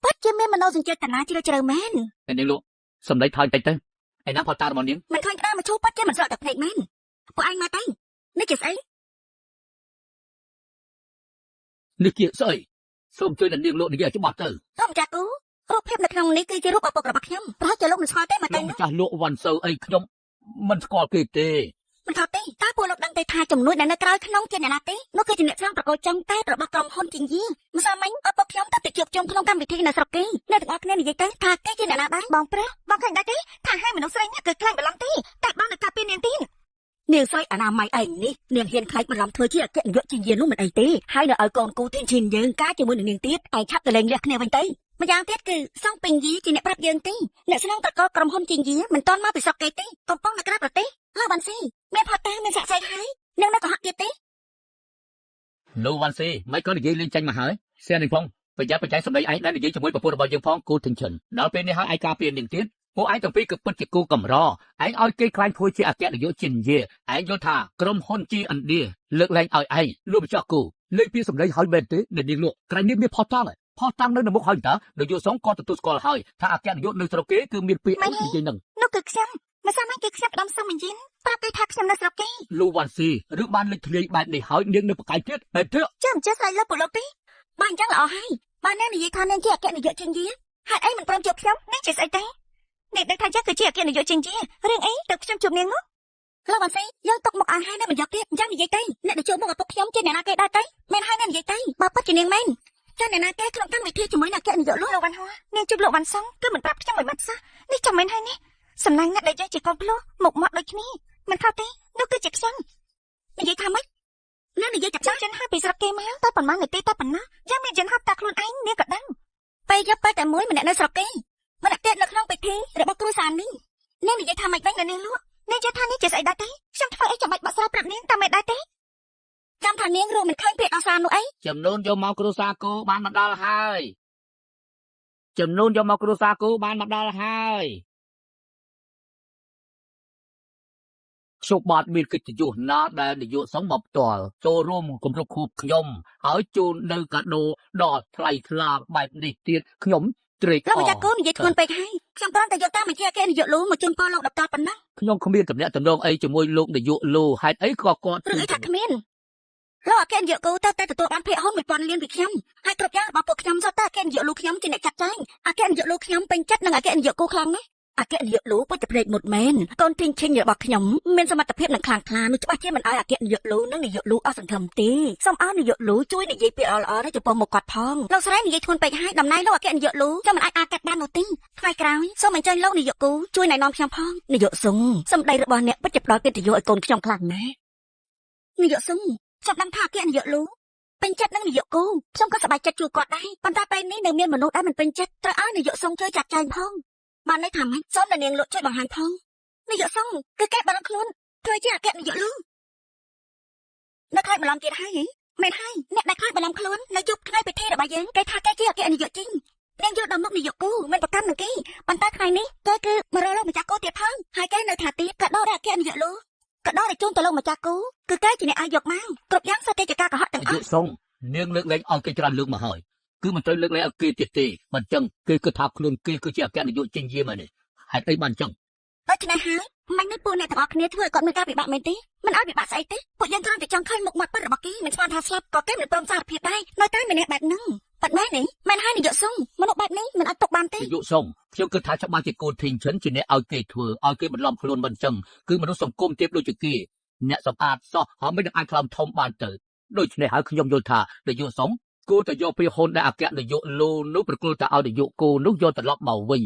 ពិតជាមានមនោសញ្ចេតនាជ្រាលជ្រៅមែន អ្នកនាងលក់សម្ដីថយតិចទៅឯណាផតារបស់នាង មិនឃើញក្តារមកឈូពិតជាមិនស្រកតែភ្នែកមែនពួកឯងមកទៅនេះជាស្អី នេះជាស្អីសូមជួយអ្នកនាងលក់និយាយឲ្យច្បាស់ទៅ លោកម្ចាស់គូរូបភាពនៅក្នុងនេះគឺជារូបឪពុករបស់ខ្ញុំប្រហែលជាលោកមិនស្គាល់ទេមក លោ ទៅ កម្ចាស់លក់វ៉ាន់សូវអីខ្ញុំមិនស្គាល់គេទេ មិនថតទេតើពួកលោកដឹងទេថាចំនួនដែលនៅក្រៅក្នុងជាអ្នកណាទេនោះគឺជាអ្នកឆ្លងប្រកួតចំតែរបស់ក្រុមហ៊ុនជាយាម្សិលមិញឪពុកខ្ញុំទៅជួបជុំក្នុងកម្មវិធីនៅស្រុកគេអ្នកទាំងអស់គ្នានិយាយទៅថាគេជាអ្នកណាដែរបងប្រុសបងឃើញដែរទេថាឲ្យមនុស្សស្រីនេះគឺខ្លាចបន្លំទេតែបងនៅកាពីនាងទៀតនាងស្រីអនាម័យឯងនេះនាងហ៊ានខ្លាចបន្លំធ្វើជាអគ្គនាយកជាយានោះមិនអីទេហើយនៅឲ្យកូនគូទីឈិនយើងការជាមួយនឹងនាងទៀតឯងឆាប់ទៅលេងលះគ្នាវិញទៅម្យ៉ាងទៀតគឺសងពេញយីជាអ្នកប្រាប់យើងទេអ្នកស្នងតកក្រុមហ៊ុនជាយាមិនទាន់មកពីស្រុកគេទេកំពុងនៅក្រៅប្រទេសហើយបានស៊ីមានផាតាមានសាក់សៃហើយនឹងនៅកុហកទៀតទេ លោកវ៉ាន់ស៊ីមិនក៏និយាយលេងចាញ់មកហើយសៀននឹងផងប្រយ័ត្នបច្ច័យសម្ដីឯងដែលនិយាយជាមួយប្រពន្ធរបស់យើងផងគូទិញឈិនដល់ពេលនេះហើយឯងការពារនាងទៀតពួកឯងទាំងពីរគឺពិតជាគូកំរឯងឲ្យគេខ្លាញ់ធ្វើជាអគ្គនាយកជាយាឯងយល់ថាក្រុមហ៊ុនជីឥណ្ឌាលើកលែងឲ្យឯងលោកម្ចាស់គូលេខពីសម្ដីឲ្យមែនទេនាងលក់ក្រែងនេះមានផុសតាំងនៅមុខហើយតានយោសងក៏ទទួលស្គាល់ហើយថាអគ្គនាយកនៅស្រុកគេគឺមានពាក្យអីនិយាយនឹង នោះគឺខ្ញុំម្សិលមិញគឺខ្ញុំផ្ដំសុំបញ្ជីនប្រាប់គេថាខ្ញុំនៅស្រុកគេ លោកវ៉ាន់ស៊ីឬបានលេចធ្លាយបែបនេះហើយនាងនៅប្រកែកទៀតបែបទេ ចាំមិនចេះស្អីលើពលលោកទេបើអញ្ចឹងល្អហើយបើអ្នកនិយាយថានាងជាអគ្គនាយកជាយាហេតុអីមិនព្រមជួបខ្ញុំនាងជាស្អីទេអ្នកដឹងថាចាស់គឺជាអគ្គនាយកជាយារឿងអីទៅខ្ញុំជួបនាងមកលោកបានស្អីយើងទុកមកឲ្យហើយនៅមិនយកទៀតអញ្ចឹងនិយាយទៅអ្នកទៅជួបមកឪពុកខ្ញុំជាអ្នកណាគេដែរទៅមែនហើយអ្នកនិយាយទៅបើពិតជានាងមែនចាអ្នកណាគេក្នុងកម្មវិធីជាមួយនឹងអគ្គនាយកលោកវ៉ាន់ហួរនាងជួបលោកវ៉ាន់សុងគឺមិនប្រាប់ខ្ញុំឲ្យមិនសោះនេះចាំមែនហើយនេះសំណាងអ្នកដែលយើងជាកូនភ្លោះមុខមាត់ដូចគ្នាមិនខុសទេនោះគឺជាខ្ញុំនិយាយថាម៉េចអ្នកនិយាយចាប់ចិនហើយពីស្រុកគេមកតែប៉ុន្មាននាទីតែប៉ុណ្ណាយ៉ាងមានយន្តហោះតាខ្លួនឯងនាងក៏ដឹងពេលយកពេលតែមួយម្នាក់នៅស្រុកគេម្នាក់ទៀតនៅក្នុងពិធីរបស់គ្រួសារនេះនាងនិយាយថាម៉េចវិញនាងលក់នាងជឿថានេះជាស្អីដែរទេខ្ញុំធ្វើអីចាំបាច់បកស្រាយប្រាប់នាងតែមិនដែរទេចាំថានាងរកមិនឃើញពាក្យអសារនោះអី ចំនួនយកមកគ្រួសារគូបានមកដល់ហើយចំនួនយកមកគ្រួសារគូបានមកដល់ហើយខ្ញុំបាទមានកិត្តិយសណាស់ដែលនាយកសង្ឃមកផ្ទាល់ចូលរួមគម្រប់ខួបខ្ញុំហើយជូននៅកាដូដល់ថ្លៃថ្លាបែបនេះទៀតខ្ញុំត្រេកអ លោក រ ម្ចាស់គូនិយាយធ្ងន់ពេកហើយខ្ញុំគ្រាន់តែយកតាមបញ្ជាអគ្គនាយកលោកមកជូនពរលោកដល់ប៉ុណ្ណឹង ខ្ញុំគ្មានតំណែងតំណងអីជាមួយលោកនាយកលោកហេតុអីក៏គាត់ ឬថាគ្មានលោកអគ្គនាយកគូទៅតែទទួលបានភាគហ៊ុន 1000 លានពីខ្ញុំហើយគ្រប់យ៉ាងរបស់ពួកខ្ញុំសុទ្ធតែអគ្គនាយកលោកខ្ញុំជាអ្នកចាត់ចែងអគ្គនាយកលោកខ្ញុំពេញចិត្តនឹងអគ្គនាយកគូខ្លាំងណាស់អគ្គនាយកលោកពិតជាភ្នែកមុតមែនកូនទីងឈិញរបស់ខ្ញុំមានសមត្ថភាពនឹងខ្លាំងក្លានោះច្បាស់ជាមិនឲ្យអគ្គនាយកលោកនិងនាយកលោកអស់សង្ឃឹមទេសូមឲ្យនាយកលោកជួយនិយាយពាក្យល្អៗទៅចំពោះមុខគាត់ផងលោកស្រីនិយាយធ្ងន់ពេកហើយតំណែងលោកអគ្គនាយកលោកខ្ញុំមិនអាចកាត់បាននោះទេថ្ងៃក្រោយសូមអញ្ជើញលោកនាយកគូជួយណែនាំខ្ញុំផងនាយកសុងសម្ដីរបស់អ្នកពិតជាផ្ដល់កិត្តិយសឲ្យកូនខ្ញុំខ្លាំងណាស់នាយកសុងខ្ញុំដឹងថាអគ្គនាយកលោកពេញចិត្តនឹងនាយកគូខ្ញុំក៏សប្បាយចិត្តជួបគាត់ដែរប៉ុន្តែពេលនេះនៅមានមនុស្សដែលមិនពេញចិត្តត្រូវឲ្យនាយកសុងជួយចាត់ចែងផងបានន័យថាម៉េចសូមតែនាងលោកជួយបង្ហាញផងនាយកសុងគឺគេបារម្ភខ្លួនធ្វើជាអគ្គនាយកលោកនៅខ្លាចបន្លំទៀតហើយមែនហើយអ្នកដែលខ្លាចបន្លំខ្លួននៅជប់ថ្ងៃពិធីរបស់យើងគេថាគេជាអគ្គនាយកជីងនាងយកដល់មុខនាយកគូមិនប្រកាន់នឹងគេប៉ុន្តែថ្ងៃនេះគេគឺមករកលោកម្ចាស់គូទៀតផងហើយគេនៅថាទៀតក៏ដោអគ្គនាយកលោកក៏ដោតែជូនទៅលោកម្ចាស់គូគឺគេជាអ្នកឲ្យយកមកគ្រប់យ៉ាងសុទ្ធតែជាការកុហកទាំងអ នាយ ស់ កសុងនាងលើកលែងឲ្យគេច្រើនលើកមកហើយគឺមិនត្រូវលើកលែងឲ្យគេទៀតទេមិនអញ្ចឹងគេគិតថាខ្លួនគេគឺជាអគ្គនាយកចេញយាមហ្នឹងហេតុអីបានអញ្ចឹង ដូច្នេះហើយមិននេះពួកអ្នកទាំងអស់គ្នាធ្វើឲ្យគាត់មានការពិបាកមែនទេមិនឲ្យពិបាកស្អីទេពួកយើងគ្រាន់តែចង់ឃើញមុខមាត់ពិតរបស់គេមិនស្មានថាស្លាប់ក៏គេមិនព្រមសារភាពដែរនៅតែម្នាក់បែបហ្នឹងប៉ិតមែនទេមែនហើយនាយកសុងមនុស្សបែបនេះមិនអាចទុកបានទេ នាយកសុងខ្ញុំគិតថាច្បាស់ជាកូនធីងឈិនជាអ្នកឲ្យគេធ្វើឲ្យគេបន្លំខ្លួនមិនអញ្ចឹងគឺមនុស្សសង្គមទៀតដូចជាគេអ្នកសម្អាតសោះហើយមិនអាចខ្លាំធំបានទៅដូច្នេះហើយខ្ញុំយល់ថានាយកសុងគួរតែយកពីហ៊ុនដែលអគ្គនាយកលោកនោះប្រគល់ទៅឲ្យនាយកគោនោះយកត្រឡប់មកវិញ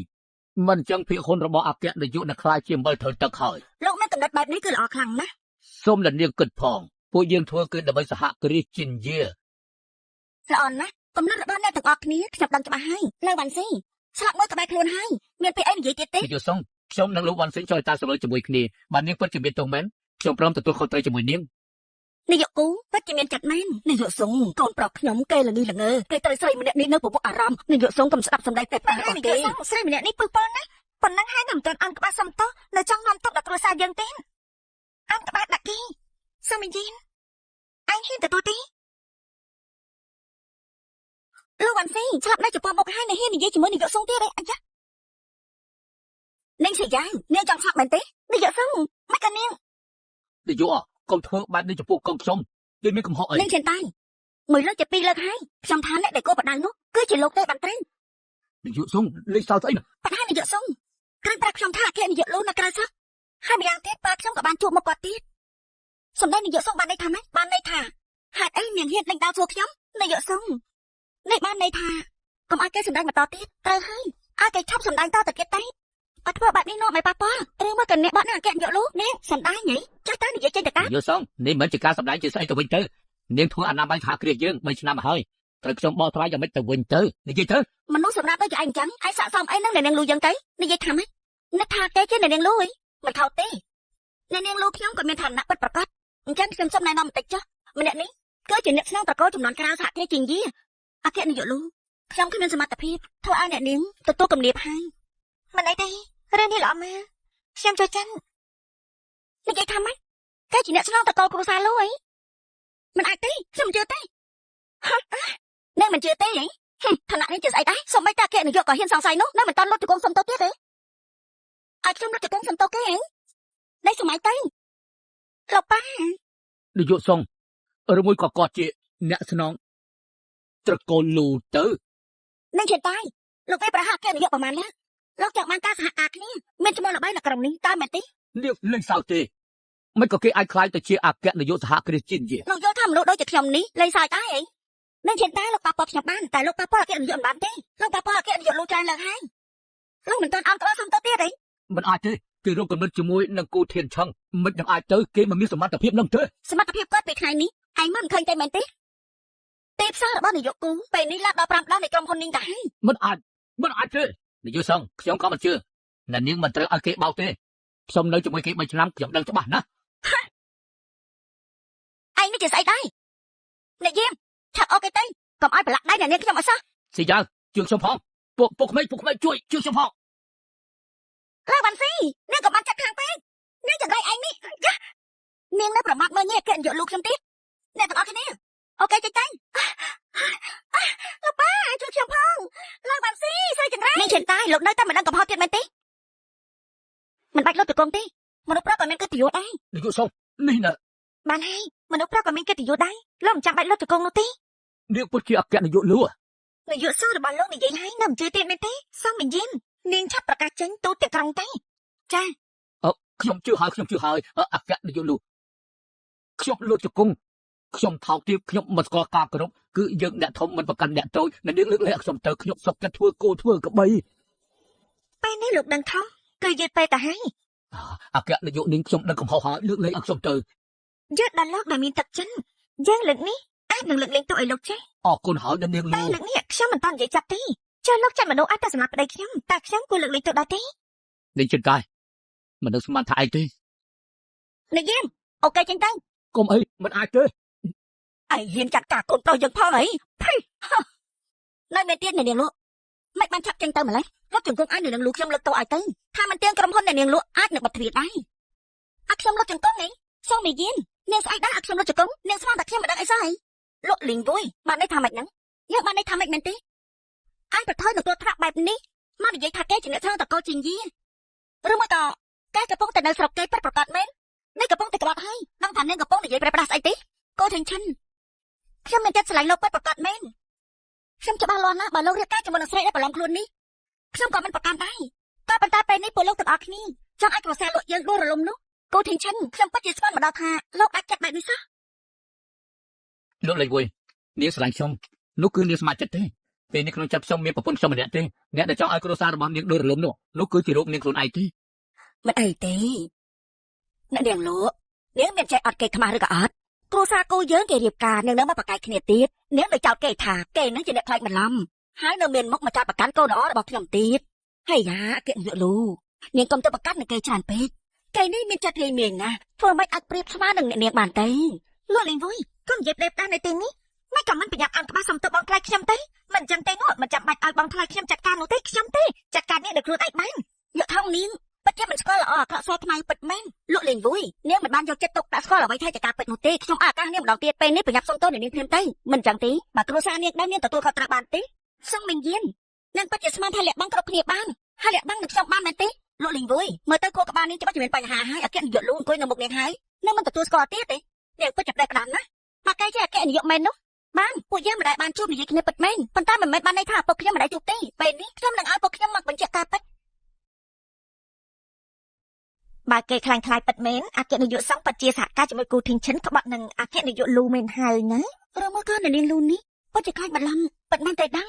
មិនអញ្ចឹងភាគហ៊ុនរបស់អគ្គនាយកនឹងខ្លាចជាអំបិលធ្វើទឹកហើយ លោកមានកំណត់បែបនេះគឺល្អខ្លាំងណាស់ សូមលនាងគិតផងពួកយើងធ្វើគឺដើម្បីសហគ្រាសជិនយា ល្អណាស់កំណត់របស់អ្នកទាំងអស់គ្នាខ្ញុំដឹងច្បាស់ហើយនៅវ៉ាន់ស៊ីស្លាប់មួយក្បែរខ្លួនហើយមានពីអីនិយាយទៀតទេ នាយកសុងខ្ញុំនិងលោកវ៉ាន់សិនជួយតាសម្រួលជាមួយគ្នាបាននាងពិតជាមានទោសមែនខ្ញុំព្រមទទួលខុសត្រូវជាមួយនាង នាយកគូពិតជាមានចិត្តមែននាយកសុងកូនប្រុសខ្ញុំគេល្ងីល្ងើគេត្រូវស្រីម្នាក់នេះនៅពពុះអារម្មណ៍នាយកសុងកុំស្ដាប់សម្ដីពេកៗរបស់គេស្រីម្នាក់នេះពឹសពើណាស់ប៉ុណ្ណឹងហើយនៅមិនទាន់អង្គក្បាលសំតោនៅចង់នាំទុកដល់គ្រួសារយើងទេអង្គក្បាលដាក់គេសូមអញ្ជើញអញហ៊ានទទួលទេ លោកវ៉ាន់ស៊ីឆ្លាប់ណាស់ចំពោះមុខហើយនៅហ៊ាននិយាយជាមួយនាយកសុងទៀតឯងអាយ៉ានាងស្រីយ៉ាងនាងចង់ឆាប់មែនទេនាយកសុងមិនក៏នាង នាយកកុំធ្វើបែបនេះចំពោះកូនខ្ញុំដូចមានកំហុសអី នាងចិនតាមួយលើកជាពីរលើកហើយខ្ញុំថាអ្នកដែលគោបដៅនោះគឺជាលោកទេបានត្រូវ នាយកសុងលេខសើស្អីណា ប៉ុន្តែនាយកសុងគ្រាន់ប្រាប់ខ្ញុំថាអគ្គនាយកលោកនៅក្រៅស្រុកហើយម្យ៉ាងទៀតប៉ាខ្ញុំក៏បានជួបមុខគាត់ទៀតសម្ដែងនាយកសុងបានន័យថាម៉េចបានន័យថាហេតុអីនាងហ៊ានដេញដោលសួរខ្ញុំនាយកសុងនេះបានន័យថាកុំឲ្យគេសម្ដែងបន្តទៀតត្រូវហើយឲ្យគេឈប់សម្ដែងតទៅទៀតទេអត់ធ្វើបែបនេះនោះមិនប៉ះពាល់ឬមកកអ្នកបាត់នឹងអគ្គនាយកលោកនាងសម្ដែងហីចាស់តើនិយាយចេញទៅកា នាយកសុងនេះមិនជាការសម្ដែងជាស្អីទៅវិញទៅនាងធ្វើអនាម័យសហគ្រាសយើង3ឆ្នាំមកហើយត្រូវខ្ញុំបោះថ្លៃយ៉ាងម៉េចទៅវិញទៅនិយាយទៅ មនុស្សសម្រាប់ដូចជាឯងអញ្ចឹងឯងស័កសមអីនឹងអ្នកនាងលូយើងទៅនិយាយថាម៉េចនឹកថាគេជាអ្នកនាងលូហីមិនខុសទេអ្នកនាងលូខ្ញុំក៏មានឋានៈពិតប្រាកដអញ្ចឹងខ្ញុំសូមណែនាំបន្តិចចុះម្នាក់នេះគឺជាអ្នកស្នងតកោចំនួនក្រៅសហគ្រាសជាងយាអគ្គនាយកលូខ្ញុំគ្មានសមត្ថភាពធ្វើឲ្យអ្នកនាងទទួលគំនាបហើយមិនអីទេរឿងនេះល្អមែនខ្ញុំចូលចិត្តនិយាយថាម៉េចគេជាអ្នកស្នងតកោគ្រួសារលូហីមិនអាចទេខ្ញុំមិនជឿទេអ្នកមិនជឿទេហីឋានៈនេះជាស្អីដែរសូម្បីតែអគ្គនាយកក៏ហ៊ានសង្ស័យនោះនៅមិនតាន់លុតជង្គង់សុំទោសទៀតទេឲ្យខ្ញុំលុតជង្គង់សុំទោសគេហីនេះសម័យទៅលោកប៉ា នាយកសុងឬមួយក៏គាត់ជាអ្នកស្នងត្រកូលលូទៅ នឹងជាតាយលោកឯងប្រហាក់អគ្គនាយកប្រមាណលើកលោកចង់បានការសហការគ្នាមានឈ្មោះល្បីនៅក្រុមនេះតើមែនទេ នាងលេងសើចទេមិនក៏គេអាចខ្លាយទៅជាអគ្គនាយកសហគ្រាសជាតិយា លោកយល់ថាមនុស្សដូចជាខ្ញុំនេះលេងសើចដែរហីនឹងជាតាយលោកប៉ាប៉ខ្ញុំបានតែលោកប៉ាប៉អគ្គនាយកមិនបានទេលោកប៉ាប៉អគ្គនាយកលោកច្រើនលើកហើយលោកមិនទាន់អន់ក្បាលសុំទោសទៀតហី មិនអាចទេគេរកកំណត់ជាមួយនឹងគូធានឆឹងមិននឹងអាចទៅគេមិនមានសមត្ថភាពនឹងទេ សមត្ថភាពគាត់ពេលថ្ងៃនេះឯងមិនឃើញទេមែនទេទេផ្សាររបស់នាយកគូពេលនេះឡើងដល់5ដងនៃក្រុមហ៊ុននេះទៅហើយ មិនអាចទេនាយកសុងខ្ញុំក៏មិនជឿអ្នកនាងមិនត្រូវឲ្យគេបោកទេខ្ញុំនៅជាមួយគេ3ឆ្នាំខ្ញុំដឹងច្បាស់ណាស់ ឯងនេះជាស្អីដែរអ្នកយាមឆាប់អោគេទៅកុំឲ្យប្រឡាក់ដៃអ្នកនាងខ្ញុំអត់សោះ ស៊ីយ៉ាជួយខ្ញុំផងពុកក្មេងជួយខ្ញុំផង ឡើងបានស៊ីនាងក៏បានចាត់ខាងពេកនាងចង្រៃឯងនេះយ៉ានាងនៅប្រមាថមើលងាយអគ្គនាយកលោកខ្ញុំទៀតអ្នកទាំងអស់គ្នាអូខេចេញទៅលោកប៉ាជួយខ្ញុំផងឡើងបានស៊ីស្រីចង្រៃនាងឈិនតាយលោកនៅតែមិនដឹងកំហុសទៀតមែនទេមិនបាច់លុតទៅកងទេមនុស្សប្រុសក៏មានកិត្តិយសដែរ នាយកសុងនេះណា បានហើយមនុស្សប្រុសក៏មានកិត្តិយសដែរលោកមិនចាំបាច់លុតទៅកងនោះទេ នាងពុតជាអគ្គនាយកលូ នាយកសោះរបស់លោកនិយាយហើយនៅមិនជឿទៀតមែនទេសំមិនយិននាងឆាប់ប្រកាសចេញទូទាំងក្រុងទៅចា ខ្ញុំជឿហើយអគ្គនាយកលូខ្ញុំលួចជង្គង់ខ្ញុំថោកទាបខ្ញុំមិនស្គាល់ការគោរពគឺយើងអ្នកធំមិនប្រកាន់អ្នកតូចអ្នកនាងលើកលែងខ្ញុំទៅខ្ញុំសុខចិត្តធ្វើគោធ្វើក្បី ពេលនេះលោកដឹងថោះគឺយឺតពេកទៅហើយ អគ្គនាយកនាងខ្ញុំដឹងកំហុសហើយលើកលែងខ្ញុំទៅ យឺតដល់លោកដែលមានទឹកចិត្តយើងលើកនេះអាចនឹងលើកលែងទោសឲ្យលោកចេះ អរគុណហើយដល់នាងលូ តែលើកនេះខ្ញុំមិនតាន់និយាយចាប់ទេចុះលោកចាត់មនុស្សអាចតែសម្រាប់ប្តីខ្ញុំតែខ្ញុំគួរលើកលែងទោសដែរទេ នាងចិត្តកាយមិនដឹងស្មានថាឯងទេ នាងយាមអូខេចេញទៅ កុំអីមិនអាចទេ ឯងហ៊ានចាត់ការកូនប្រុសយើងផងអីភ័យនៅមានទៀតនាងលក់មិនបានឆាប់ចេញទៅម្លេះលោកជង្គង់ឲ្យនាងលក់ខ្ញុំលើកទោសឲ្យទៅថាមិនទៀងក្រុមហ៊ុននាងលក់អាចនឹងបិទទ្វារដែរអត់ខ្ញុំលក់ជង្គង់នេះសូមនិយាយនាងស្អែកដែរអត់ខ្ញុំលក់ជង្គង់នាងស្មានតែខ្ញុំមិនដឹងអីសោះហីលក់លីងវយបានន័យថាម៉េចហ្នឹងយើងបានន័យថាម៉េចមែនទេឯងប្រថុយនឹងទោសថ្នាក់បែបនេះមកនិយាយថាគេជាអ្នកឆ្លងតកោជាងយាឬមកក៏គេកំពុងតែនៅស្រុកគេពិតប្រាកដមែននេះកំពុងតែក្បត់ហើយដឹងថានាងកំពុងនិយាយប្រែផ្ដាស់ស្អីទេកូនថេងឈិនខ្ញុំមានចិត្តស្រឡាញ់លោកពិតប្រាកដមែនខ្ញុំច្បាស់លាស់ណាស់បើលោករៀបការជាមួយនឹងស្រីដែលប្រឡំខ្លួននេះខ្ញុំក៏មិនប្រកាន់ដែរតែប៉ុន្តែពេលនេះពួកលោកទាំងអស់គ្នាចង់ឲ្យគ្រួសារលោកយើងដួលរលំនោះកូនថេងឈិនខ្ញុំពិតជាស្មានមកដល់ថាលោកអាចចាត់បែបនេះសោះ លោកលេងវយនាងស្រឡាញ់ខ្ញុំនោះគឺនាងស្ម័គ្រចិត្តទេពេលនេះក្នុងចិត្តខ្ញុំមានប្រពន្ធខ្ញុំម្នាក់ទេអ្នកដែលចង់ឲ្យគ្រួសាររបស់នាងដួលរលំនោះគឺជារោគនាងខ្លួនឯងទេ មិនអីទេអ្នកនាងលោកនាងមានใจអត់គេខ្មាស់ឬក៏អត់គ្រួសារគូយើងគេរៀបការនាងនៅមកប្រកែកគ្នាទៀតនាងទៅចោតគេថាគេនឹងជាអ្នកផ្លែកបន្លំហើយនៅមានមុខមកចោតប្រកាន់កូនល្អរបស់ខ្ញុំទៀតហើយយ៉ាគេយកលូនាងកុំទៅប្រកាន់នឹងគេច្រើនពេកគេនេះមានចិត្តរាយមាញណាស់ធ្វើមិនអាចប្រៀបស្មើនឹងអ្នកនាងបានទេលោកលេងវុយកុំនិយាយប្រៀបដែរនៅទីនេះមិនក៏មិនប្រញាប់អានក្បាស់សុំទៅបងថ្លៃខ្ញុំទេមិនចឹងទេនោះមិនចាំបាច់ឲ្យបងថ្លៃខ្ញុំចាត់ការនោះទេខ្ញុំទេចាត់ការនេះដោយខ្លួនឯងបានយកថងនាងពិត ជាមិនស្គាល់ល្អអាក្រក់ស្អល់ថ្មៃពិតមែនលក់លេងវួយនាងមិនបានយកចិត្តទុកដាក់ស្គាល់អ្វីថាជាការពិតនោះទេខ្ញុំអាកាសនាងម្ដងទៀតពេលនេះប្រញាប់សុំទោសនាងភ្លាមទៅមិនចឹងទេបើគ្រួសារនាងដែរនាងទទួលខុសត្រូវបានទេសឹងមិនយៀននាងពិតជាស្មានថាលាក់បាំងគ្រប់គ្នាបានហើយលាក់បាំងនឹងខ្ញុំបានមែនទេលក់លេងវួយមើលទៅខួរក្បាលនាងច្បាស់ជាមានបញ្ហាហើយអគ្គនាយកលូអង្គុយនៅមុខនាងហើយនាងមិនទទួលស្គាល់ទៀតទេនាងពិតជាផ្ដេសផ្ដាំណាមកកែជាអគ្គនាយកមែននោះបានពួកយើងមិនដែលបានជួបនិយាយគ្នាពិតមែនប៉ុន្តែមិនមែនបានន័យថាពួកខ្ញុំមិនដែលជួបទេពេលនេះខ្ញុំនឹងឲ្យពួកខ្ញុំមកបញ្ជាក់ការពិតបើគេខ្លាញ់ខ្លាយពិតមែនអគ្គនាយកសង្ឃពិតជាសហការជាមួយគូធីងឈិនក្បត់នឹងអគ្គនាយកលូមែនហើយណារមើលក៏នាងលូនេះពិតជាខ្លាញ់បន្លំពិតមែនទេដឹង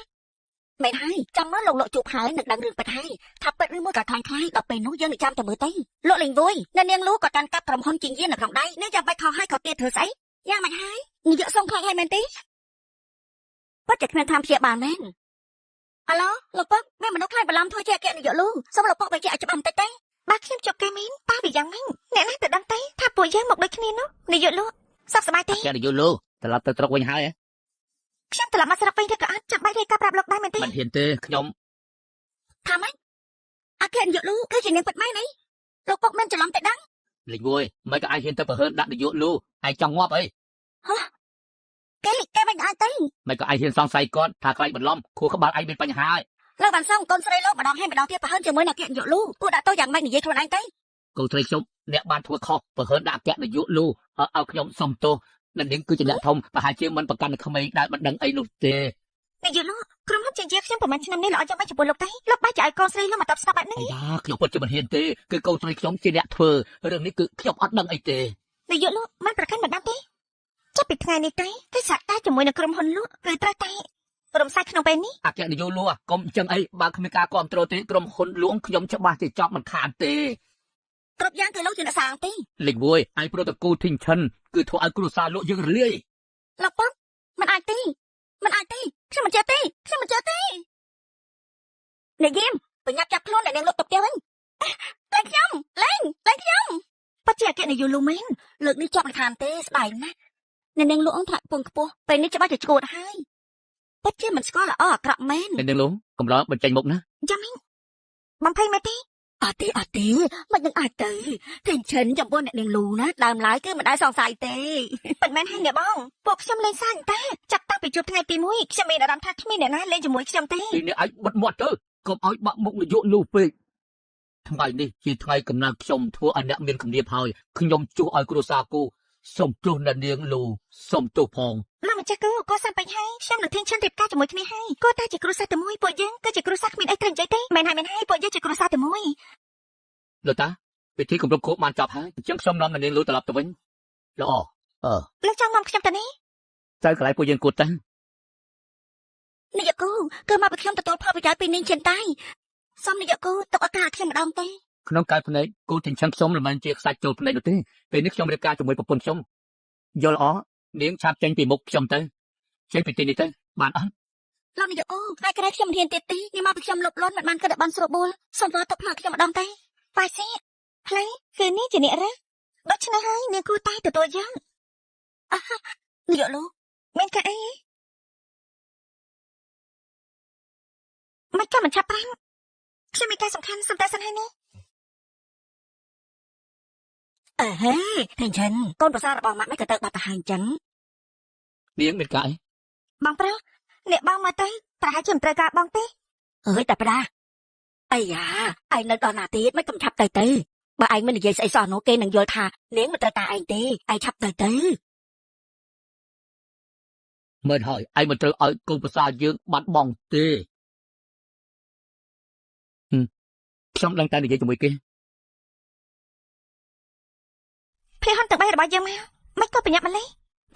មែនហើយចាំមើលលោកជួបហើយនឹងដឹងរឿងពិតហើយថាពិតឬមួយក៏ខ្លាញ់ខ្លាយដល់ពេលនោះយើងនឹងចាំតែមើលទៅលោកលេងវួយនៅនាងលូក៏កាន់កាប់ក្រុមហ៊ុនជាងយាននៅក្នុងដៃនាងចាំបាច់ខុសហើយក៏ទៀតធ្វើស្អីយ៉ាងមិនហើយនាយកសង្ឃខ្លាចហើយមែនទេពិតជាគ្មានធម្មព្យាបាលមែនអាឡូលោកពុកមានមនុស្សខ្លាចបន្លំធ្វើជាអគ្គនាយកលូសូមលោកពុកបញ្ជាក់ឲ្យច្បាស់បន្តិចទេបើខ្ញុំជប់គេមែនតើវាយ៉ាងម៉េចអ្នកណាទៅដឹងទេថាពួកយើងមកដូចគ្នានោះនាយកលូសុខសប្បាយទេអគ្គនាយកលូត្រឡប់ទៅស្រុកវិញហើយខ្ញុំត្រឡប់មកស្រុកវិញទេក៏អត់ចាំបាច់រាយការណ៍ប្រាប់លោកដែរមែនទេមិនហ៊ានទេខ្ញុំថាម៉េចអគ្គនាយកលូគឺជានាងពិតមែនអីលោកពុកមិនច្រឡំតែដឹងលេងវួយមិនក៏អាចហ៊ានទៅប្រហើនដាក់នាយកលូឯងចង់ងាប់អីហ៎គេមិនអាចទេមិនក៏អាចហ៊ានសង្ស័យគាត់ថាខ្លាចបន្លំខួរក្បាលឯងមានបញ្ហាហើយលោកបានសងកូនស្រីលោកម្ដងហើយម្ដងទៀតប្រហើនជាមួយនឹងអគ្គនាយកលូពួកដាក់ទោសយ៉ាងម៉េចនិយាយខ្លួនឯងទៅកូនស្រីខ្ញុំអ្នកបានធ្វើខុសប្រហើនដាក់អគ្គនាយកលូឲ្យខ្ញុំសុំទោសនៅនាងគឺជាអ្នកធំប្រហែលជាមិនប្រកាន់ក្មេងដែលមិនដឹងអីនោះទេនាយកលូក្រុមហ៊ុនជាជាខ្ញុំប្រហែលឆ្នាំនេះល្អចាំបាច់ចំពោះលោកទេលោកបាច់ចៅឲ្យកូនស្រីលោកមកតបស្ដាប់បែបនេះអាយ៉ាខ្ញុំពិតជាមិនហ៊ានទេគឺកូនស្រីខ្ញុំជាអ្នកធ្វើរឿងនេះគឺខ្ញុំអត់ដឹងអីទេនាយកលូមិនប្រកាន់មិនដឹងទេចាប់ពីថ្ងៃនេះទៅគឺសហការជាមួយនឹងក្រុមហ៊ុនលក់គឺត្រូវតែរំសាយក្នុងពេលនេះអគ្គនាយកលក់កុំអញ្ចឹងអីបើគ្មានការគ្រប់គ្រងទេក្រុមហ៊ុនលក់ខ្ញុំច្បាស់ជាចប់មិនខានទេគ្រប់យ៉ាងគឺលោកជាអ្នកសាងទេលេងវួយឯប្រូតូកូលធីងឈិនគឺធ្វើឲ្យគ្រួសារលក់យើងរលាយលោកពុកមិនអាចទេខ្ញុំមិនចេះទេអ្នកយាមបញ្ញាប់ចាប់ខ្លួនអ្នកនាងលក់ទៅផ្ទះវិញលេងខ្ញុំប៉ាជាអគ្គនាយកលូមែនលើកនេះជាប់មិនខានទេស្ដាយណាស់អ្នកនាងលក់អង្គថ្នាក់ពងខ្ពស់ពេលនេះច្បាស់ជាឈួតហើយប៉ាជាមិនស្គាល់ល្អអាក្រក់មែនអ្នកនាងលក់កំឡោះបញ្ចេញមុខណាចាំមិញបំភ័យមែនទេអត់ទេមិននឹងអាចទៅធីងឈិនចំពោះអ្នកនាងលូណាដើមឡើយគឺមិនដែលសង្ស័យទេពិតមែនហើយអ្នកបងពួកខ្ញុំលេងសើចតែចាប់តាំងពីជួបថ្ងៃទី1ខ្ញុំមានអារម្មណ៍ថាគ្មានអ្នកណាលេងជាមួយខ្ញុំទេពីនេះអាចបិទមាត់ទៅកុំឲ្យបាក់មុខនាយកលូពេកថ្ងៃនេះជាថ្ងៃកំណើតខ្ញុំធ្វើឲ្យអ្នកមានគំនាបហើយខ្ញុំជួសឲ្យគ្រួសារគូសូមទោសអ្នកនាងលូសូមទោសផងលោកម្ចាស់គូក៏សំបញ្ហាខ្ញុំនឹងធានឈិនរៀបការជាមួយគ្នាហើយគូតែជាគ្រួសារតែមួយពួកយើងគឺជាគ្រួសារគ្មានអីត្រូវនិយាយទេមែនហើយពួកយើងជាគ្រួសារតែមួយលោកតាពិធីគម្រប់គោបានចប់ហើយអញ្ចឹងខ្ញុំនាំអ្នកនាងលូត្រឡប់ទៅវិញល្អលោកចង់នាំខ្ញុំទៅនេះទៅកន្លែងពួកយើងគួរទៅនាយកគូគឺមកពីខ្ញុំទទួលផលប្រយោជន៍ពីនាងចិនតៃសូមនាយកគូទុកឱកាសខ្ញុំម្ដងទេក្នុងកាយភ្នែកគូទាំងឆឹងខ្ញុំមិនមែនជាខ្សាច់ចូលភ្នែកនោះទេពេលនេះខ្ញុំរៀបការជាមួយប្រពន្ធខ្ញុំយល់អនាងឆាប់ចេញពីមុខខ្ញុំទៅចេញពីទីនេះទៅបានអត់លោកនាយកគូថ្ងៃក្រោយខ្ញុំរៀនទៀតទេនេះមកពីខ្ញុំលុបលន់មិនបានគិតឲ្យបានស្រួលបួលសូមវល់ទុកផ្លាកខ្ញុំម្ដងទេប៉ាស៊ីផ្លេគឺនេះជាអ្នករះដូច្នេះហើយនាងគូតែទទួលយើងនាយកលូមានការអីមិនក៏មិនឆាប់ប្រាំខ្ញុំមានការសំខាន់សំដៅសិនហើយនេះហេតែអញ្ចឹងកូនប្រសាររបស់ម៉ាក់មិនក៏ទៅបាត់ទៅហើយអញ្ចឹងនាងមានការអីបងប្រុសអ្នកបងមកទៅប្រហែលជាមិនត្រូវការបងទេអើយតែប្រាអាយ៉ាឯងនៅដល់ណាទៀតមិនកំឆាប់ទៅបើឯងមិននិយាយស្អីសោះនោះគេនឹងយល់ថានាងមិនត្រូវការឯងទេឯងឆាប់ទៅមើលហើយឯងមិនត្រូវឲ្យកូនប្រសារយើងបាត់បង់ទេខ្ញុំឡើងតែនិយាយជាមួយគេភេហ៊ុនទាំង3របស់យើងមកមិនក៏ប្រញាប់ម្លេះ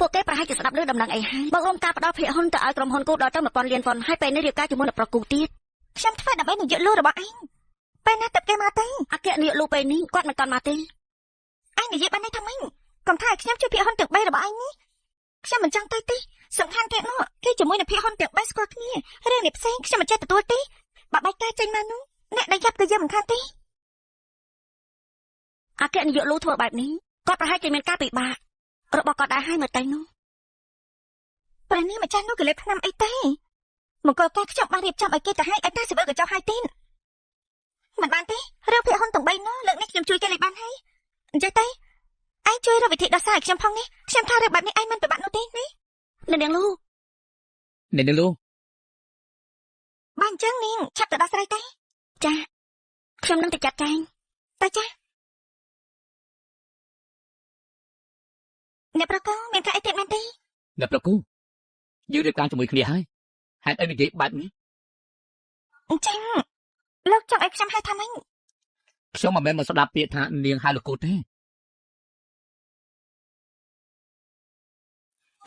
ពួកគេប្រហែលជាស្ដាប់ឮដំណឹងអីហើយបើរួមការផ្ដល់ភេហ៊ុនទៅឲ្យក្រុមហ៊ុនគូដល់ទៅ1000លានវ៉ុនហើយពេលនេះរៀបការជាមួយនឹងប្រគូទៀតខ្ញុំធ្វើដើម្បីនាយកលូរបស់ឯងពេលណាទឹកគេមកទៅអគ្គនាយកលូពេលនេះគាត់មិនទាន់មកទេឯងនិយាយបាននេះថាម៉េចកុំថាឲ្យខ្ញុំជួយភេហ៊ុនទាំង3របស់ឯងនេះខ្ញុំមិនចង់ទៅទេសំខាន់ទៀតនោះគេជាមួយនឹងភេហ៊ុនទាំង3ស្គាល់គ្នារឿងនេះផ្សេងខ្ញុំមិនចេះទទួលទេបើបាច់ការចេញមកនោះអ្នកដែលចាប់គឺយើងមិនខានទេអគ្គនាយកលូធ្វើបែបនេះគាត់ប្រហែលជាមានការពិបាករបស់គាត់ដែរហើយមើលទៅនោះពេលនេះម្ចាស់នោះក៏លេបថ្នាំអីទេមកកលការខ្ញុំបានរៀបចំឲ្យគេទៅឲ្យតាស៊ីវើក៏ចោះហើយទេ មិនបានទេរឿងភាគហ៊ុនទាំង3នោះលើកនេះខ្ញុំជួយគេលេខបានហើយអញ្ចឹងទេឯងជួយរកវិធីដោះស្រាយឲ្យខ្ញុំផងនេះខ្ញុំថារឿងបែបនេះឯងមិនពិបាកនោះទេនេះនាងលូ នេះនេះលូ បានអញ្ចឹងនាងឆាប់ទៅដោះស្រាយទេចាខ្ញុំនឹងទៅចាត់ចែងទៅចាអ្នកប្រកងមានការអីទៀតមែនទេ អ្នកប្រគូយើងរៀបការជាមួយគ្នាហើយហេតុអីនិយាយបែបនេះ អញ្ចឹងលោកចង់ឲ្យខ្ញុំហៅថាម៉េច ខ្ញុំមិនមែនមកស្ដាប់ពាក្យថានាងហៅលោកគូទេ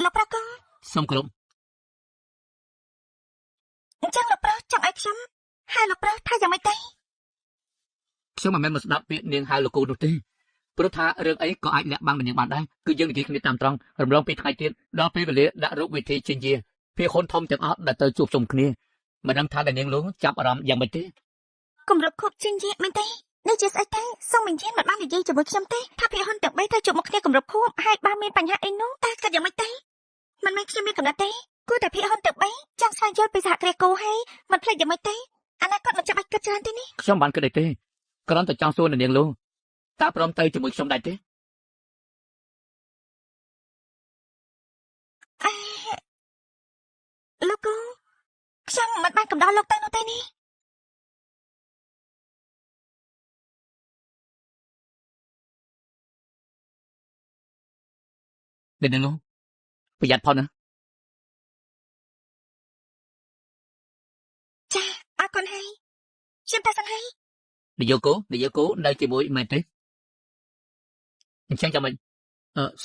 លោកប្រកង សូមគោរព អញ្ចឹងលោកប្រុសចង់ឲ្យខ្ញុំហៅលោកប្រុសថាយ៉ាងម៉េចទេ ខ្ញុំមិនមែនមកស្ដាប់ពាក្យនាងហៅលោកគូនោះទេព្រោះថារឿងអីក៏អាចលាក់បាំងនាងបានដែរគឺយើងនិយាយគ្នាតាមត្រង់រំលងពីថ្ងៃទៀតដល់ពេលវេលាដាក់រូបវិធីជញ្ជាភាគហ៊ុនធំទាំងអស់ដែលទៅជួបជុំគ្នាមិនដឹងថានាងលូចាប់អារម្មណ៍យ៉ាងម៉េចទេ គម្រប់ខូបជិញយេមែនទេនេះជាស្អីទេសូមមិនយានមិនបាននិយាយជាមួយខ្ញុំទេថាភាគហ៊ុនទាំង3ត្រូវជួបមុខគ្នាគម្រប់ខូបហើយបានមានបញ្ហាអីនោះតែគិតយ៉ាងម៉េចទេមិនមែនខ្ញុំមានកំណត់ទេគួរតែភាគហ៊ុនទាំង3ចង់ស្វែងយល់ពីសហគ្រាសគោហើយមិនភ្លេចយ៉ាងម៉េចទេអនាគតមិនចាំបាច់គិតច្រើនទេនេះ ខ្ញុំបានគិតអីទេគ្រាន់តែចង់សួរនាងលូតើព្រមទៅជាមួយខ្ញុំដែរទេ លោកគូខ្ញុំមិនបានកំដរលោកទៅនោះទេនេះ នាងលូប្រយ័ត្នផងណា ចាអរគុណហើយខ្ញុំទៅសិនហើយ នាយកគូនៅជាមួយមែនទេអញ្ចឹងចាំមិន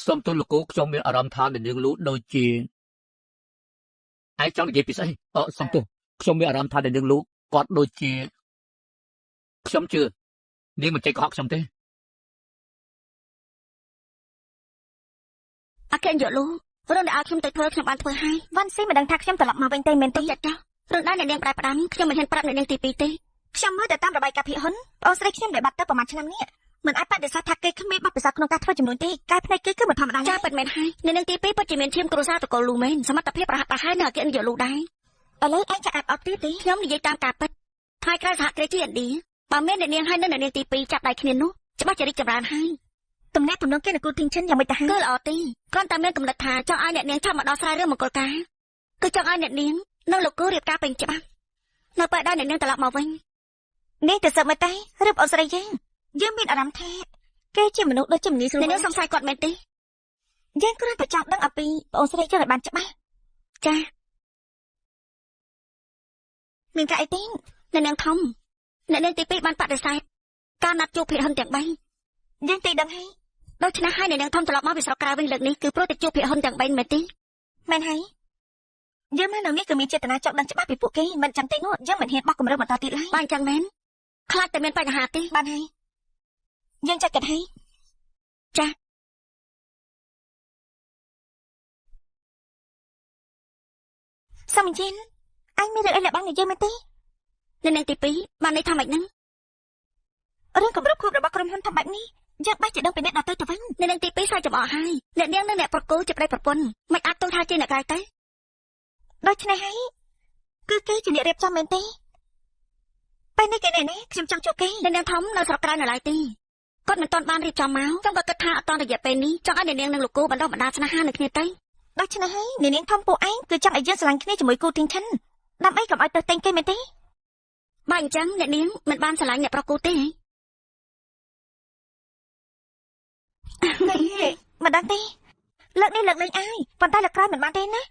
សូមទូលលោកគូខ្ញុំមានអារម្មណ៍ថានាងលូដូចជាឯងចង់និយាយពីស្អីសូមទូលខ្ញុំមានអារម្មណ៍ថានាងលូគាត់ដូចជាខ្ញុំជឿនាងមិនចេះកុហកខ្ញុំទេ អរគុណយកលូរឿងដែលឲ្យខ្ញុំទៅធ្វើខ្ញុំបានធ្វើហើយវ៉ាន់ស៊ីមិនដឹងថាខ្ញុំត្រឡប់មកវិញទេមែនទេចាចារឿងដែលអ្នកនាងប្រែផ្ដាំខ្ញុំមិនហ៊ានប្រាប់អ្នកនាងទី2ទេខ្ញុំមើលទៅតាមរបាយការណ៍ភាគហ៊ុនបងស្រីខ្ញុំដែលបាត់ទៅប្រហែលឆ្នាំនេះមិនអាចបដិសេធថាគេគ្មានបទពិសោធន៍ក្នុងការធ្វើចំនួនទេកាយភ្នែកគេគឺមិនធម្មតាចាពិតមែនហើយអ្នកនាងទី2ពិតជាមានឈាមគ្រួសារតកូលលូមែនសមត្ថភាពប្រហាក់ប្រហែលនឹងអគ្គនាយកលូដែរឥឡូវឯងចាក់អត់ទៀតទេខ្ញុំនិយាយតាមការពិតថ្ងៃក្រោយសហគ្រាសជាតិឥណ្ឌាបើមានអ្នកនាងហើយនិងអ្នកនាងទី2ចាប់ដៃគ្នានោះច្បាស់ជារីកចម្រើនហើយទំនាក់ទំនងគេនឹងគូធីងឈិនយ៉ាងម៉េចទៅហើយគឺល្អទេគ្រាន់តែមានកំណត់ថាចង់ឲ្យអ្នកនាងចាប់មកដោះស្រាយរឿងមង្គលការគឺចង់ឲ្យអ្នកនាងនៅលោកគូរៀបការពេញច្បាប់នៅពេលដែលអ្នកនាងត្រឡប់មកវិញនេះទៅសឹកមកតែឬបងស្រីយើងមានអារម្មណ៍ថាគេជាមនុស្សដូចជាមនុស្សស្រួលអ្នកនាងសង្ស័យគាត់មែនទេយើងគ្រាន់តែចង់ដឹងអំពីបងស្រីយើងឲ្យបានច្បាស់ចាមានការអីទេអ្នកនាងធំអ្នកនាងទី2បានបដិសេធការណាត់ជួបភាគហ៊ុនទាំង3យើងទីដឹងហើយដូច្នេះហើយអ្នកនាងធំត្រឡប់មកពីស្រុកក្រៅវិញលើកនេះគឺព្រោះតែជួបភាគហ៊ុនទាំង3មែនទេមែនហើយយើងមកនៅនេះគឺមានចេតនាចង់ដឹងច្បាស់ពីពួកគេមិនចាំទេនោះយើងមិនហ៊ានបោះគម្រើបន្តទៀតឡើយបានចឹងមែនខ្លាចតែមានបញ្ហាទេបានហើយយើងចាត់គិតហើយចាសមជីនអញមានរឿងអីលាក់បាំងនិយាយមែនទេអ្នកនាងទី2បានន័យថាម៉េចហ្នឹងរឿងគម្រប់ខួបរបស់ក្រុមហ៊ុនថាបែបនេះយើងបាច់ជាដឹងពីអ្នកដទៃទៅវិញអ្នកនាងទី2សើចចំអកហើយអ្នកនាងនិងអ្នកប្រគល់ជាប្តីប្រពន្ធមិនអាចទោសថាជាអ្នកក្រៅទេដូច្នេះហើយគឺគេជាអ្នករៀបចំមែនទេពេលនេះគេនេះខ្ញុំចង់ជួបគេអ្នកនាងធំនៅស្រុកក្រៅនៅឡើយទេគាត់មិនទាន់បានរៀបចំមកខ្ញុំក៏គិតថាអត់ទាន់រយៈពេលនេះចង់ឲ្យអ្នកនាងនិងលោកគូបណ្ដុះបណ្ដាលស្នេហានៅគ្នាទៅដូច្នេះហើយអ្នកនាងធំពួកឯងគឺចង់ឲ្យយើងស្រឡាញ់គ្នាជាមួយគូទីងឈិនដើម្បីកុំឲ្យទៅតែងគេមែនទេបើអញ្ចឹងអ្នកនាងមិនបានស្រឡាញ់អ្នកប្រគូទេមិនដឹងទេលើកនេះលើកលេងអើយប៉ុន្តែលើកក្រោយមិនបានទេណា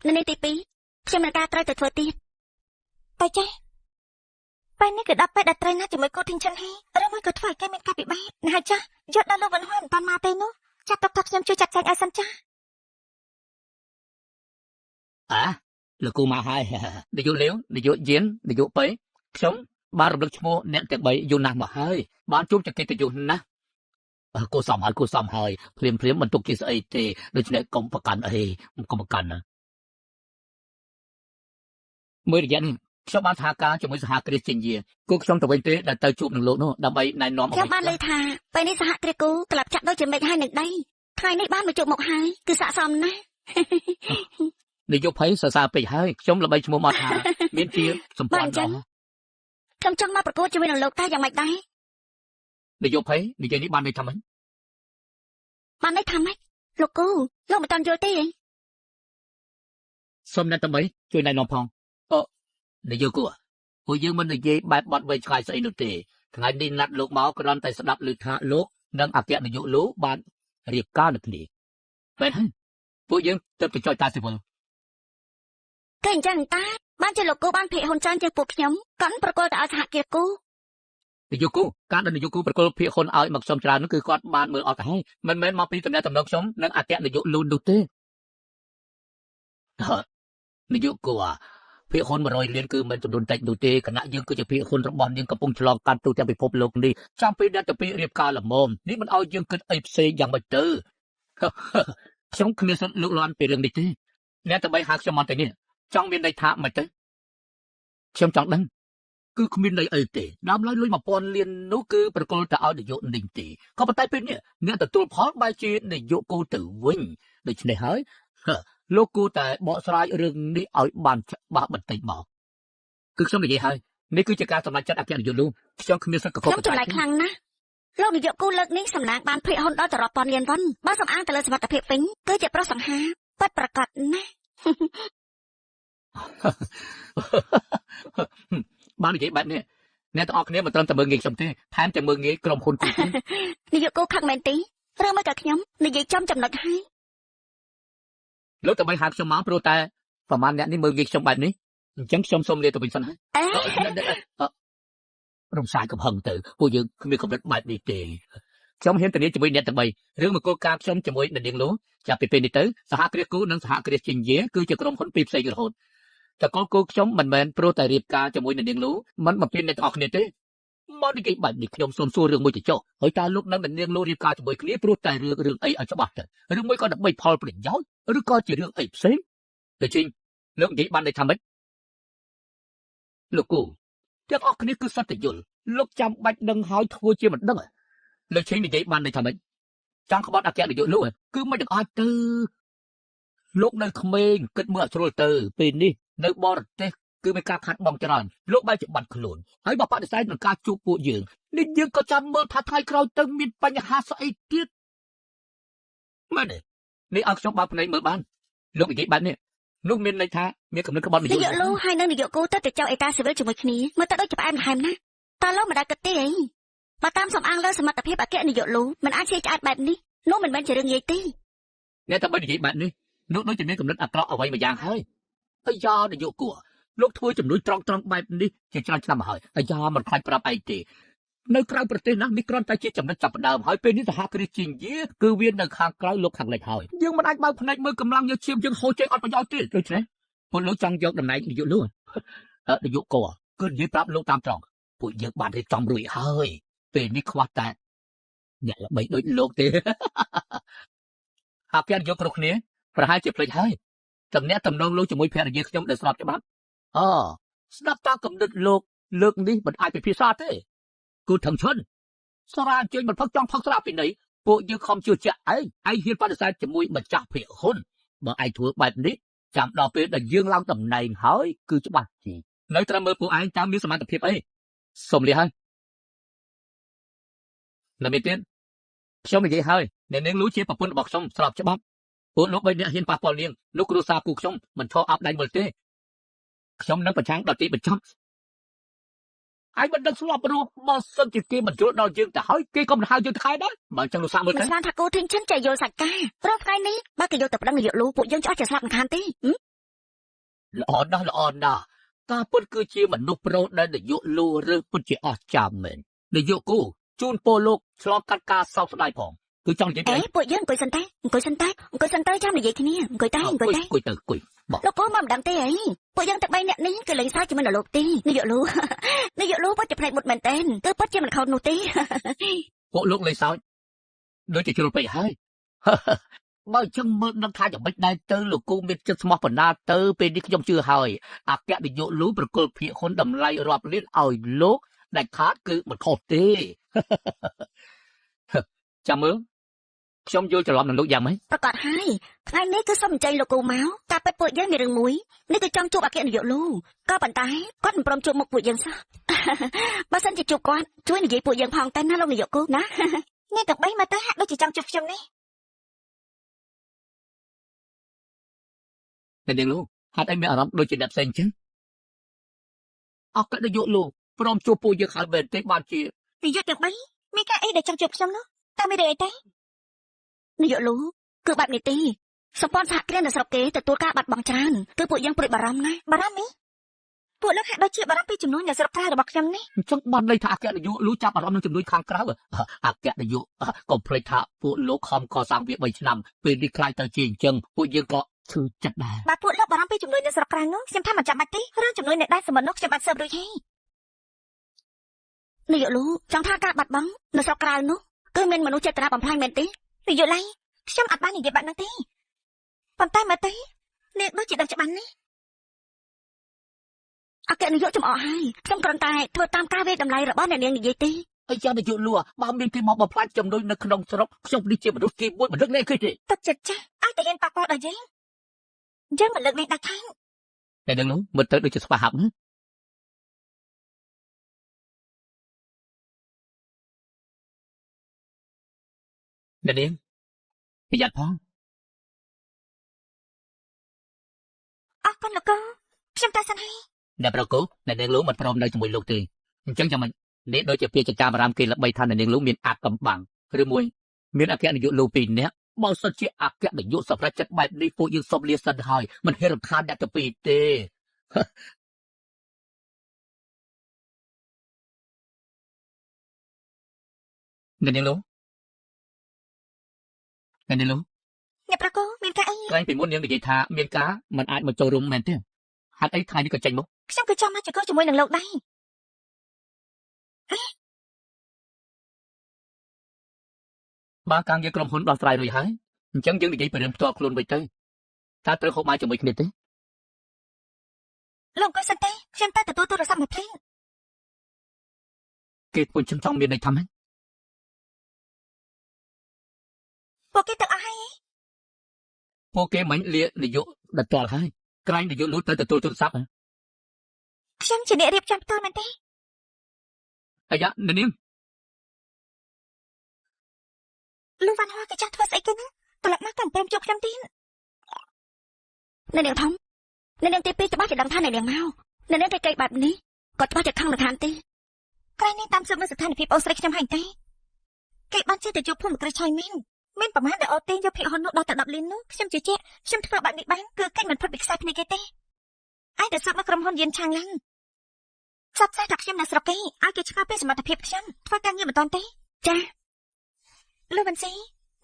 នៅនេះទី2ខ្ញុំមានការត្រូវទៅធ្វើទៀតតែចេះពេលនេះគឺដល់ពេលដែលត្រូវណាជាមួយគូធីងឈិនហើយឬមួយក៏ធ្វើឲ្យគេមានការពិបាកណាស់ចាស់យកដល់លោកវណ្ណហ៊ុនមិនតាន់មកទេនោះចាត់ទុកថាខ្ញុំជួយចាត់ចែងឲ្យសិនចាស់ លោកគូមកហើយនាយកលាវនាយកយៀននាយកប៉ៃខ្ញុំបានរំលឹកឈ្មោះអ្នកទាំង3យូរណាស់មកហើយបានជួបចង្កេតទៅយូរណាស់គូសំហើយភ្លាមមិនទុកជាស្អីទេដូច្នេះកុំប្រកាន់អីកុំប្រកាន់ណាមួយរយៈនេះខ្ញុំបានថាការជាមួយសហគ្រាសចិញ្ជាគូខ្ញុំទៅវិញទេដែលទៅជួបនឹងលោកនោះដើម្បីណែនាំខ្ញុំបានលើថាពេលនេះសហគ្រាសគូក្លាប់ចាក់ដូចជាមេឃហើយនឹងដីថ្ងៃនេះបានមកជួបមកហើយគឺស័ក្តិសមណាស់នាយកភ័យសរសើរពេកហើយខ្ញុំល្បីឈ្មោះមកថាមានជាសម្ព័ន្ធ ខ្ញុំចង់មកប្រកួតជាមួយនឹងលោកតាយ៉ាងម៉េចដែរ នាយកភ័យនិយាយនេះបានន័យថាម៉េច បានន័យថាម៉េចលោកគូលោកមិនតាន់យល់ទេ សូមអ្នកតំបីជួយណែនាំផងនាយកគូពួកយើងមិននិយាយបែបបត់វែងឆ្ងាយស្អីនោះទេថ្ងៃនេះណាត់លោកមកគ្រាន់តែស្ដាប់ឮថាលោកនិងអគ្គនាយកលោកបានរៀបការនឹងគ្នាបែបហ្នឹងពួកយើងទៅបញ្ចុចតាស៊ីវិល តែអញ្ចឹងតាបានជាលោកគូបានភាកហ៊ុនច្រើនជាងពួកខ្ញុំកាន់ប្រកួតទៅឲ្យសហគមន៍គូ នាយកគូការដែលនាយកគូប្រកល់ភាគហ៊ុនឲ្យមកខ្ញុំច្រើននោះគឺគាត់បានមើលអត់ទៅហើយមិនមែនមកពីតំណែងតំណងខ្ញុំនិងអគ្គនាយកលូននោះទេនាយកគូភាគហ៊ុន100លានគឺមិនចំនួនតិចនោះទេគណៈយើងគឺជាភាគហ៊ុនរបស់នាងកំពុងឆ្លងកាត់ទូទាំងពិភពលោកនេះចាំពេលដែលទៅពីរៀបការល្មមនេះមិនឲ្យយើងគិតអីផ្សេងយ៉ាងម៉េចទៅខ្ញុំគ្មានសិទ្ធិលោកលាន់ពីរឿងនេះទេអ្នកតែបីហៅខ្ញុំមកទៅនេះចង់មានន័យថាមិនទៅខ្ញុំចង់ដឹង គឺគ្មានន័យអីទេដើមឡើយលុយ 1000 លាននោះគឺប្រកល់ទៅឲ្យនាយកនេះទេក៏ប៉ុន្តែពេលនេះអ្នកទទួលផលបែរជានាយកគូទៅវិញដូច្នេះហើយលោកគូតែបកស្រាយរឿងនេះឲ្យបានច្បាស់បន្តិចមកគឺខ្ញុំនិយាយហើយនេះគឺជាការសម្រេចចិត្តអគ្គនាយកលោកខ្ញុំគ្មានសិទ្ធិកក ខ្ញុំចម្លែកខ្លាំងណាស់លោកនាយកគូលើកនេះសំណាងបានភាកហ៊ុនដល់ទៅរាប់ពាន់លានវ៉ាន់បើសំអាងទៅលើសមត្ថភាពវិញគឺជាប្រុសសង្ហាពិតប្រាកដណាស់ បាននិយាយបែបនេះអ្នកទាំងអស់គ្នាមិនត្រឹមតែមើលងាយខ្ញុំទេថែមទាំងមើលងាយក្រុមហ៊ុនគូទៀត នាយកគូខឹកមែនទេឬមកតែខ្ញុំនិយាយចំចំណុចហើយ លោកតែបីហៅខ្ញុំមកព្រោះតែប្រហែលអ្នកនេះមើលងាយខ្ញុំបែបនេះអញ្ចឹងខ្ញុំសូមលាទៅវិញសិនហើយ រំសាយកំហឹងទៅពួកយើងគ្មានកម្រិតបែបនេះទេខ្ញុំហ៊ានធានាជាមួយអ្នកទាំងបីរឿងមង្គលការខ្ញុំជាមួយនាងលោកចាប់ពីពេលនេះទៅសហគ្រាសគូនិងសហគ្រាសចិញ្យាគឺជាក្រុមហ៊ុនពីរផ្សេងរហូតតែកូនគូខ្ញុំមិនមែនព្រោះតែរៀបការជាមួយនាងលោកមិនបំពេញអ្នកទាំងអស់គ្នាទេមកនិយាយបែបនេះខ្ញុំសូមសួររឿងមួយទៅចុះហើយតើលោកនឹងនាងលោករៀបការជាមួយគ្នាព្រោះតែរឿងអីឲ្យច្បាស់ទៅរឿងមួយក៏ដើម្បីផលប្រយោជន៍ឬក៏ជារឿងអីផ្សេងទៅជិញលោកនិយាយបានន័យថាម៉េចលោកគូទាំងអស់គ្នាគឺសត្វយល់លោកចាំបាច់ដឹងហើយធ្វើជាមិនដឹងលោកជិញនិយាយបានន័យថាម៉េចចង់ក្បត់អគ្គនាយកលោកគឺមិនដឹងអាចទៅលោកនៅក្មេងគិតមើលអត់ស្រួលទៅពេលនេះនៅបរទេសគឺមានការខាត់បងច្រើនលោកបែរជាបាត់ខ្លួនហើយបើបដិសេធនឹងការជួបពួកយើងនេះយើងក៏ចាំមើលថាថ្ងៃក្រោយទៅមានបញ្ហាស្អីទៀតមែនទេនេះឲ្យខ្ញុំបើកភ្នែកមើលបានលោកនិយាយបែបនេះនោះមានន័យថាមានកំណត់ក្បត់នាយក នាយកលោកហើយនឹងនាយកគូទៅចៅអេតាស៊ីវិលជាមួយគ្នាមើលទៅដូចជាផ្អែមល្ហែមណាស់តើលោកមិនដែលគិតទេអីបើតាមសំអាងលើសមត្ថភាពអគ្គនាយកលោកមិនអាចជឿឆ្អែតបែបនេះនោះមិនមែនជារឿងងាយទេ អ្នកតែបើនិយាយបែបនេះនោះដូចជាមានកំណត់អាក្រក់អ្វីមួយយ៉ាងហើយអាយ៉ានាយកគួរលោកធ្វើជំនួយត្រង់បែបនេះជាច្រើនឆ្នាំមកហើយអាយ៉ាមិនខ្លាចប្រាប់អីទេនៅក្រៅប្រទេសណានេះគ្រាន់តែជាចំណុចចាប់ផ្ដើមហើយពេលនេះសហគ្រាសជាយាគឺវានៅខាងក្រៅលោកខាងលិចហើយយើងមិនអាចបើកភ្នែកមើលកម្លាំងយកឈាមយើងហូរចេញអត់ប្រយោជន៍ទេដូច្នេះពួកលោកចង់យកតំណែងនាយកលោកនាយកគួរគឺនិយាយប្រាប់លោកតាមត្រង់ពួកយើងបានរៀបចំរួចហើយពេលនេះខ្វះតែអ្នកល្បីដូចលោកទេអគ្គនាយកគ្រប់គ្នាប្រហែលជាភ្លេចហើយតំណែងតំណងលោកជាមួយភរិយាខ្ញុំដែលស្របច្បាប់ស្ដាប់តាមកំណត់លោកលើកនេះមិនអាចពិភាក្សាទេគូថងឈុនសារ៉ាអញ្ជើញមិនផឹកចង់ផឹកស្រាពីនេះពួកយើងខំជឿជាក់ឯងហ៊ានបដិសេធជាមួយម្ចាស់ភាគហ៊ុនបើឯងធ្វើបែបនេះចាំដល់ពេលដែលយើងឡើងតំណែងហើយគឺច្បាស់ជីនៅត្រឹមមើលពួកឯងតាមមានសមត្ថភាពអីសុំលះហើយនៅមានទៀតខ្ញុំនិយាយហើយអ្នកនាងលូជាប្រពន្ធរបស់ខ្ញុំស្របច្បាប់ពួកលោកបីអ្នកហ៊ានប៉ះពាល់នាងលោកគ្រូសាគូខ្ញុំមិនឈរអាប់ដៃមើលទេខ្ញុំនឹងប្រឆាំងដល់ទីបញ្ចប់ឯងមិនដឹងស្លាប់រស់បើសិនជាគេមិនយល់ដល់យើងទៅហើយគេក៏មិនហៅយើងទៅខែដែរបើអញ្ចឹងលោកសាមើល មិនស្មានថាគូធីងឈិនចេះយល់សាច់ការរាល់ថ្ងៃនេះបើគេយកទៅប្តឹងនាយកលោកពួកយើងឆ្អស់ជាស្លាប់មិនខានទេ ល្អណាស់ការពុតគឺជាមនុស្សប្រុសដែលនាយកលូឬពុតជាអស្ចារ្យមែននាយកគូជូនពលលោកឆ្លងកាត់ការសោកស្ដាយផងគឺចង់និយាយពួកយើងអង្គុយសិនតែចាំនិយាយគ្នាអង្គុយទៅបោះលោកគូមកមិនដឹងទេអីពួកយើងតែ3នាក់នេះគឺលេងសើចជាមួយនឹងលោកទេនាយកលោកពិតជាផ្នែកមុតមែនតើគឺពិតជាមិនខុសនោះទេពួកលោកលេងសើចដូចជាជ្រុលពេកហើយបើអញ្ចឹងមើលនឹងថាយ៉ាងម៉េចដែរទៅលោកគូមានចិត្តស្មោះបណ្ណាទៅពេលនេះខ្ញុំជឿហើយអគ្គនាយកលូប្រគល់ភាគហ៊ុនតម្លៃរាប់លានឲ្យលោកដាច់ខាតគឺមិនខុសទេចាំមើល ខ្ញុំយល់ច្រឡំនឹងលោកយ៉ាងម៉េច ប្រកាសហើយថ្ងៃនេះគឺសុំអញ្ជើញលោកគូមកការពិតពួកយើងមានរឿងមួយនេះគឺចង់ជួបអគ្គនាយកលោកក៏ប៉ុន្តែគាត់មិនព្រមជួបមុខពួកយើងសោះ បើសិនជាជួបគាត់ជួយនិយាយពួកយើងផងទៅណាលោកនាយកគូណា អ្នកទាំង3មកទៅហាក់ដូចជាចង់ជួបខ្ញុំនេះ តែនាងលោកហេតុអីមានអារម្មណ៍ដូចជាអ្នកផ្សេងចឹងអគ្គនាយកលោកព្រមជួបពួកយើងហើយមែនទេបានជា នាយកទាំង3មានការអីដែលចង់ជួបខ្ញុំនោះតែមានរឿងអីទេនាយកលោកគឺបែបនេះទេសម្ព័ន្ធសហគ្រាសនៅស្រុកគេទទួលការបាត់បង់ច្រើនគឺពួកយើងព្រួយបារម្ភណាស់បារម្ភនេះពួកលោកហាក់ដូចជាបារម្ភពីចំនួននៅស្រុកក្រៅរបស់ខ្ញុំនេះ អញ្ចឹងបានន័យថាអគ្គនាយកលោកចាប់អារម្មណ៍នឹងជំនួយខាងក្រៅអគ្គនាយកកុំភ្លេចថាពួកលោកខំកសាងវា3ឆ្នាំពេលនេះខ្លាចទៅជាអញ្ចឹងពួកយើងក៏ឈឺចិត្តដែរ បើពួកលោកបារម្ភពីចំនួននៅស្រុកក្រៅនោះខ្ញុំថាមិនចាំបាច់ទេរឿងចំនួននៅដែនសមុទ្រនោះខ្ញុំបានស៊ើបរួចហើយនាយកលោកចង់ថាការបាត់បង់នៅស្រុកក្រៅនោះគឺមានមនុស្សចេតនាបំផ្លាញមែនទេនាយកឡៃខ្ញុំអត់បាននិយាយបែបហ្នឹងទេប៉ុន្តែមើលទៅនាងដូចជាដឹងច្បាស់ណាស់អគ្គនាយកចំអកហើយខ្ញុំគ្រាន់តែធ្វើតាមការវិតម្លៃរបស់អ្នកនាងនិយាយទេ អីយ៉ាងនាយកលោកបើមានគេមកបំផ្លាញចំនួននៅក្នុងស្រុកខ្ញុំនេះជាមនុស្សទី1មិនដឹកលេខគេទេ ទឹកចិត្តចាស់ឲ្យតែហ៊ានប៉ះពាល់ដល់យើងមិនលើកលែងដាច់ខាង តែនឹងនោះមើលទៅដូចជាស្វាហាប់ណាអ្នកនាងប្រយ័ត្នផង អរគុណលោកកូនខ្ញុំទៅសិនហើយ អ្នកប្រកូអ្នកនាងលោកមិនព្រមនៅជាមួយលោកទេអញ្ចឹងយ៉ាងម៉េចនេះដូចជាពាក្យចចាមអារាមគេល្បីថាអ្នកនាងលោកមានអាកំបាំងឬមួយមានអគ្គនាយកលោក2នាក់បើសិនជាអគ្គនាយកសម្រាប់ចិត្តបែបនេះពួកយើងសុំលាសិនហើយមិនហ៊ានរំខានអ្នកទៅពីទេ អ្នកនាងលោកអ្នកនាងលោក អ្នកប្រកូមានការអី ក្រែងពីមុននាងនិយាយថាមានការមិនអាចមកចូលរួមមែនទេហេតុអីថ្ងៃនេះក៏ចេញមក ខ្ញុំក៏ចង់មកជជែកជាមួយនឹងលោកដែរ បើការងារក្រុមហ៊ុនដោះស្រាយរួចហើយអញ្ចឹងយើងនិយាយពីរឿងផ្ទាល់ខ្លួនវិញទៅតើត្រូវហូបបាយជាមួយគ្នាទេ លោកអង្គុយសិនទេខ្ញុំទៅទទួលទូរស័ព្ទមួយភ្លាម គេពួកខ្ញុំចង់មានន័យថាម៉េច ពួកគេទៅអស់ហើយ ពួកគេមិនលានាយកដល់តល់ហើយក្រែងនាយកលូតទៅទទួលទូរស័ព្ទ ខ្ញុំជាអ្នករៀបចំផ្ទាល់មែនទេ អាយ៉ាអ្នកនាង លោកវ៉ាន់ហោះគេចាស់ធ្វើស្អីគេណាត្រឡប់មកកាន់ព្រមជួបខ្ញុំទៀតអ្នកនាងធំអ្នកនាងទី2ច្បាស់ជាដឹងថាអ្នកនាងមកអ្នកនាងគេកេកបែបនេះក៏ច្បាស់ជាខឹងមិនខានទេក្រែងនេះតាមស៊ើបមើលស្ថានភាពអូស្រីខ្ញុំហើយទេគេបានចេះតែជួបភូមិគ្រឹះឆៃមែនមានប្រមាណដែលអូទេយកភាគហ៊ុននោះដល់ទៅ10លាននោះខ្ញុំជឿជាក់ខ្ញុំធ្វើបែបនេះបានគឺកិច្ចមិនផុតពីខ្សែភ្នែកគេទេឯតែស៊ើបមកក្រុមហ៊ុនយានឆាងឡាំងផ្សព្វផ្សាយថាខ្ញុំនៅស្រុកគេឲ្យគេឆ្ងល់ពីសមត្ថភាពខ្ញុំធ្វើការងារមិនតាន់ទេចាលោកវិនស៊ី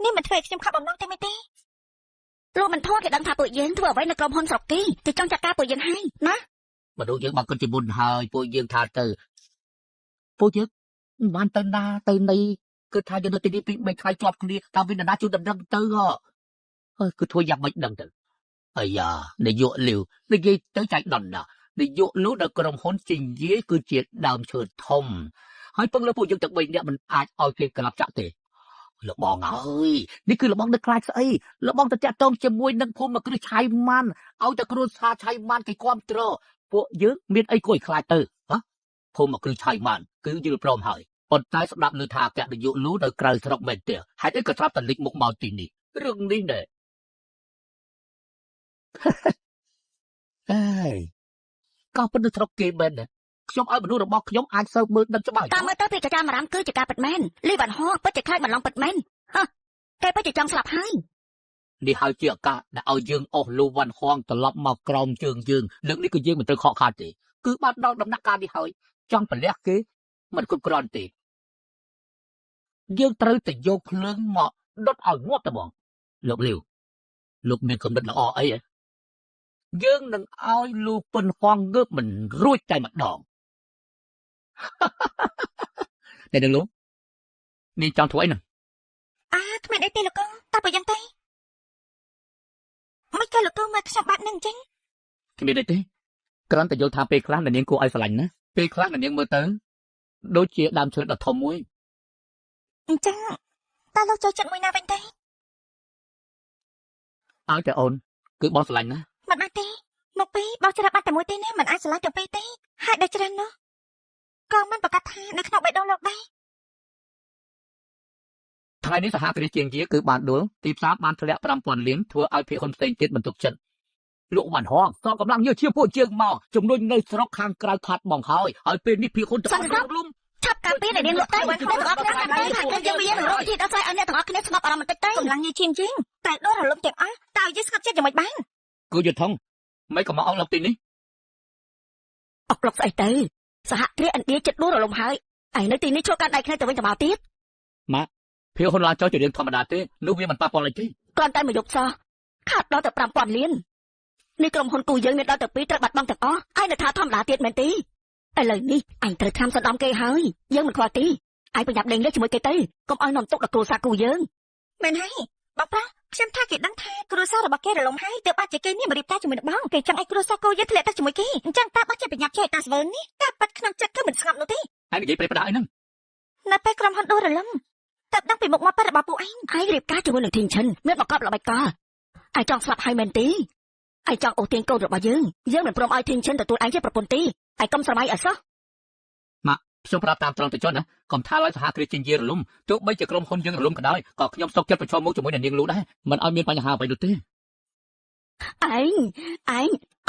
នេះមិនធ្វើឲ្យខ្ញុំខាប់បំណងទេមែនទេលោកមិនធន់គេដឹងថាពួកយើងធ្វើអ្វីនៅក្រុមហ៊ុនស្រុកគេគេចង់ចាត់ការពួកយើងហើយណា មនុស្សយើងបើគិតជាមុនហើយពួកយើងថាទៅពួកយើងមិនបានទៅណាទៅណីគឺថាយើងនៅទីនេះពី3ខែជាប់គ្នាតាមវិនណាជួយដំណឹងទៅហើយគឺធ្វើយ៉ាងម៉េចដឹងទៅអាយ៉ានាយកលាវនិយាយទៅចៃដន្យណានាយកលូដល់ក្រុមហ៊ុនជាយាយគឺជាដើមឈើធំហើយពឹងលើពួកយើងទាំង3នាក់មិនអាចឲ្យគេក្លាប់ចាក់ទេលោកបងអើយនេះគឺលោកបងនឹកខ្លាចស្អីលោកបងទៅតាក់ទងជាមួយនឹងភូមិគ្រឹះឆៃម៉ាន់ឲ្យតែគ្រួសារឆៃម៉ាន់គេគ្រប់គ្រងពួកយើងមានអីគួរឲ្យខ្លាចទៅភូមិគ្រឹះឆៃម៉ាន់គឺយល់ព្រមហើយប៉ុន្តែស្ដាប់ឮថាអគ្គនាយកលូនៅក្រៅស្រុកមែនទេហេតុអីក៏ស្រាប់តែលេចមុខមកទីនេះរឿងនេះណែអើយក៏ប៉ុន្តែស្រុកគេមែនដែរខ្ញុំឲ្យមនុស្សរបស់ខ្ញុំអាចស៊ើបមើលដឹងច្បាស់ តាមមើលទៅពីចចាមអារាមគឺជាការពិតមែនលីវ៉ាន់ហោពិតជាខ្លាចបន្លងពិតមែនគេពិតជាចង់ស្លាប់ហើយ នេះហើយជាឱកាសដែលឲ្យយើងអស់លូវ៉ាន់ហងត្រឡប់មកក្រោមជើងយើងលើកនេះគឺយើងមិនត្រូវខកខានទេគឺបានដល់ដំណាក់កាលនេះហើយចង់ប្រលះគេមិនគ្រប់គ្រាន់ទេយើងត្រូវតែយកភ្លើងមកដុតឲ្យងាប់តែបងលោកលាវលោកមានគំនិតល្អអីហ៎យើងនឹងឲ្យលូពុនហងងើបមិនរួចតែម្ដង តែនឹងលោកនេះចង់ធ្វើអីហ្នឹង គ្មានអីទេលោកកូនតែបើយ៉ាងទេមិនក៏លោកកូនមកខ្ញុំបាត់នឹងអញ្ចឹង គ្មានអីទេគ្រាន់តែយល់ថាពេលខ្លះនាងគួរឲ្យស្រឡាញ់ណាពេលខ្លះនាងមើលទៅដូចជាដើមឈើដ៏ធំមួយ អញ្ចឹងតើលោកចូលចិត្តមួយណាវិញទេ ឲ្យតែអូនគឺបងស្រឡាញ់ណា មិនបានទេមកពីបងច្រឡំបានតែមួយទេណាមិនអាចឆ្លើយទាំងពីរទេហើយដែលច្រើននោះក៏មិនប្រកាសថានៅក្នុងបេះដូងលោកដែរ ថ្ងៃនេះសហគ្រាសជាងជាគឺបានដួលទីផ្សារបានធ្លាក់ 5,000 លានធ្វើឲ្យភាគហ៊ុនផ្សេងទៀតបន្ទុកចិត្តលោកបានហងសងកម្លាំងយកជាពួកជើងមកជំនួយនៅស្រុកខាងក្រៅខាត់បងហើយពេលនេះភាគហ៊ុនទាំងអស់លំ ឆាប់ការពារដែលនាងលោកទៅបងប្អូនទាំងអស់គ្នាបានថាយើងមានរកវិធីដោះស្រាយឲ្យអ្នកទាំងអស់គ្នាស្ងប់អារម្មណ៍បន្តិចទៅកម្លាំងញីឈាមជាងតែដួលរលំទាំងអស់តើយើងស្ងប់ចិត្តយ៉ាងម៉េចបាន គូយុទ្ធថងមិនក៏មកអស់លោកទីនេះ អុកឡុកស្អីទៅសហគ្រាសឥណ្ឌាចិត្តដួលរលំហើយឯនៅទីនេះចូលកាន់ដៃគ្នាទៅវិញទៅមកទៀត ភាគហ៊ុនឡើងចុះជារឿងធម្មតាទេនោះវាមិនប៉ះពាល់អីទេ គ្រាន់តែមកយកសោះខាត់ដល់ទៅ 5,000 លាននេះក្រុមហ៊ុនគូយើងមានដល់ទៅ2ត្រូវបាត់បង់ទាំងអស់ហើយនៅថាធម្មតាទៀតមែនទេឥឡូវនេះអញត្រូវធ្វើសណ្ដំគេហើយយើងមិនខ្វល់ទេឯងប្រញាប់លេងលេងជាមួយគេទៅកុំឲ្យនាំទុកដល់គ្រួសារគូយើងមែនហើយបងប្រុសខ្ញុំថាគេដឹងថាគ្រួសាររបស់គេរលំហើយទើបអាចជាគេនេះមករៀបការជាមួយនឹងបងគេចង់ឲ្យគ្រួសារគូយើងធ្លាក់ទៅជាមួយគេអញ្ចឹងតាបោះជាប្រញាប់ជួយតាស្វើនេះតែប៉ាត់ក្នុងចិត្តគឺមិនស្ងប់នោះទេ ហើយនិយាយប្រេះផ្ដាស់អីហ្នឹង នៅពេលក្រុមហ៊ុនដួលរលំតើដឹងពីមុខមាត់ប៉ាត់របស់ពួកឯងរៀបការជាមួយនឹងធីងឈិនមានបង្កប់ល្បិចកលឯងចង់ស្លាប់ហើយមែនទេឯងចង់អូសទាញកូនរបស់យើងមិនព្រមឲ្យធីងឈិនទទួលឯងជាប្រពន្ធទេឯងកុំស្រមៃអសោះ ខ្ញុំប្រាប់តាមត្រង់ទៅចុះណាកុំថាឲ្យសហគ្រាសជាងជារលំទោះបីជាក្រុមហ៊ុនយើងរលំក៏ដោយក៏ខ្ញុំសុខចិត្តប្រឈមមុខជាមួយនឹងនាងលូដែរមិនឲ្យមានបញ្ហាអ្វីនោះទេ ឯ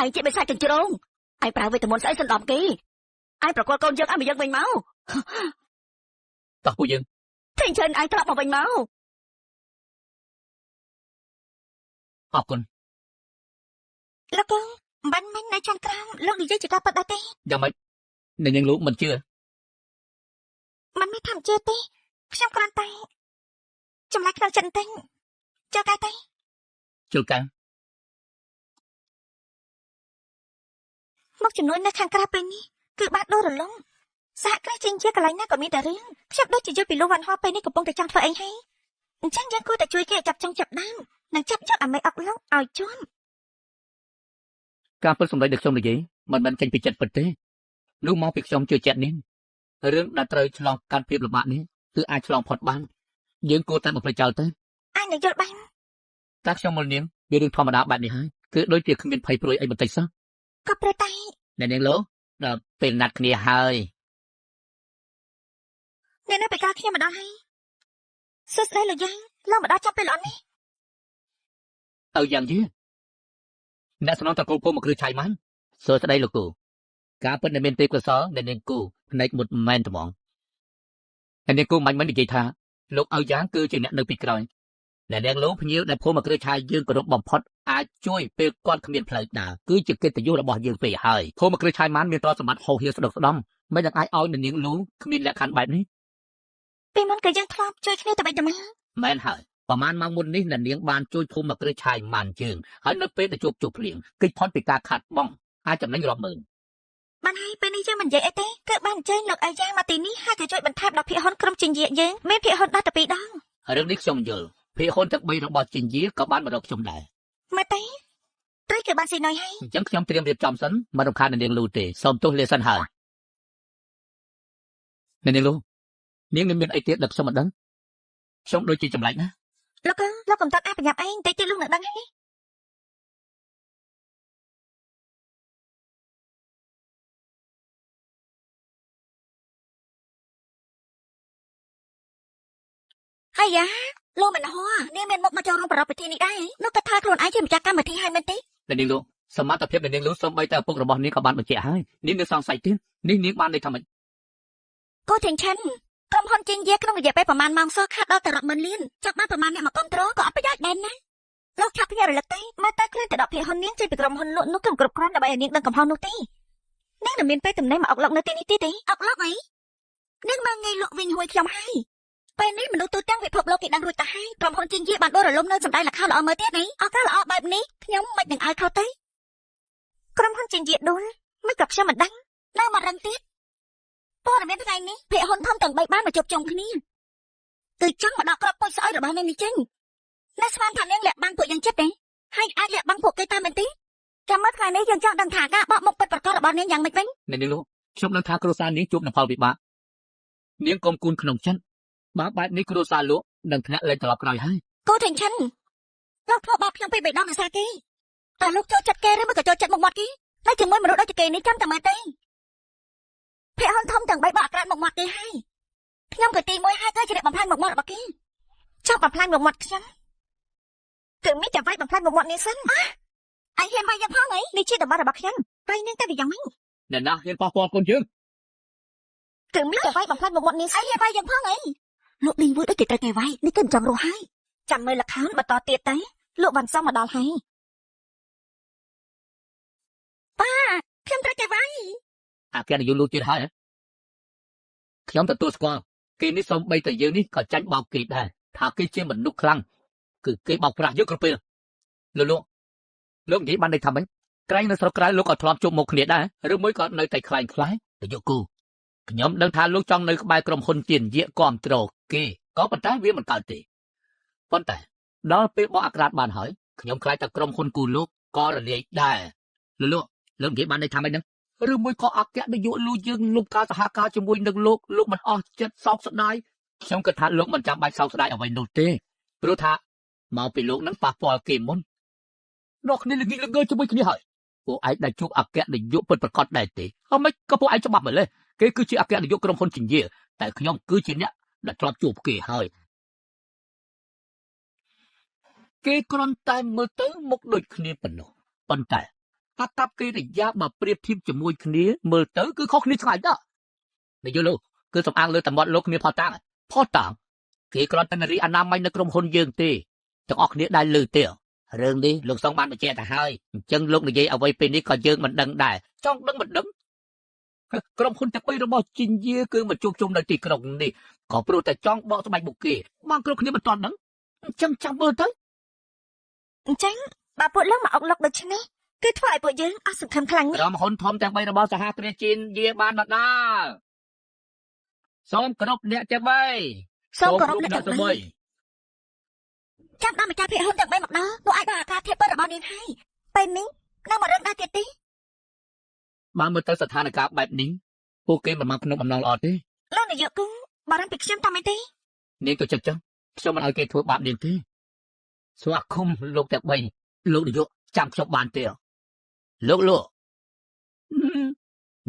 ងជាបិសាចចិញ្ច្រោងឯងប្រើវេទមន្តស្អីសណ្ដំគេឯងប្រកល់កូនយើងឲ្យមកយើងវិញមក តោះពួកយើង ធីងឈិនឯងត្រឡប់មកវិញមក អរគុណ លោកកូនមិននៅខាងក្រោមលោកនិយាយជាការប៉ັດដែរទេ យ៉ាងម៉េចនាងលូមិនជឿ មិនមានធម្មជាតិទេខ្ញុំគ្រាន់តែចម្លែកក្នុងចិត្តតែចូលកាទេ ជឿកា មកចំនួននៅខាងក្រៅពេលនេះគឺបានដួលរលំសហគ្រាសជាងជាកន្លែងណាក៏មានតែរឿងខ្ញុំដូចជាយល់ពីលោកវ៉ាន់ហោពេលនេះកំពុងតែចង់ធ្វើអីហើយអញ្ចឹងយើងគួរតែជួយគេចាប់ចង់ចាប់ដើមនិងចាប់យកអាមេអុកឡុងឲ្យជាប់ ការពិតសម្ដីដែលខ្ញុំនិយាយមិនមែនចេញពីចិត្តពិតទេនោះមកពីខ្ញុំជឿជាក់នាងរឿងដែលត្រូវឆ្លងកាត់ភាពលំបាកនេះគឺអាចឆ្លងផុតបានយើងគួរតែបំភ្លេចចោលទៅ អញនឹងយល់បាន តែខ្ញុំមុននាងវារឿងធម្មតាបែបនេះហើយគឺដូចជាគ្មានភ័យព្រួយអីបន្តិចសោះ ក៏ព្រោះតែ នាងលូដល់ពេលណាត់គ្នាហើយ អ្នកនៅបេការខ្ញុំម្ដងហើយសួស្ដីលោកយ៉ាងឡងម្ដងចាប់ពេលល្អនេះ ទៅយ៉ាងយឺអ្នកស្នងតកូលភូមិមកគ្រឹះឆៃម៉ាញ់សួស្ដីលោកគូការពិតដែលមានទេពកោសលដែលនាងគូភ្នែកមុតមែនត្មងហើយនាងគូមិននិយាយថាលោកឲ្យយ៉ាងគឺជាអ្នកនៅពីក្រោយដែលនាងលូភ្ញៀវដែលភូមិមកគ្រឹះឆៃយើងគោរពបំផុតអាចជួយពេលគាត់គ្មានផ្លូវដើរគឺជាកិត្តិយសរបស់យើងពេកហើយភូមិមកគ្រឹះឆៃម៉ានមានទ្រព្យសម្បត្តិហូរហៀរស្ដុកស្ដំមិននឹងអាចឲ្យនាងលូគ្មានលក្ខខណ្ឌបែបនេះ ពីមុនក៏យើងធ្លាប់ជួយគ្នាទៅវិញទៅមក មែនហើយប្រហែលម៉ោងមុននេះនាងបានជួយភូមិមកគ្រឹះឆៃម៉ានជើងហើយនៅពេលដែលជួបភ្លៀងគេចផុតពីការខាត់បងអាចចំណេញរាប់ម៉ឺន បានហើយពេលនេះយើងមិននិយាយអីទេគឺបានអញ្ជើញលោកអាយ៉ាងមកទីនេះហើយក៏ជួយបន្ថែមដល់ភាគហ៊ុនក្រុមជិញ្ជាយើងមានភាគហ៊ុនដល់ទៅ2ដង រឿងនេះខ្ញុំយល់ភាគហ៊ុនទាំង3របស់ជិញ្ជាក៏បានមករកខ្ញុំដែរ មើលទេត្រីគឺបានស៊ីណុយហើយ អញ្ចឹងខ្ញុំត្រៀមរៀបចំសិនមិនរំខាននាងលូទេសូមទោសលាសិនហើយនាងលូនាងមានអីទៀតដែលខ្ញុំមិនដឹងខ្ញុំដូចជាចម្លែកណា លោកកំតាត់អាចប្រញាប់ឯងតិចទៀតលោកនឹងដឹងហើយហើយយ៉ាលោកមិនហោះនាងមានមុខមកចូលរួមប្រពៃពិធីនេះដែរលោកក៏ថាខ្លួនឯងជាម្ចាស់កម្មវិធីហើយមែនទេ នាងលូសមត្ថភាពនាងលូសូម្បីតែឪពុករបស់នាងក៏បានបញ្ជាក់ហើយនាងនៅសង្ស័យទៀតនេះនាងបានន័យថាម៉េច cô Thành Trânក្រុមហ៊ុនជិញ្ជាក្នុងរយៈពេលប្រហែលម៉ោងសោះខាត់ដល់ទៅរាប់ម៉ឺនលានចាប់បានប្រហែលអ្នកមកគ្រប់គ្រងក៏អត់ប្រយោជន៍ដែរណាលោកឆាប់ភ្ញាក់រលឹកទេមើលតែគ្រាន់តែដកភាគហ៊ុននាងចេញពីក្រុមហ៊ុនលក់នោះគ្រប់គ្រាន់ដើម្បីឲ្យនាងដឹងកំហុសនោះទេនាងមិនមានពេលទំនេរមកអុកឡុកនៅទីនេះទេអុកឡុកអីនាងមកងាយលក់វិញហួយខ្ញុំហើយពេលនេះមនុស្សទូទាំងពិភពលោកគេដឹងរួចទៅហើយក្រុមហ៊ុនជិញ្ជាបានដួលរលំនៅសម្ដែងល្ខោនល្អមើលទៀតនេះឱកាសល្អបែបនេះខ្ញុំមិននឹងឲ្យខុសទេក្រុមហ៊ុនជិញ្ជាដួលមិនក៏ខ្ញុំមិនដឹងនៅមករឹងទៀត ព័ត៌មានថ្ងៃនេះភាគហ៊ុនធំទាំង3បានមកជួបជុំគ្នាគឺចង់មកដកគ្រាប់ពុជស្អុយរបស់នាងនេះចេញអ្នកស្មានថានាងលាក់បាំងពួកយើងចិត្តទេហើយអាចលាក់បាំងពួកគេតាមមែនទេចាំមើលថ្ងៃនេះយើងចង់ដឹងថាការបកមុខពិតប្រាកដរបស់នាងយ៉ាងម៉េចវិញ នាងលូខ្ញុំនឹងថាគ្រួសារនាងជួបនឹងផលវិបាកនាងកុំគូនក្នុងចិត្តបើបែបនេះគ្រួសារលោកនឹងធ្លាក់លេខត្រឡប់ក្រោយហើយកូន Thành Trân លោកធ្វើបាបខ្ញុំពីបេះដូងដោយសារគេតែលោកចូលចិត្តគេឬមិនក៏ចូលចិត្តមុខមាត់គេតែជាមួយមនុស្សដូចគេនេះចាំតែមើលទេភ័ក្រហ៊ុនធំទាំង3បកអាក្រាតមុខមាត់គេហើយខ្ញុំក៏ទី1ហើយក៏ជ្រាបបំផ្លាញមុខមាត់របស់គេចង់បំផ្លាញមុខមាត់ខ្ញុំគឺមានតែវាយបំផ្លាញមុខមាត់នេះសិនអញហ៊ានវាយយ៉ាងផងអីនេះជាតំបន់របស់ខ្ញុំវាយនឹងតែវាយ៉ាងម៉េច អ្នកណាហ៊ានប៉ះពាល់កូនយើង គឺមានតែវាយបំផ្លាញមុខមាត់នេះស្អីវាយយ៉ាងផងអីលោកឌីវឺដូចគេត្រូវគេវាយនេះគឺចង់រស់ហើយចាំមើលលក្ខខណ្ឌបន្តទៀតទៅលោកបានសុំមកដល់ហើយប៉ាខ្ញុំត្រូវគេវាយ អាគេនិយាយលូទៀតហើយខ្ញុំទទួលស្គាល់គេនេះសូម្បីតែយើងនេះក៏ចាញ់បោកគេដែរថាគេជាមនុស្សខ្លាំងគឺគេបោកប្រាស់យើងគ្រប់ពេលលោកនិយាយបានន័យថាម៉េចក្រែងនៅស្រុកក្រៅលោកក៏ធ្លាប់ជួបមុខគ្នាដែរឬមួយក៏នៅតែខ្លែងខ្លាយទៅយកគូខ្ញុំដឹងថាលោកចង់នៅក្បែរក្រុមហ៊ុនទៀនយាគាំទ្រគេក៏ប៉ុន្តែវាមិនកើតទេប៉ុន្តែដល់ពេលបោះអាក្រាតបានហើយខ្ញុំខ្លាចតែក្រុមហ៊ុនគូលោកក៏រលាយដែរលោកនិយាយបានន័យថាម៉េចហ្នឹងឬមួយក៏អគ្គនាយកលោកយើងលោកការសហការជាមួយនឹងលោកមិនអស់ចិត្តសោកស្ដាយខ្ញុំគិតថាលោកមិនចាំបាច់សោកស្ដាយអ្វីនោះទេព្រោះថាមកពីលោកនឹងប៉ះពាល់គេមុនដល់គ្នាល្ងិចល្ងើជាមួយគ្នាហើយពួកឯងដែលជួបអគ្គនាយកពិតប្រាកដដែរទេហើយមិនក៏ពួកឯងច្បាប់ម្លេះគេគឺជាអគ្គនាយកក្រុមហ៊ុនចិញ្ជាតែខ្ញុំគឺជាអ្នកដែលធ្លាប់ជួបគេហើយគេគ្រាន់តែមើលទៅមុខដូចគ្នាប៉ុណ្ណោះប៉ុន្តែអាកប្បកិរិយាមកប្រៀបធៀបជាមួយគ្នាមើលទៅគឺខុសគ្នាឆ្ងាយណាស់និយាយលោកគឺសំអាងលើតែមាត់លោកគ្នាផតាំងគេគ្រាន់តែនារីអនាម័យនៅក្រុមហ៊ុនយើងទេទាំងអស់គ្នាដែលលើទេរឿងនេះលោកសងបានបញ្ជាក់ទៅហើយអញ្ចឹងលោកនិយាយអ្វីពេលនេះក៏យើងមិនដឹងដែរចង់ដឹងមិនដឹងក្រុមហ៊ុនទាំងពីររបស់ជីនយាគឺមកជួបជុំនៅទីក្រុងនេះក៏ព្រោះតែចង់បកស្បែកមុខគេបានគ្រប់គ្នាមិនទាន់ដឹងអញ្ចឹងចាំមើលទៅ អញ្ចឹងបើពួកលោកមកអុកលុកដូចនេះគឺធ្វើឲ្យពួកយើងអស់សង្ឃឹមខ្លាំងណាស់ ក្រុមហ៊ុនធំទាំង3របស់សហគ្រាសជីនយាបានមកដល់សូមគោរពអ្នកទាំង3 សូមគោរពអ្នកទាំង3ចាំដល់ម្ចាស់ភ័ក្រហ៊ុនទាំង3មកដល់ពួកអាចដល់អាការធៀបពិតរបស់នាងហើយពេលនេះនៅមករឹងដែរទៀតទេ បានមើលទៅស្ថានភាពបែបនេះពួកគេមិនមកក្នុងបំណងល្អទេ លោកនាយកគូបារម្ភពីខ្ញុំតាមមែនទេ នាងក៏ចិត្តចឹងខ្ញុំមិនឲ្យគេធ្វើបាបនាងទេស្វាគមន៍លោកទាំង3លោកនាយកចាំខ្ញុំបានទេលោក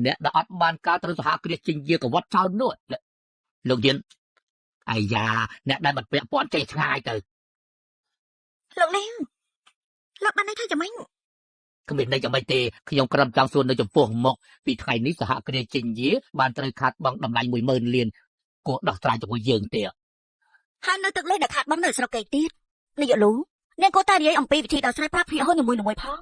អ្នកដែលអត់បានការត្រូវសហគ្រាសជីនយាកវត្តចោលនោះលោកយិនអាយ៉ាអ្នកដែលមិនពាក់ព័ន្ធចេះឆ្ងាយទៅ លោកនាងលោកបានន័យថាយ៉ាងម៉េច គ្មានន័យយ៉ាងម៉េចទេខ្ញុំក្រំចង់សួរនៅចំពោះមុខពីថ្ងៃនេះសហគ្រាសជីនយាបានត្រូវខាតបង់តម្លៃ 10000 លានគួរដោះស្រាយជាមួយយើងទេ ហើយនៅទឹកលេខដែលខាតបង់នៅស្រុកគេទៀតនាយកលូនាងគួរតែនិយាយអំពីវិធីដោះស្រាយប្រាប់ភ័ក្រហ៊ុនមួយផង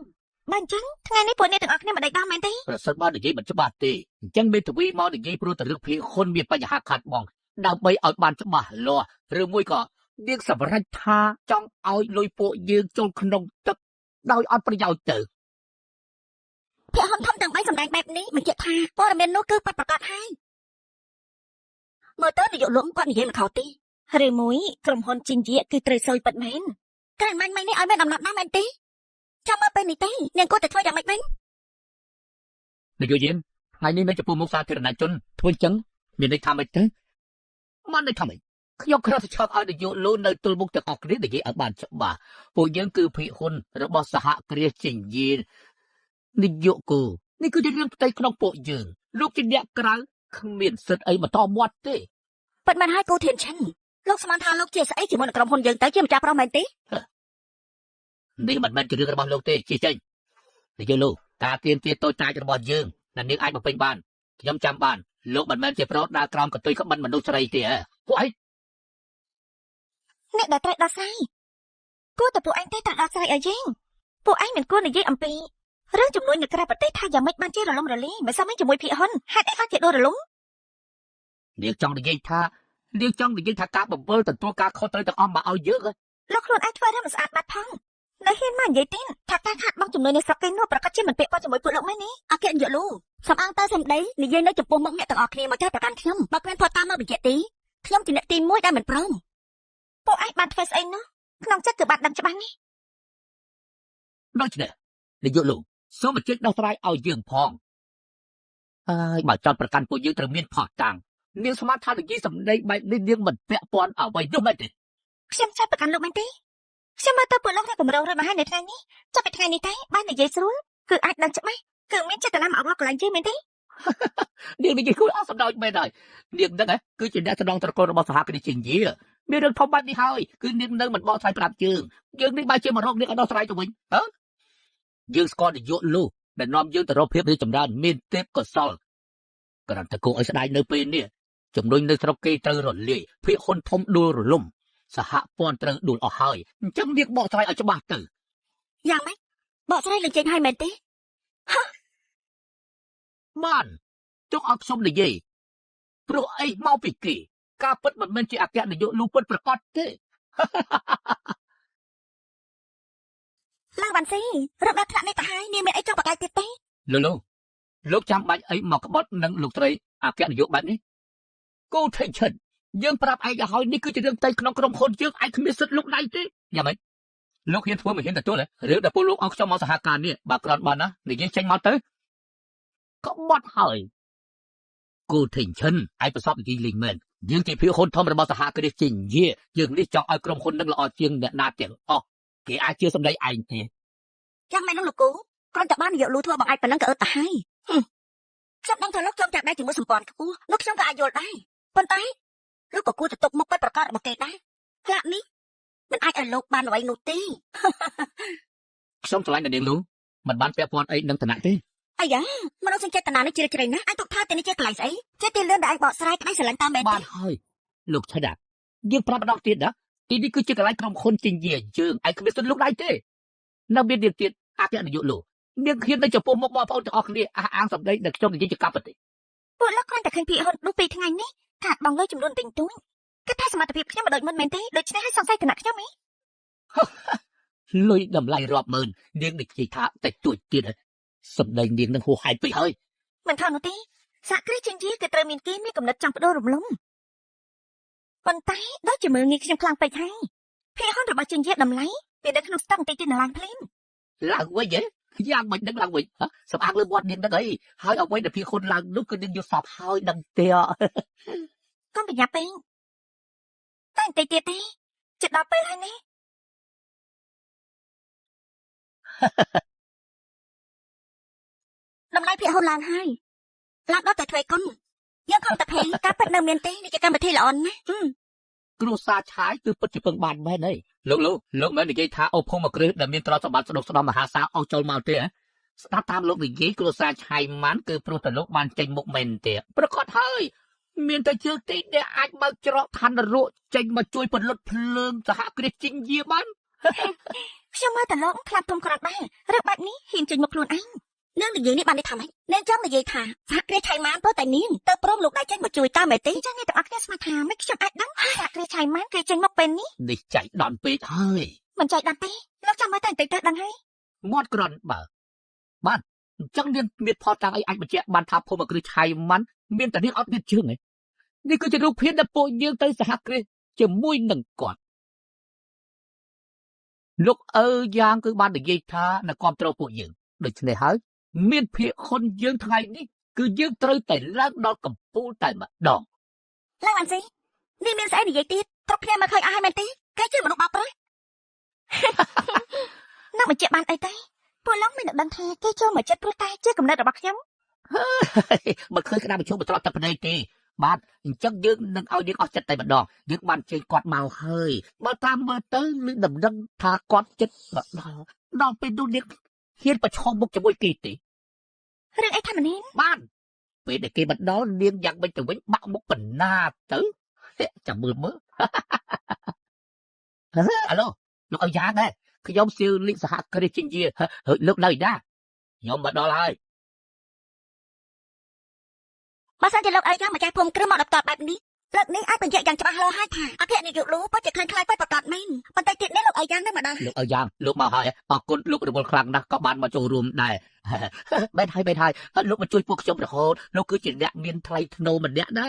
បើអញ្ចឹងថ្ងៃនេះពួកអ្នកទាំងអស់គ្នាមិនដេកដល់មែនទេ ប្រសិនបើនិយាយមិនច្បាស់ទេអញ្ចឹងមេធាវីមកនិយាយព្រោះតែរឿងភ័ក្រហ៊ុនមានបញ្ហាខាតបង់ដើម្បីឲ្យបានច្បាស់លាស់ឬមួយក៏នាងសម្រេចថាចង់ឲ្យលុយពួកយើងចូលក្នុងទឹកដោយអត់ប្រយោជន៍ទៅ ភ័ក្រហ៊ុនធំទាំង3សម្ដែងបែបនេះបញ្ជាក់ថាព័ត៌មាននោះគឺពិតប្រាកដហើយមើលទៅនាយកលូគាត់និយាយមិនខុសទេឬមួយក្រុមហ៊ុនជីនយាគឺត្រូវសួយពិតមែនក្រែងមាញ់នេះឲ្យមានដំណត់ណាស់មែនទេចាំមើលពេលនេះទេនាងគួរតែធ្វើយ៉ាងម៉េចវិញ នាយកយានថ្ងៃនេះនៅចំពោះមុខសាធារណជនធ្វើអញ្ចឹងមានន័យថាម៉េចទៅមិនន័យថាម៉េចខ្ញុំគ្រាន់តែឆប់ឲ្យនាយកលូននៅទល់មុខទាំងអស់គ្នានិយាយឲ្យបានច្បាស់ពួកយើងគឺភ័ក្រហ៊ុនរបស់សហគ្រាសជីនយានាយកគូនេះគឺជារឿងផ្ទៃក្នុងពួកយើងលោកជាអ្នកក្រៅគ្មានសិទ្ធិអីបន្តមាត់ទេ ពិតមែនហើយគូធានឈិនលោកស្មានថាលោកជាស្អីជាមួយនឹងក្រុមហ៊ុនយើងទៅជាម្ចាស់ប្រុសមែនទេ នេះមិនមែនជារឿងរបស់លោកទេជាចេញនាយកលូការទៀមទាតូចតាចរបស់យើងដែលនាងអាចបំពេញបានខ្ញុំចាំបានលោកមិនមែនជាប្រុសដើរក្រោមកន្ទុយក្បិនមនុស្សស្រីទេពួកឯង អ្នកដែលត្រូវដោះស្រាយគួរតែពួកឯងទេត្រូវដោះស្រាយឲ្យយើងពួកឯងមិនគួរនិយាយអំពីរឿងចំនួននៅក្រៅប្រទេសថាយ៉ាងម៉េចបានជារលំរលាយមិនសមជាមួយភ័ក្រហ៊ុនហេតុអីបានជាដួលរលំ នាងចង់និយាយថាការបំពើទទួលការខុសត្រូវទាំងអស់មកឲ្យយើង លោកខ្លួនឯងធ្វើរឿងមិនស្អាតបាត់ផងនៅហ៊ានមកនិយាយទេថាការខាតបង់ចំនួននៃស្រុកគេនោះប្រកាសជាមិនពាក់ព័ន្ធជាមួយពួកលោកមែនទេអគ្គនាយកលូសំអាងតើសម្ដីនិយាយនៅចំពោះមុខអ្នកទាំងអស់គ្នាមកចោទប្រកាន់ខ្ញុំបើគ្មានផតតាមមកបញ្ជាក់ទេខ្ញុំជាអ្នកទី1ដែលមិនព្រមពួកឯងបានធ្វើស្អីនោះក្នុងចិត្តគឺបានដឹងច្បាស់នេះ ដូច្នេះនាយកលូសូមអញ្ជើញដោះស្រាយឲ្យយើងផងហើយបើចោទប្រកាន់ពួកយើងត្រូវមានផុសតាំងនាងស្មានថានិយាយសម្ដីបែបនេះនាងមិនពាក់ព័ន្ធអ្វីនោះមែនទេ ខ្ញុំចាប់ប្រកាន់លោកមែនទេ ខ្ញុំមើលទៅពួកលោកអ្នកកម្រងរត់មកហើយនៅថ្ងៃនេះចាប់ពីថ្ងៃនេះទៅបាននិយាយស្រួលគឺអាចដឹងច្បាស់គឺមានចេតនាមកអត់កន្លែងយើងមែនទេ នាងនិយាយគួរអស់សម្ដេចមែនហើយនាងដឹងហ៎គឺជាអ្នកចំណងត្រកូលរបស់សហគ្រាសជិញយាមានរឿងធំបែបនេះហើយគឺនាងនៅមិនបកស្រាយប្រាប់យើងនេះបែរជាមករកនាងឲ្យដោះស្រាយទៅវិញហ៎យើងស្គាល់នយោលុះដែលនាំយើងទៅរកភាពរីកចម្រើនមានទេពកោសលគ្រាន់តែគង់ឲ្យស្ដាយនៅពេលនេះជំនួយនៅស្រុកគេត្រូវរលាយភាគហ៊ុនធំដួលរលំសហព័ន្ធត្រូវដួលអស់ហើយអញ្ចឹងនាងបកស្រាយឲ្យច្បាស់ទៅ យ៉ាងម៉េចបកស្រាយលើចេញហើយមែនទេ បានចុះឲ្យខ្ញុំនិយាយព្រោះអីមកពីគេការពិតមិនមែនជាអគ្គនាយកលូពិតប្រកបទេ ឡើងបានស៊ីរត់ដល់ថ្នាក់នេះទៅហើយនាងមានអីចង់បកកាយទៀតទេ លោកចាំបាច់អីមកក្បត់នឹងលោកស្រីអគ្គនាយកបែបនេះគូថេឈិនយើងប្រាប់ឯងឲ្យហើយនេះគឺជារឿងផ្ទៃក្នុងក្រុមហ៊ុនយើងឯងគ្មានសិទ្ធិលោកដៃទេយ៉ាងម៉េចលោកហ៊ានធ្វើមិនហ៊ានទទួលទេរឿងដែលពួកលោកឲ្យខ្ញុំមកសហការនេះបើក្រាន់បានណានិយាយចេញមកទៅក្បត់ហើយគូថេឈិនឯងប្រសពនិយាយលេងមែនយើងជាភាគហ៊ុនធំរបស់សហគ្រាសជិញយាយើងនេះចង់ឲ្យក្រុមហ៊ុននឹងល្អជាងអ្នកណាទាំងអស់គេអាចជឿសម្ដីឯងទេ យ៉ាងម៉េចនោះលោកគូគ្រាន់តែបាននិយាយលូធ្វើបងអាចប៉ុណ្ណឹងក៏អត់ទៅហើយខ្ញុំដឹងថាលោកចង់ចាប់ដៃជាមួយសម្ព័ន្ធខ្ពស់នោះខ្ញុំក៏អាចយល់ដែរប៉ុន្តែលោកក៏គួរទៅទុកមុខពិតប្រកបរបស់គេដែរផ្លាកនេះមិនអាចឲ្យលោកបានអ្វីនោះទេ ខ្ញុំឆ្លាញ់តែនាងលូមិនបានពាក់ព័ន្ធអីនឹងឋានៈទេ អាយ៉ាមនុស្សចេតនានេះជ្រាលជ្រៅណាស់អាចទុកថាតែនេះជាកន្លែងស្អីជាទីលឿនដែលអាចបកស្រាយក្តីស្រឡាញ់តាមមែន បា ទេ នហើយលោកឆៃដាយើងប្រាប់ម្ដងទៀតណាទីនេះគឺជាកន្លែងក្រុមហ៊ុនជិញយាយើងឯងគ្មានសិទ្ធិលោកដៃទេនៅមានទៀតទៀតអគ្គនាយកលោកនាងហ៊ានទៅចំពោះមុខបងប្អូនទាំងអស់គ្នាអះអាងសម្ដីដែលខ្ញុំនិយាយជាកាប់ទេ ពួកលោកគ្រាន់តែឃើញភាគហ៊ុននោះពីថ្ងៃនេះខាតបងលុយចំនួនទិញទួញគិតថាសមត្ថភាពខ្ញុំមិនដូចមុនមែនទេដូច្នេះឲ្យសង្ស័យឋានៈខ្ញុំហី លុយតម្លៃរាប់ម៉ឺននាងនិយាយថាតិចតួចទៀតហើយសម្ដីនាងនឹងហួសហេតុពេកហើយ មិនខំនោះទេសហគ្រាសជិញយាគឺត្រូវមានគេមានកំណត់ចង់បដូររំលំប៉ុន្តែដូចជាមើលងាយខ្ញុំខ្លាំងពេកហើយភាគហ៊ុនរបស់ជិញយាតម្លៃវានៅក្នុងស្តុកបន្តិចទៀតឡើងភ្លាម ឡើងវិញហ៎យ៉ាងមិនដឹងឡើងវិញសម្អាងលើមាត់នាងដឹងអីហើយអ្វីដែលភាគហ៊ុនឡើងនោះគឺនាងយកសពហើយដឹងទេ កុំប្រញាប់ពេកតែបន្តិចទៀតទេជិតដល់ពេលហើយនេះ តម្លៃភាគហ៊ុនឡើងហើយឡើងដល់តែទ្វេគុណយើងខំតែភ័យការពិតនៅមានទេនេះជាកម្មវិធីល្អណាស់ គ្រួសារឆាយគឺពិតជាពឹងបានមែនទេលោកមែននិយាយថាអូភូមិគ្រឹះដែលមានទ្រព្យសម្បត្តិស្ដុកស្ដំមហាសាលអស់ចូលមកទេហ៎ស្ដាប់តាមលោកនិយាយគ្រួសារឆាយម៉ាន់គឺព្រោះតែលោកបានចេញមុខមែនទេប្រកាសហើយមានតែជើងទីដែលអាចបើកច្រកខណ្ឌនរកចេញមកជួយពលុតភ្លើងសហគ្រាសជិញយាបាន ខ្ញុំមើលតែលោកខ្លាប់ទុំក្រាត់ដែររឿងបែបនេះហ៊ានចេញមកខ្លួនឯងនាងនិយាយនេះបាននេះថាម៉េចនាងចង់និយាយថាសហគ្រាសឆៃម៉ានព្រោះតែនាងទៅព្រមលោកដៃចេញមកជួយតាមមែនទេចឹងអ្នកទាំងអស់គ្នាស្មានថាមិនខ្ញុំអាចដឹងសហគ្រាសឆៃម៉ានគេចេញមកពេលនេះ នេះចៃដន្យពេកហើយ មិនចៃដន្យទេលោកចាំមើលតែបន្តិចទៅដឹងហើយ មាត់ក្រន់បើបានអញ្ចឹងមានផតតាំងអីអាចបញ្ជាក់បានថាភូមិគ្រឹះឆៃម៉ាន់មានតែនាងអត់មានជើងទេនេះគឺជារូបភាពដែលពួកយើងទៅសហគ្រាសជាមួយនឹងគាត់លោកអើយ៉ាងគឺបាននិយាយថានៅគ្រប់គ្រងពួកយើងដូច្នេះហើយមានភាគហ៊ុនយើងថ្ងៃនេះគឺយើងត្រូវតែឡើងដល់កំពូលតែម្ដង ឡើងអានស៊ីនេះមានស្អីនិយាយទៀតគ្រប់គ្នាមកឃើញអស់ហើយមែនទេគេជាមនុស្សបោកប្រាស់ nakបញ្ជាក់បានអីទេពួកលោកមិនដឹងថាគេចូលមកចិត្តព្រោះតែជាកំណត់របស់ខ្ញុំ បើឃើញក្តារប្រជុំបន្ទាត់តែប្តីទេបាទអញ្ចឹងយើងនឹងឲ្យយើងអស់ចិត្តតែម្ដងយើងបានជើញគាត់មកហើយបើតាមមើលទៅនឹងដំណឹងថាគាត់ចិត្តដល់ពេលនោះនាងហ៊ានប្រឈមមុខជាមួយគេទេ រឿងអីថាម្នាក់ បានពេលដែលគេបណ្ដោនាងយ៉ាងវិញទៅវិញបាក់មុខបណ្ណាទៅចាំមើល អាឡូលោកឲ្យយ៉ាងដែរខ្ញុំសៀវលិសហគ្រាសជិញយាលោកនៅណាខ្ញុំមកដល់ហើយ បើសិនជាលោកអីយ៉ាងមកចែកភូមិគ្រឹះមកដល់តបបែបនេះលើកនេះអាចបញ្ជាក់យ៉ាងច្បាស់លាស់ហើយថាអគ្គនាយកលោកពិតជាខ្លាំងខ្លាយពិតប្រកបមែនប៉ុន្តែទៀតនេះលោកអីយ៉ាងនៅមកដល់ លោកឲ្យយ៉ាងលោកមកហើយអរគុណលោករវល់ខ្លាំងណាស់ក៏បានមកចូលរួមដែរ បែបហើយលោកមកជួយពួកខ្ញុំរហូតលោកគឺជាអ្នកមានថ្លៃថ្នូរម្នាក់ណា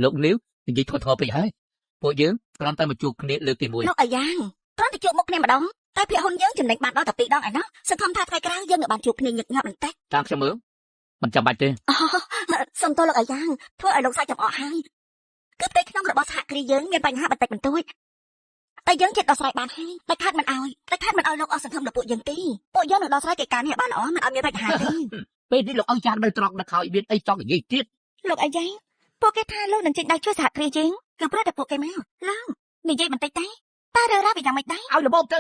លោកលាវនិយាយធត់ពេកហើយពួកយើងគ្រាន់តែមកជួបគ្នាលើកទី1 លោកអីយ៉ាងគ្រាន់តែជួបមុខគ្នាម្ដងតែភាគហ៊ុនយើងចំណេញបានដល់តែ2ដងឯណោះសង្ឃឹមថាថ្ងៃក្រោយយើងនឹងបានជួបគ្នាញឹកញាប់បន្តិច តាមខ្ញុំមើលមិនចាំបាច់ទេ សុំទោសលោកអីយ៉ាងធ្វើឲ្យលោកសាច់ចំអកហើយគឺផ្ទៃក្នុងរបស់សហគ្រាសយើងមានបញ្ហាបន្តិចបន្តួច តែយើងចិត្តដោះស្រាយបានហើយតែខាត់មិនអោយលោកអស់សង្ឃឹមដល់ពួកយើងទេពួកយើងនឹងដោះស្រាយកិច្ចការនេះបានល្អមិនឲ្យមានបញ្ហាទេ ពេលនេះលោកឲ្យយ៉ាងនៅត្រង់ដល់ខោមានអីចង់និយាយទៀត លោកអាយ៉ាពួកគេថាលោកនឹងចេញដៃជួយសហគ្រាសយើងគឺព្រោះតែពួកគេមកឡើងនិយាយបន្តិចទេតើរើរ៉ាវាយ៉ាងម៉េចដែរ ឲ្យល្មមទៅ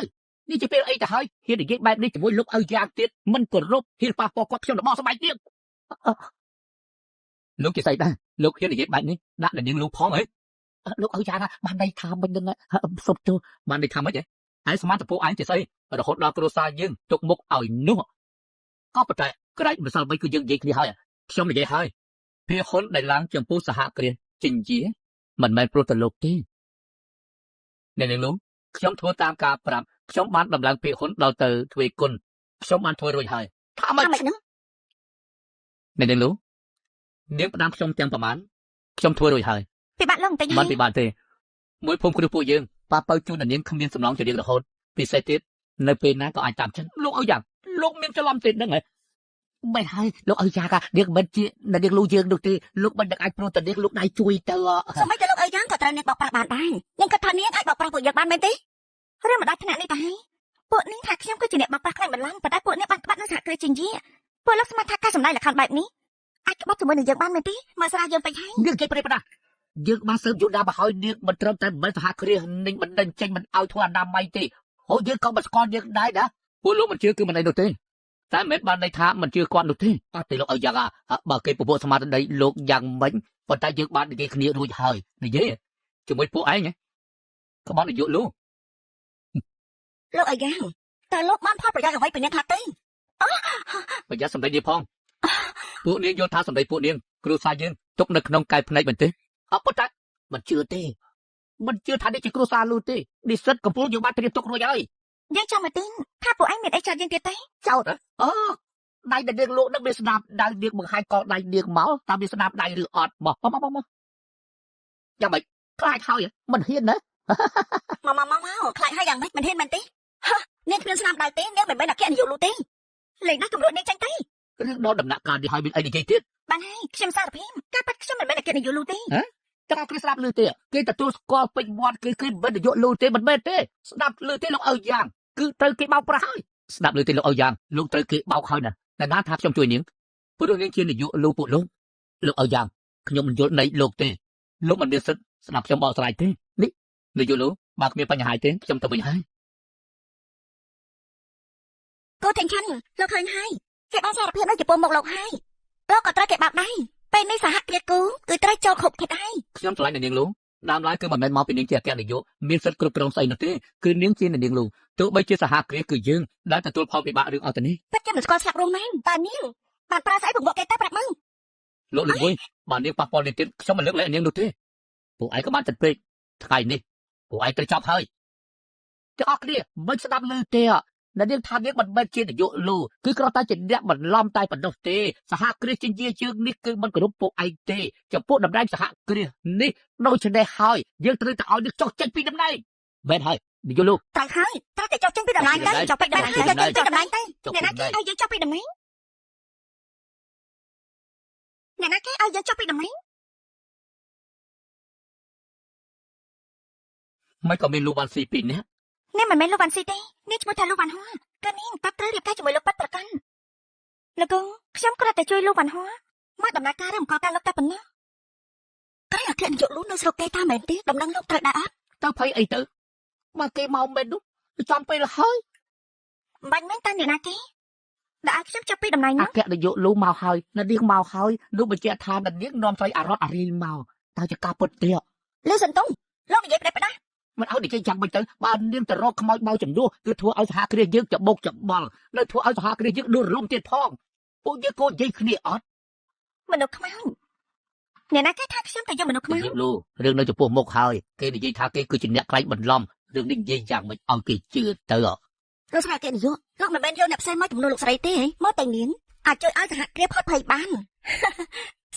នេះជាពេលអីទៅហើយហ៊ាននិយាយបែបនេះជាមួយលោកឲ្យយ៉ាងទៀតមិនគោរពហ៊ានប៉ះពាល់គាត់ខ្ញុំរបស់ស្បែកទៀតលោកជាស្អីដែរលោកហ៊ាននិយាយបែបនេះដាក់ដល់នាងលោកផងហីលោកឲ្យយ៉ាងណាបានន័យថាមិនដឹងសុំទោសបានន័យថាម៉េចហ៎ហើយសមានតពូឯងជាស្អីរហូតដល់គ្រួសារយើងទុកមុខឲ្យនោះក៏ប៉ុន្តែក្រែកម្សិលបីគឺយើងនិយាយគ្នាហើយខ្ញុំនិយាយហើយភាហ៊ុនដែលឡើងចំពោះសហគ្រាសចិញ្ជាមិនមែនព្រោះតែលោកទេអ្នកនាងលោកខ្ញុំធ្វើតាមការប្រាប់ខ្ញុំបានដំឡើងភាហ៊ុនដល់ទៅទ្វេគុណខ្ញុំបានធ្វើរួចហើយថាម៉េច ហ្នឹង អ្នកនាងលោកនាងផ្ដាំខ្ញុំទាំងប្រមាណខ្ញុំធ្វើរួចហើយ ពិបាកឡើងបន្តិច បា ហើ ន យ ពិបាកទេមួយភូមិគ្រឹះពួកយើងប៉ាបើជូនដល់នាងគ្មានសំឡងជារៀងរហូតពិសេសទៀតនៅពេលណាក៏អាចតាមចិនលោកឲ្យយ៉ាងលោកមានច្រឡំទេដឹងហ៎មិនហើយលោកឲ្យយ៉ាងនាងមិនជានាងលូយើងនោះទេលោកមិនដឹងអាចព្រោះតែនាងលោកដៃជួយទៅ សម្បីតែលោកអីយ៉ាងក៏ត្រូវនាងបោកប្រាស់បានដែរនាងគិតថានាងអាចបោកប្រាស់ពួកយើងបានមែនទេរឿងមិនដាច់ថ្នាក់នេះទៅហើយពួកនាងថាខ្ញុំគឺជាអ្នកបោកប្រាស់ខ្លាំងបន្លំប៉ុន្តែពួកនាងបានក្បត់នៅសហគ្រាសចិញ្ជាពួកលោកស្មានថាការសម្ដែងលក្ខខណ្ឌបែបនេះអាចក្បត់ជាមួយនឹងយើងបានមែនទេមើលស្រាយើងពេញហើយ នាងចេះប្រេប្រដាយើងបានសើបយូរដាស់មកហើយនាងមិនត្រឹមតែមិនសហគ្រាសនឹងមិនដឹងចេញមិនឲ្យធ្វើអនាម័យទេហូយើងក៏មិនស្គាល់យើងដែរណាពួកលោកមិនជឿគឺមិនអីនោះទេតែមិនបានន័យថាមិនជឿគាត់នោះទេអត់ទេលោកឲ្យយ៉ាងបើគេពពួកស្មារតីលោកយ៉ាងម៉េចប៉ុន្តែយើងបាននិយាយគ្នារួចហើយនិយាយជាមួយពួកឯងក្បត់នយោលោក លោកអីយ៉ាងតើលោកបានផលប្រយោជន៍អ្វីពីនាងថាទេ ប្រយ័ត្នសម្ដីនេះផងពួកនាងយល់ថាសម្ដីពួកនាងគ្រូសាយើងទុកនៅក្នុងកាយភ្នែកមិនទេអត់ប៉ុន្តែមិនជឿទេមិនជឿថានេះជាគ្រូសាលូទេនិស្សិតកំពុងយើងបានត្រៀមទុករួចហើយ យើងចាំមកទីថាពួកឯងមានអីចោតយើងទៀតទេ ចោតអូដៃដែលនាងលោកនឹងមានស្នាមដៃនាងបង្ហាញកដៃនាងមកតើមានស្នាមដៃឬអត់មកយ៉ាងម៉េចខ្លាចហើយមិនហ៊ានណា មកខ្លាចហើយយ៉ាងម៉េចមិនហ៊ានមែនទេនាងគ្មានស្នាមដៃទេនាងមិនមែនអគ្គនាយកលូទេលេងណាស់កម្រួតនាងចាញ់ទេ រឿងដល់ដំណាក់កាលនេះហើយមានអីនិយាយទៀត បានហើយខ្ញុំសារភាពការប៉ັດខ្ញុំមិនមែនអគ្គនាយកលូទេ ចាំគេស្ដាប់ឮទេគេទទួលស្គាល់ពេញមាត់គេមិននយោលូទេមិនមែនទេស្ដាប់ឮទេលោកឲ្យយ៉ាងគឺត្រូវគេបោកប្រាស់ហើយស្ដាប់ឮទេលោកឲ្យយ៉ាងលោកត្រូវគេបោកហើយណាតែណាថាខ្ញុំជួយនាងព្រោះនាងជានយោលូពួកលោកឲ្យយ៉ាងខ្ញុំមិនយល់នៃលោកទេលោកមិនមានសិទ្ធិស្ដាប់ខ្ញុំបកស្រាយទេនេះនយោលូបើគ្មានបញ្ហាទេខ្ញុំទៅវិញហើយក ូនទាំងខាន់លោកឃើញហើយគេបានសារភាពនៅចំពោះមុខលោកហើយលោកក៏ត្រូវគេបាក់ដែរពេលនេះសហគ្រាសគូគឺត្រូវចូលខុបគិតហើយ ខ្ញុំឆ្លៃនាងលូដើមឡើយគឺមិនមែនមកពីនាងជាអគ្គនាយកមានសិទ្ធិគ្រប់គ្រងស្អីនោះទេគឺនាងជានាងលូទោះបីជាសហគ្រាសគឺយើងដែលទទួលផលវិបាករឿងអត់ទៅនេះ ប៉ັດខ្ញុំមិនស្គាល់ស្លាប់រស់មែនតើនាងបានប្រើស្អីបង្វក់គេតែប្រាប់មើល លោកលឹងមួយបើនាងប៉ះពាល់នាងទៀតខ្ញុំមិនលើកលែងនាងនោះទេពួកឯងក៏បានចិត្តពេកថ្ងៃនេះពួកឯងត្រូវចប់ហើយទាំងអស់គ្នាមិនស្ដាប់ឮទេនាងថានាងមិនមែនជានាយកលូគឺគ្រាន់តែជាអ្នកបន្លំតែប៉ុណ្ណោះទេសហគ្រាសជាជាជើងនេះគឺមិនគ្រប់ពួកឯងទេចំពោះតំណែងសហគ្រាសនេះដូច្នេះហើយយើងត្រូវតែឲ្យនាងចុះចេញពីតំណែងមែនហើយនាយកលូ ត្រូវហើយត្រូវតែចុះចេញពីតំណែងទៅចុះពីតំណែងទៅអ្នកណាគេឲ្យយើងចុះពីតំណែងអ្នកណាគេឲ្យយើងចុះពីតំណែង មិនក៏មានលូវ៉ាន់ស៊ីពីរនាក់ នេះមិនមែនលោកវ៉ាន់ស៊ីទេនេះឈ្មោះថាលោកវ៉ាន់ហួរគឺនាងតាប់ត្រូវរៀបការជាមួយលោកប៉ັດប្រកាន់លោកគង់ខ្ញុំគ្រាន់តែជួយលោកវ៉ាន់ហួរមកដំណើរការរឿងអង្គការលោកតែប៉ុណ្ណោះតែអគ្គនាយកលូនៅស្រុកគេថាមែនទេដំណឹងលោកត្រូវដែរអត់ ទៅភ័យអីទៅមកគេមកមែននោះចំពេលហើយ បាញ់មែនតាអ្នកណាគេដែលឲ្យខ្ញុំចុះពីតំណែង អ នោះ គ្គនាយកលូមកហើយនាងមកហើយនោះបញ្ជាក់ថានាងនាំស្រីអារ៉ុតអារីមកតើជាការពិតទេ លឺសន្ទុំលោកនិយាយផ្ដេសផ្ដាស់ មិនឲ្យនិយាយយ៉ាងម៉េចទៅបើនាងទៅរកខ្មោចបោចំនួនគឺធ្វើឲ្យសហគ្រាសយើងច្បុកច្បល់នៅធ្វើឲ្យសហគ្រាសយើងដួលរលំទៀតផងពួកយើងក៏និយាយគ្នាអត់ មនុស្សខ្មៅអ្នកណាគេថាខ្ញុំតែយកមនុស្សខ្មៅ នាងលូរឿងនៅចំពោះមុខហើយគេនិយាយថាគេគឺជាអ្នកខ្លាចបន្លំរឿងនេះនិយាយយ៉ាងម៉េចឲ្យគេជឿទៅ លោកស្រីគេនិយាយលោកមិនមែនយកអ្នកផ្សេងមកចំនួនលោកស្រីទេមកតែនាងអាចជួយឲ្យសហគ្រាសផុតភ័យបាន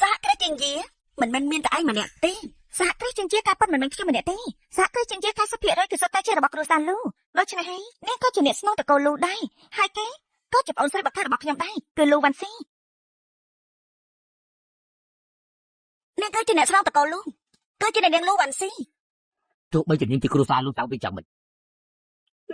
សហគ្រាសជាងយាមិនមែនមានតែឯងម្នាក់ទេសហគ្រាសជាងយាការប៉ັດមិនមែនខ្ញុំម្នាក់ទេសហគ្រាសជាងយា40%គឺសុទ្ធតែជារបស់គ្រួសារលូដូច្នេះហើយនាងក៏ជាអ្នកស្នងតកូលលូដែរហើយគេក៏ជាប្អូនស្រីបការបស់ខ្ញុំដែរគឺលូវ៉ាន់ស៊ីនាងគឺជាអ្នកស្នងតកូលលូគឺជាអ្នកនាងលូវ៉ាន់ស៊ី ទោះបីជានាងជាគ្រួសារលូតាំងពីចាំមិន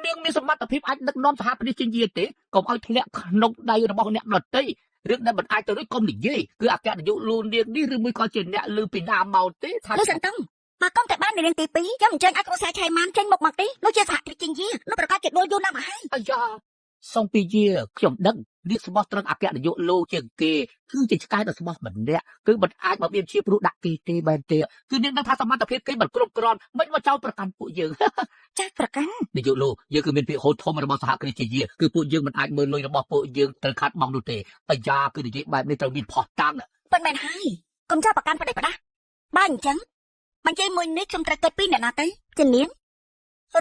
នាងមានសមត្ថភាពអាចដឹកនាំសហគ្រាសជាយាទេកុំឲ្យធ្លាក់ក្នុងដៃរបស់អ្នកដទៃរឿងដែលមិនអាចទៅរួចកុំនិយាយគឺអគ្គនាយកលោកនាងនេះឬមួយក៏ជាអ្នកលើពីណាមកទេថា លោកសន្តងបើកុំតែបាននៅនាងទី2ខ្ញុំអញ្ជើញឲ្យគ្រួសារឆៃម៉ានចេញមុខមកទេលោកជាសហគ្រាសជាយាលោកប្រកាសជាដួលយូរណាស់មកហើយ អាយ៉ាសុំពីយាខ្ញុំដឹងនាងស្បោះត្រឹងអគ្គនាយកលោកជាងគេគឺជាឆ្កែដ៏ស្បោះម្នាក់គឺមិនអាចមកមានជាព្រោះដាក់គេទេបែបទេគឺនាងដឹងថាសមត្ថភាពគេមិនគ្រប់គ្រាន់មិនមកចោលប្រកាន់ពួកយើង ចាស់ប្រកាន់ នាយកលោកយើងគឺមានពាក្យហូតធំរបស់សហគ្រាសជាយាគឺពួកយើងមិនអាចមើលលុយរបស់ពួកយើងត្រូវខាត់បងនោះទេអាយ៉ាគឺនិយាយបែបនេះត្រូវមានផោះតាំង ប៉ុន្មានហើយកុំចោលប្រកាន់ផ្ដេសផ្ដាស់បើអញ្ចឹងបញ្ជាមួយនេះខ្ញុំត្រូវគិតពីអ្នកណាទៅជានាង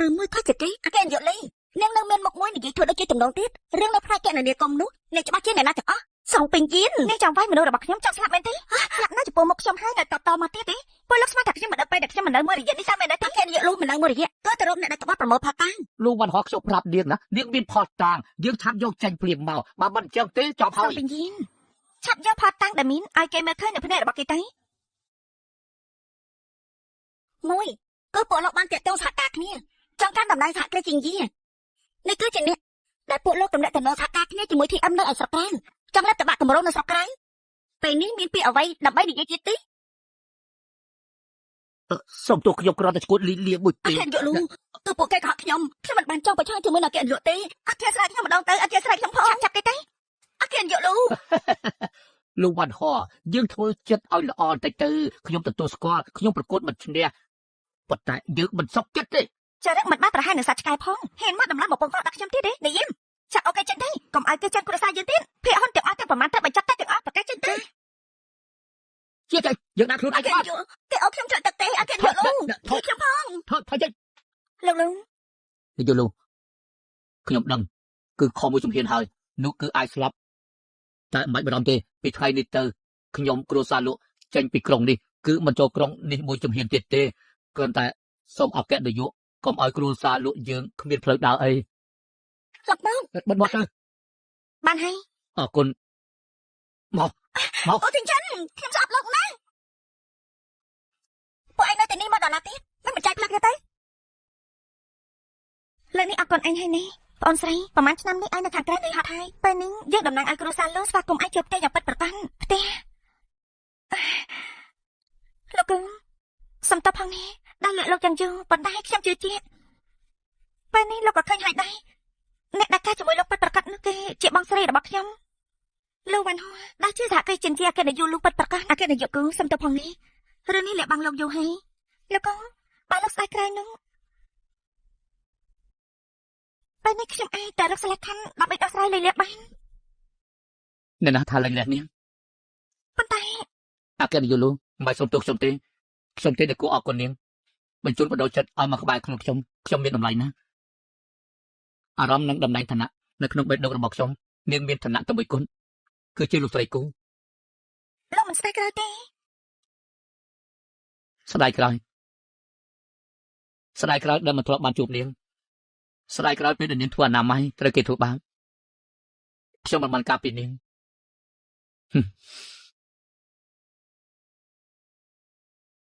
ឬមួយក៏ជាគេអគ្គនាយកលេនាងនៅមានមុខមួយនិយាយធ្វើដូចជាទំនងទៀតរឿងនៅផ្នែកកណនីកុំនោះអ្នកច្បាស់ជាអ្នកណាទាំងអស់សងពេញយាននាងចង់វាយមនុស្សរបស់ខ្ញុំចង់ស្លាប់មែនទេស្លាប់ណាស់ចំពោះមុខខ្ញុំហើយនៅតតមកទៀតទេពលលោកស្មានថាខ្ញុំមិនដឹងពេលដែលខ្ញុំមិននៅមួយរយៈនេះសាមែនទេអគ្គនាយកលោកមិននៅមួយរយៈក៏ទៅរកអ្នកដែលក្បត់ប្រមូលផតាំង លោកវ៉ាន់ហោះខ្ញុំប្រាប់នាងណានាងមានផោះតាំងយើងឆាប់យកចាញ់ភ្លាមមកបើមិនអញ្ចឹងទេចប់ហើ សង យ ពេញយានឆាប់យកផតាំងដែលមានឲ្យគេមើលឃើញនៅភ្នែករបស់គេទៅមួយគឺពួកលោកបានតាក់ទងសហការគ្នាចង់កាន់តំណែងសហគ្រាសជាយានេះគឺជាអ្នកដែលពួកលោកតំណែងសហការគ្នាជាមួយ TM នៅឯស្រុកក្រៅចង់លទ្ធបတ်កម្រងនៅស្រុកក្រៅពេលនេះមានពីអ្វីដើម្បីនិយាយទៀតទេ សុំទោសខ្ញុំគ្រាន់តែឈួតលីលាមួយ អ ទេ ធិយកលូគឺពួកគេកុហកខ្ញុំមិនបានចង់ប្រឆាំងជាមួយនឹងអគ្គនាយកទេអធិស្ស្រែកខ្ញុំម្ដងទៅអធិស្ស្រែកខ្ញុំផងចាប់គេទៅអគ្គនាយកលូ លោកវ៉ាន់ហោះយើងធ្វើចិត្តឲ្យល្អបន្តិចទៅខ្ញុំទទួលស្គាល់ខ្ញុំប្រកួតមិនឈ្នះប៉ុន្តែយើងមិនសុខចិត្តទេ ចារឹកមិនបានប្រហែលនឹងសាច់ឆ្កែផងហ៊ានមកតម្លៃមកពងកោដាក់ខ្ញុំទៀតទេនិយាយចាក់អូខេចឹងទៅកុំឲ្យគេចាញ់គ្រួសារយើងទៀតភាគហ៊ុនទាំងអស់ទាំងប្រមាណទៅបញ្ចប់តែទាំងអស់ប្រកាសចឹងទៅ ជាតែយើងដាក់ខ្លួនឯង គេ បាត់ យកគេអូខ្ញុំជួយទឹកទេអត់គេយកលូខ្ញុំផង ថយចេញ លោកលូ នាយកលោកខ្ញុំដឹងគឺខុសមួយជំហានហើយនោះគឺអាចស្លាប់តែមិនបាច់បារម្ភទេពីថ្ងៃនេះទៅខ្ញុំគ្រួសារលោកចេញពីក្រុងនេះគឺមិនចូលក្រុងនេះមួយជំហានទៀតទេគ្រាន់តែសូមអគ្គនាយកកុំឲ្យគ្រួសារលោកយើងគ្មានផ្លូវដើរអី លោកមក បិទមាត់ទៅ បានហើយ អរគុណមក អូទីចិនខ្ញុំស្អប់លោកណាស់ពួកឯងនៅទីនេះមកដល់ណាទៀតមិនបញ្ចែកផ្លឹកទេទៅលើនេះអរគុណអញហើយនេះបងអូនស្រីប្រហែលឆ្នាំនេះឯងនៅខាងក្រៅនេះហត់ហើយពេលនេះយើងតំណាងឲ្យគ្រួសារលោកស្វាគមន៍ឯងជួបផ្ទះយ៉ាងពិតប្រាកដផ្ទះលោកគ្រូសំតបផងនេះដែលលោកយ៉ាងយូរប៉ុន្តែខ្ញុំជឿជាក់ពេលនេះលោកក៏ឃើញហើយដែរអ្នកដែលការជាមួយលោកពិតប្រាកដនោះគឺជាបងស្រីរបស់ខ្ញុំលោកវ៉ាន់ហួរដែលជាសហគ្រាសចិនជាអគ្គនាយកលោកពិតប្រាកដអគ្គនាយកគ្រូសំតបផងនេះរឿងនេះលាក់បាំងលោកយូរហើយលោកក៏បើលោកស្ដាយក្រោយនោះពេលនេះខ្ញុំអាចតែរកស្លាកខណ្ឌដើម្បីដោះស្រាយលិលាបាន អ្នកណាថាឡើងលះនេះ ប៉ុន្តែ អគ្គនាយកលោកមិនសូមទោសខ្ញុំទេតែគួរអរគុណនាងបញ្ជូនបដោចិត្តឲ្យមកក្បែរខ្លួនខ្ញុំមានតម្លៃណាស់អារម្មណ៍នឹងតំណែងឋានៈនៅក្នុងបេះដូងរបស់ខ្ញុំនាងមានឋានៈតែមួយគុណគឺជាលោកស្រីគូ លោកមិនស្ដាយក្រោយទេ ស្ដាយក្រោយដែលមិនធ្លាប់បានជួបនាងស្ដាយក្រោយពេលដែលនាងធ្វើអនាម័យត្រូវគេធ្វើបាបខ្ញុំមិនបានការពីនាង